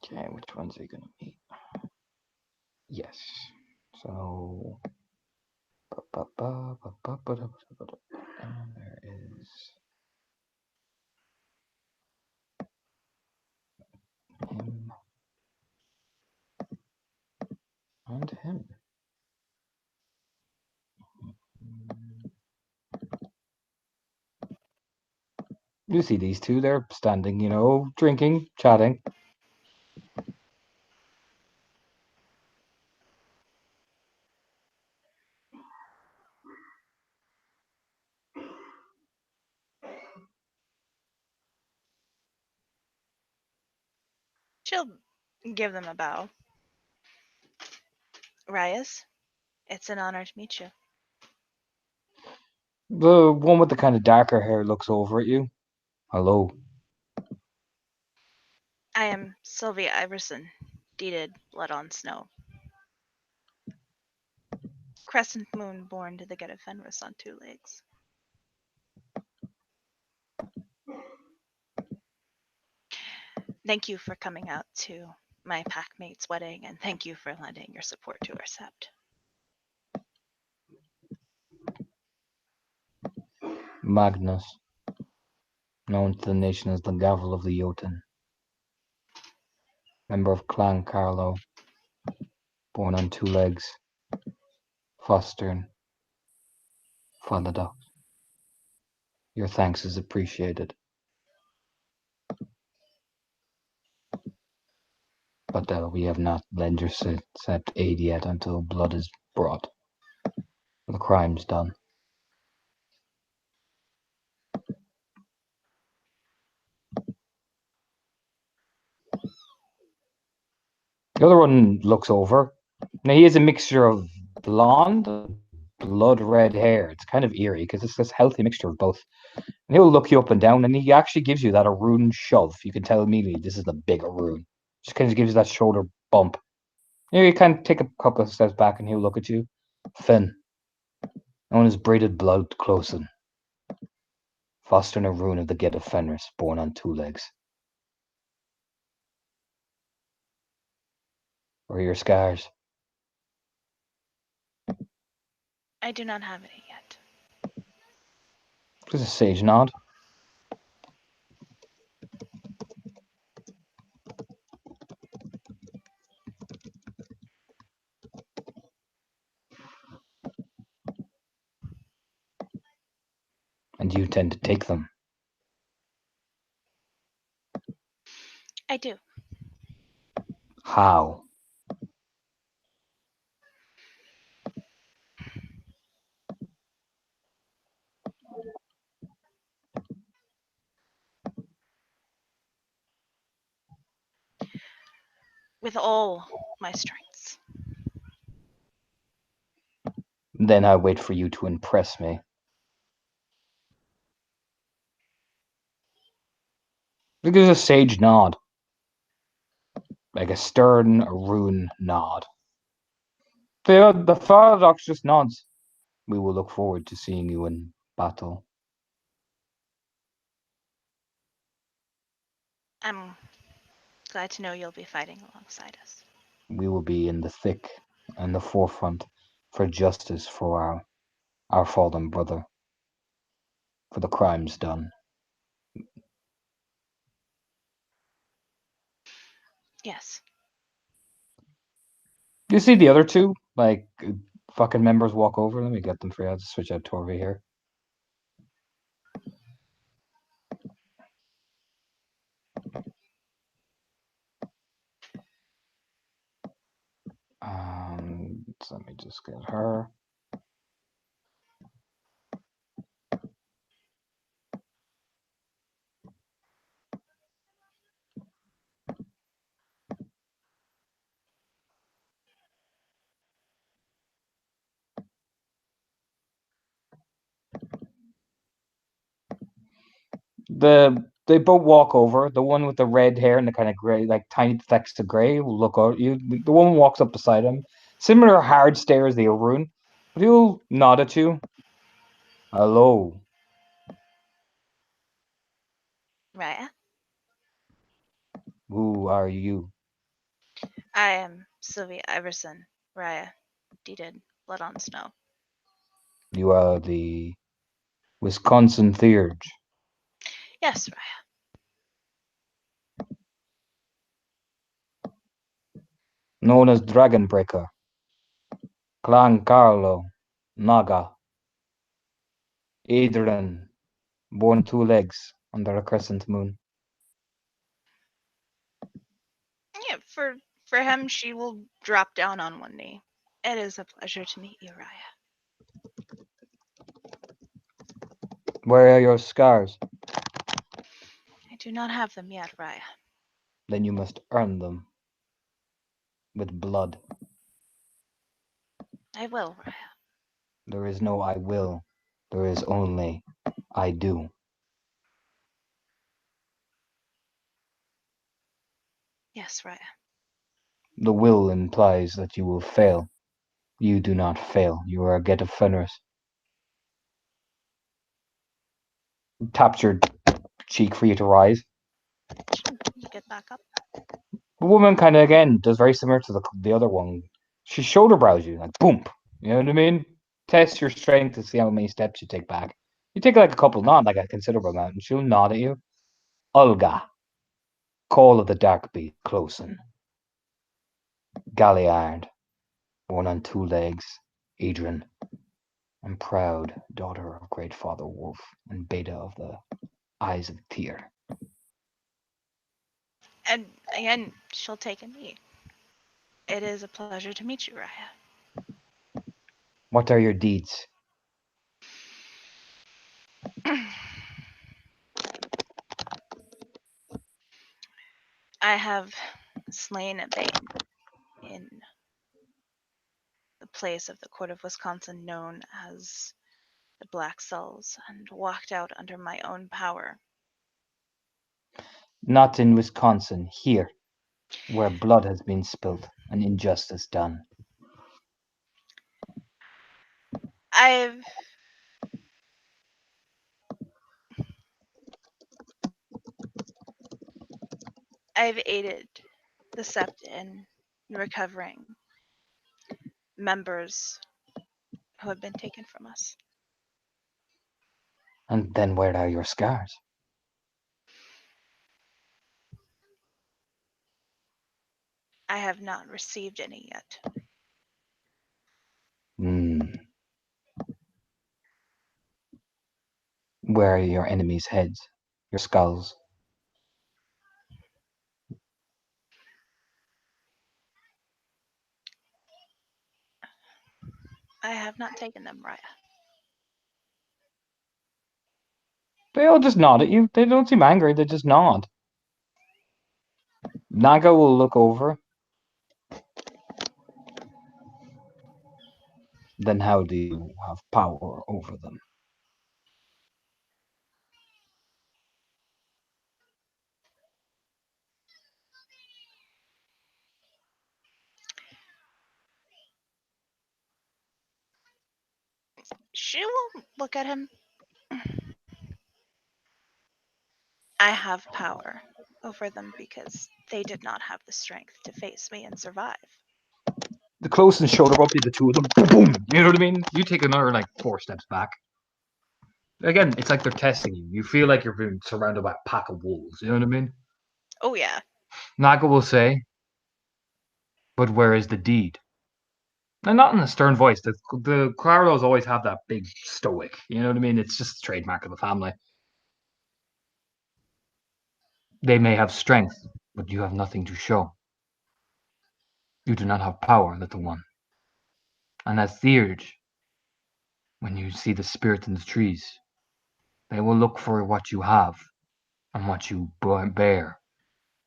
Okay, which ones are you gonna meet? Yes. So and there is him and him. You see these two, they're standing, drinking, chatting. She'll give them a bow. Ryas, it's an honor to meet you. The one with the kind of darker hair looks over at you. Hello. I am Sylvia Iverson, deeded Blood on Snow. Crescent moon born to the Get of Fenris on 2 legs. Thank you for coming out to my packmate's wedding, and thank you for lending your support to our sept. Magnus, known to the nation as the Gavel of the Jotun. Member of Clan Carlo, born on 2 legs. Fostern. Father. Your thanks is appreciated. But we have not lent your sept aid yet until blood is brought. The crime's done. The other one looks over. Now he has a mixture of blonde, blood red hair. It's kind of eerie because it's this healthy mixture of both. And he'll look you up and down, and he actually gives you that Arun shove. You can tell immediately this is the big Arun. Just kind of gives you that shoulder bump. You kind of take a couple of steps back, and he'll look at you. Finn, known as braided blood closen. Foster and Arun of the Get of Fenris, born on 2 legs. Where are your scars? I do not have any yet. There's a sage nod. And you tend to take them. I do. How? With all my strengths. Then I wait for you to impress me. There's a sage nod. Like a stern Arun nod. The Father just nods. We will look forward to seeing you in battle. I'm glad to know you'll be fighting alongside us. We will be in the thick and the forefront for justice for our fallen brother. For the crimes done. Yes. You see the other two, like, fucking members walk over. Let me get them for you. I'll just switch out Torvi here. So let me just get her. They both walk over. The one with the red hair and the kind of gray, like tiny flecks of gray, will look at you. The woman walks up beside him. Similar hard stare as the Arun, but he'll nod at you. Hello. Raya? Who are you? I am Sylvia Iverson, Raya, deeded Blood on Snow. You are the Wisconsin Theurge. Yes, Raya. Known as Dragonbreaker. Clan Carlo. Naga. Adrian. Born 2 legs under a crescent moon. Yeah, for him, she will drop down on one knee. It is a pleasure to meet you, Raya. Where are your scars? I do not have them yet, Raya. Then you must earn them. With blood. I will, Raya. There is no I will. There is only I do. Yes, Raya. The will implies that you will fail. You do not fail. You are a get of Fenris. Taps your cheek for you to rise. You get back up. The woman kind of again does very similar to the other one. She shoulder brows you like boom. You know what I mean? Test your strength to see how many steps you take back. You take like a couple, not like a considerable amount, and she'll nod at you. Olga, call of the dark beast, closen. Galliard, born on 2 legs. Adrian, and proud daughter of great father Wolf and Beta of the Eyes of Tyr. And again, she'll take a knee. It is a pleasure to meet you, Raya. What are your deeds? I have slain a Bane in the place of the court of Wisconsin known as the Black Cells and walked out under my own power. Not in Wisconsin, here, where blood has been spilt and injustice done. I've aided the Sept in recovering members who have been taken from us. And then where are your scars? I have not received any yet. Where are your enemies' heads? Your skulls? I have not taken them, Raya. They all just nod at you. They don't seem angry, they just nod. Naga will look over. Then how do you have power over them? She will look at him. I have power over them because they did not have the strength to face me and survive. The close and shoulder bump, the two of them, boom, boom. You know what I mean? You take another like 4 steps back. Again, it's like they're testing you. You feel like you're being surrounded by a pack of wolves. You know what I mean? Oh, yeah. Naga will say, but where is the deed? And not in a stern voice. The Claros always have that big stoic. You know what I mean? It's just a trademark of the family. They may have strength, but you have nothing to show. You do not have power, little one. And as Theurge, when you see the spirit in the trees, they will look for what you have and what you bear.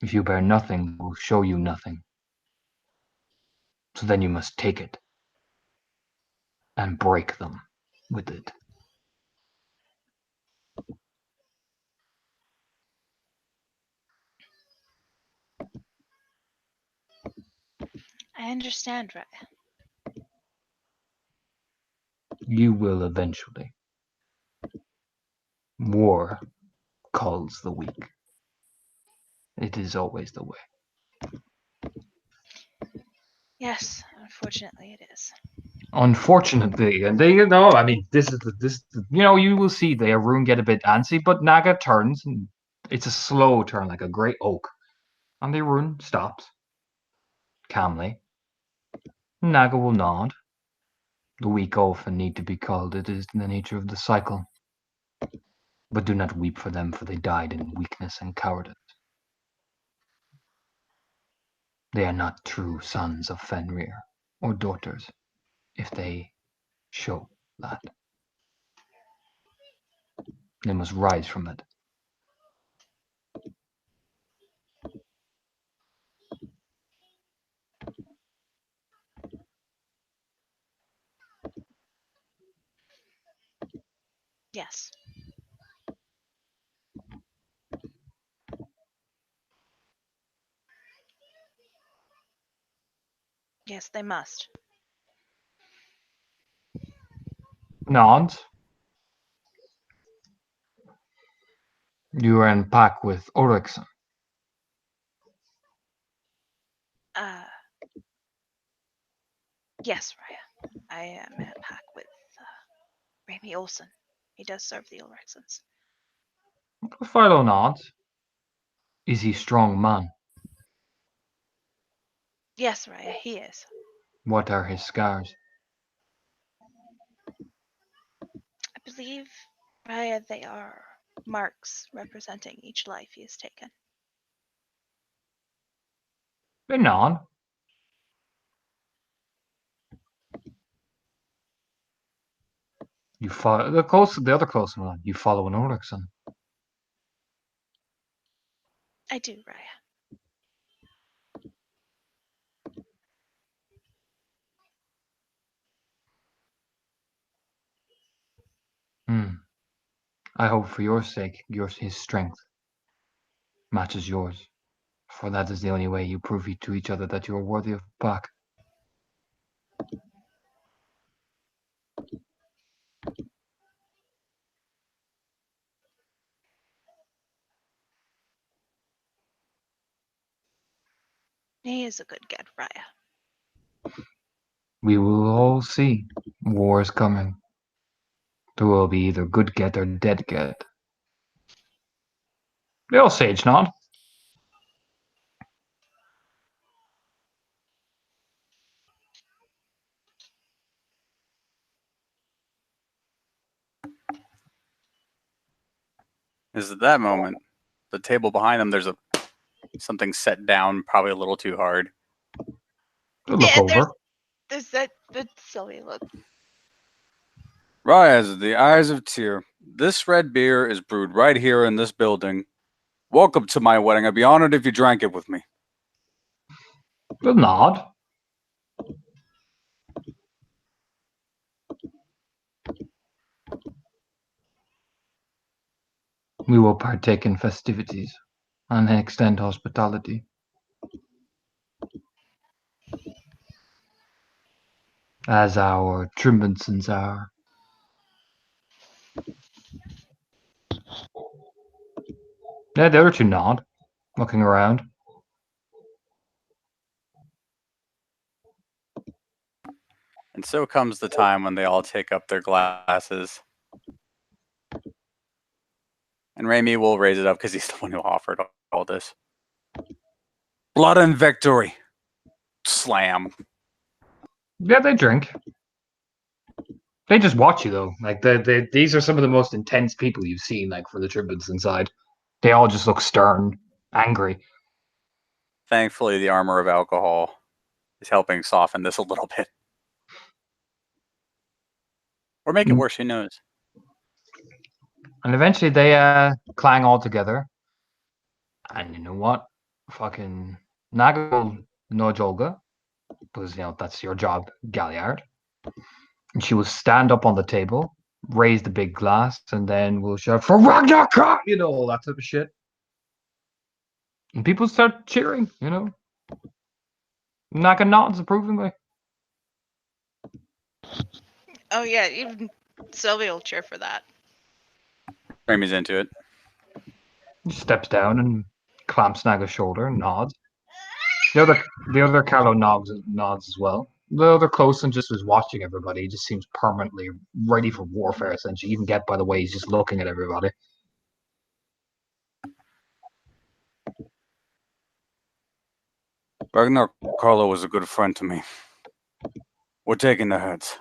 If you bear nothing, they will show you nothing. So then you must take it and break them with it. I understand, Raya. You will eventually. War calls the weak. It is always the way. Yes, unfortunately it is. Unfortunately, and they know. I mean, you will see the Arun get a bit antsy, but Naga turns, and it's a slow turn, like a great oak, and the Arun stops calmly. Naga will nod. The weak often need to be called. It is the nature of the cycle. But do not weep for them, for they died in weakness and cowardice. They are not true sons of Fenrir, or daughters, if they show that. They must rise from it. Yes. Yes, they must. Nods. You are in pack with Ulrichsen. Uh, yes, Raya. I am at pack with Rami Olsen. He does serve the Ulrichsons. Philo nods. Is he strong man? Yes, Raya, he is. What are his scars? I believe, Raya, they are marks representing each life he has taken. They nod. You follow the other close one. You follow an Ulrichsen. I do, Raya. I hope for your sake, his strength matches yours, for that is the only way you prove to each other that you are worthy of pack. He is a good get, Raya. We will all see. War is coming. There will be either good get or dead get. They all sage nod. Is at that moment, the table behind them, there's something set down, probably a little too hard. They look Yeah, over. there's that Sylvie look. Rise, the eyes of Tyr. This red beer is brewed right here in this building. Welcome to my wedding. I'd be honored if you drank it with me. They'll nod. We will partake in festivities and extend hospitality. As our Trimbinsons are. Yeah, the other two nod, looking around. And so comes the time when they all take up their glasses. And Raimi will raise it up because he's the one who offered all this. Blood and victory. Slam. Yeah, they drink. They just watch you though. Like these are some of the most intense people you've seen, like from the Tribunes inside. They all just look stern, angry. Thankfully, the armor of alcohol is helping soften this a little bit. Or make it worse, who knows? And eventually they clang all together. And you know what? Fucking Naga will nudge Olga, because that's your job, Galliard. And she will stand up on the table, raise the big glass, and then we'll shout for Ragnarok, all that type of shit. And people start cheering, Naga nods approvingly. Oh yeah, even Sylvie will cheer for that. Raimi's into it. He steps down and clamps Naga's shoulder and nods. The other Callow nods as well. The other Closen just was watching everybody. He just seems permanently ready for warfare, essentially. You can get by the way he's just looking at everybody. Ragnar Carlo was a good friend to me. We're taking their heads.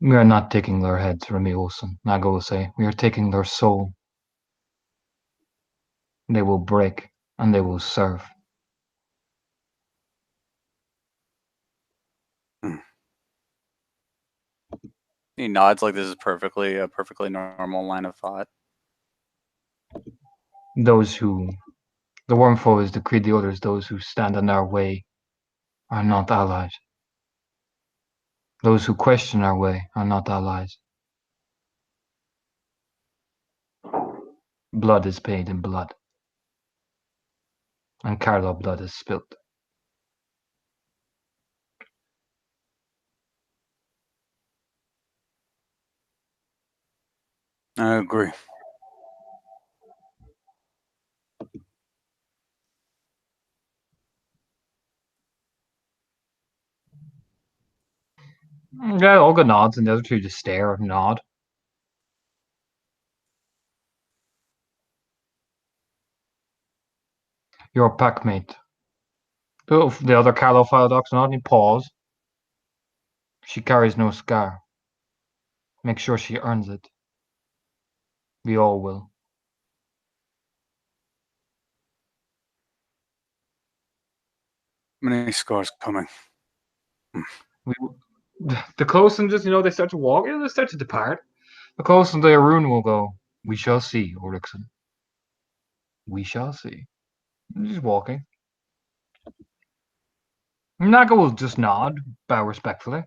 We are not taking their heads, Remy Olsen, Naga will say. We are taking their soul. They will break, and they will serve. He nods like this is a perfectly normal line of thought. The Wormfoe has decreed the others, those who stand in our way are not allies. Those who question our way are not allies. Blood is paid in blood. And Carlo blood is spilt. I agree. Yeah, Olga nods, and the other two just stare and nod. Your packmate. Oh, the other Carlo Philodox nod, and he paused. She carries no scar. Make sure she earns it. We all will. Many scars coming. We, the closer just, they start to walk, they start to depart. The closer the Arun will go. We shall see, Ulrichson. We shall see. He's walking. Naga will just nod, bow respectfully.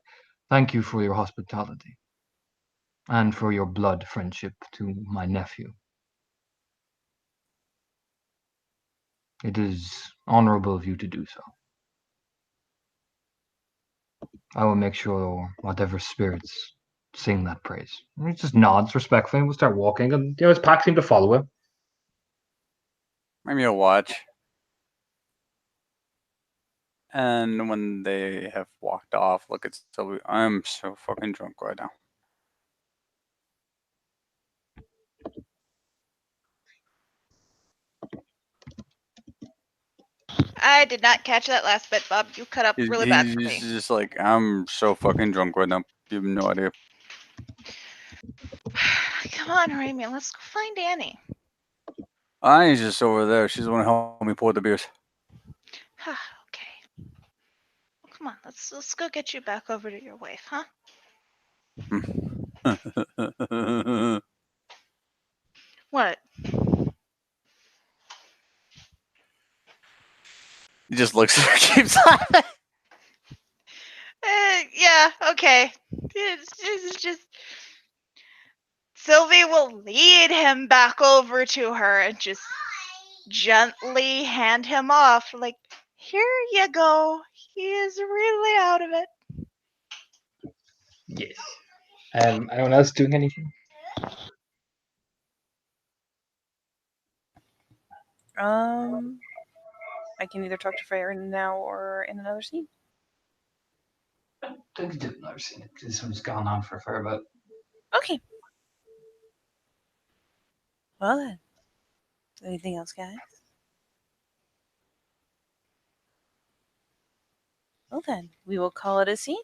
Thank you for your hospitality. And for your blood friendship to my nephew. It is honorable of you to do so. I will make sure whatever spirits sing that praise. And he just nods respectfully and we'll start walking, and his pack seem to follow him. Maybe I'll watch. And when they have walked off, look at Sylvie. I'm so fucking drunk right now. I did not catch that last bit, Bob. You cut up really bad for me. He's just like, I'm so fucking drunk right now. You have no idea. Come on, Remy, let's go find Annie. Annie's just over there. She's the one who helped me pour the beers. Okay. Well, come on, let's go get you back over to your wife, huh? What? He just looks at her, keeps laughing. Yeah, okay. It's just Sylvie will lead him back over to her and just gently hand him off, like, here you go. He is really out of it. Yes. Anyone else doing anything? I can either talk to Freya now or in another scene. Don't do another scene. This one's gone on for a fair bit. Okay. Well then. Anything else, guys? Well then, we will call it a scene.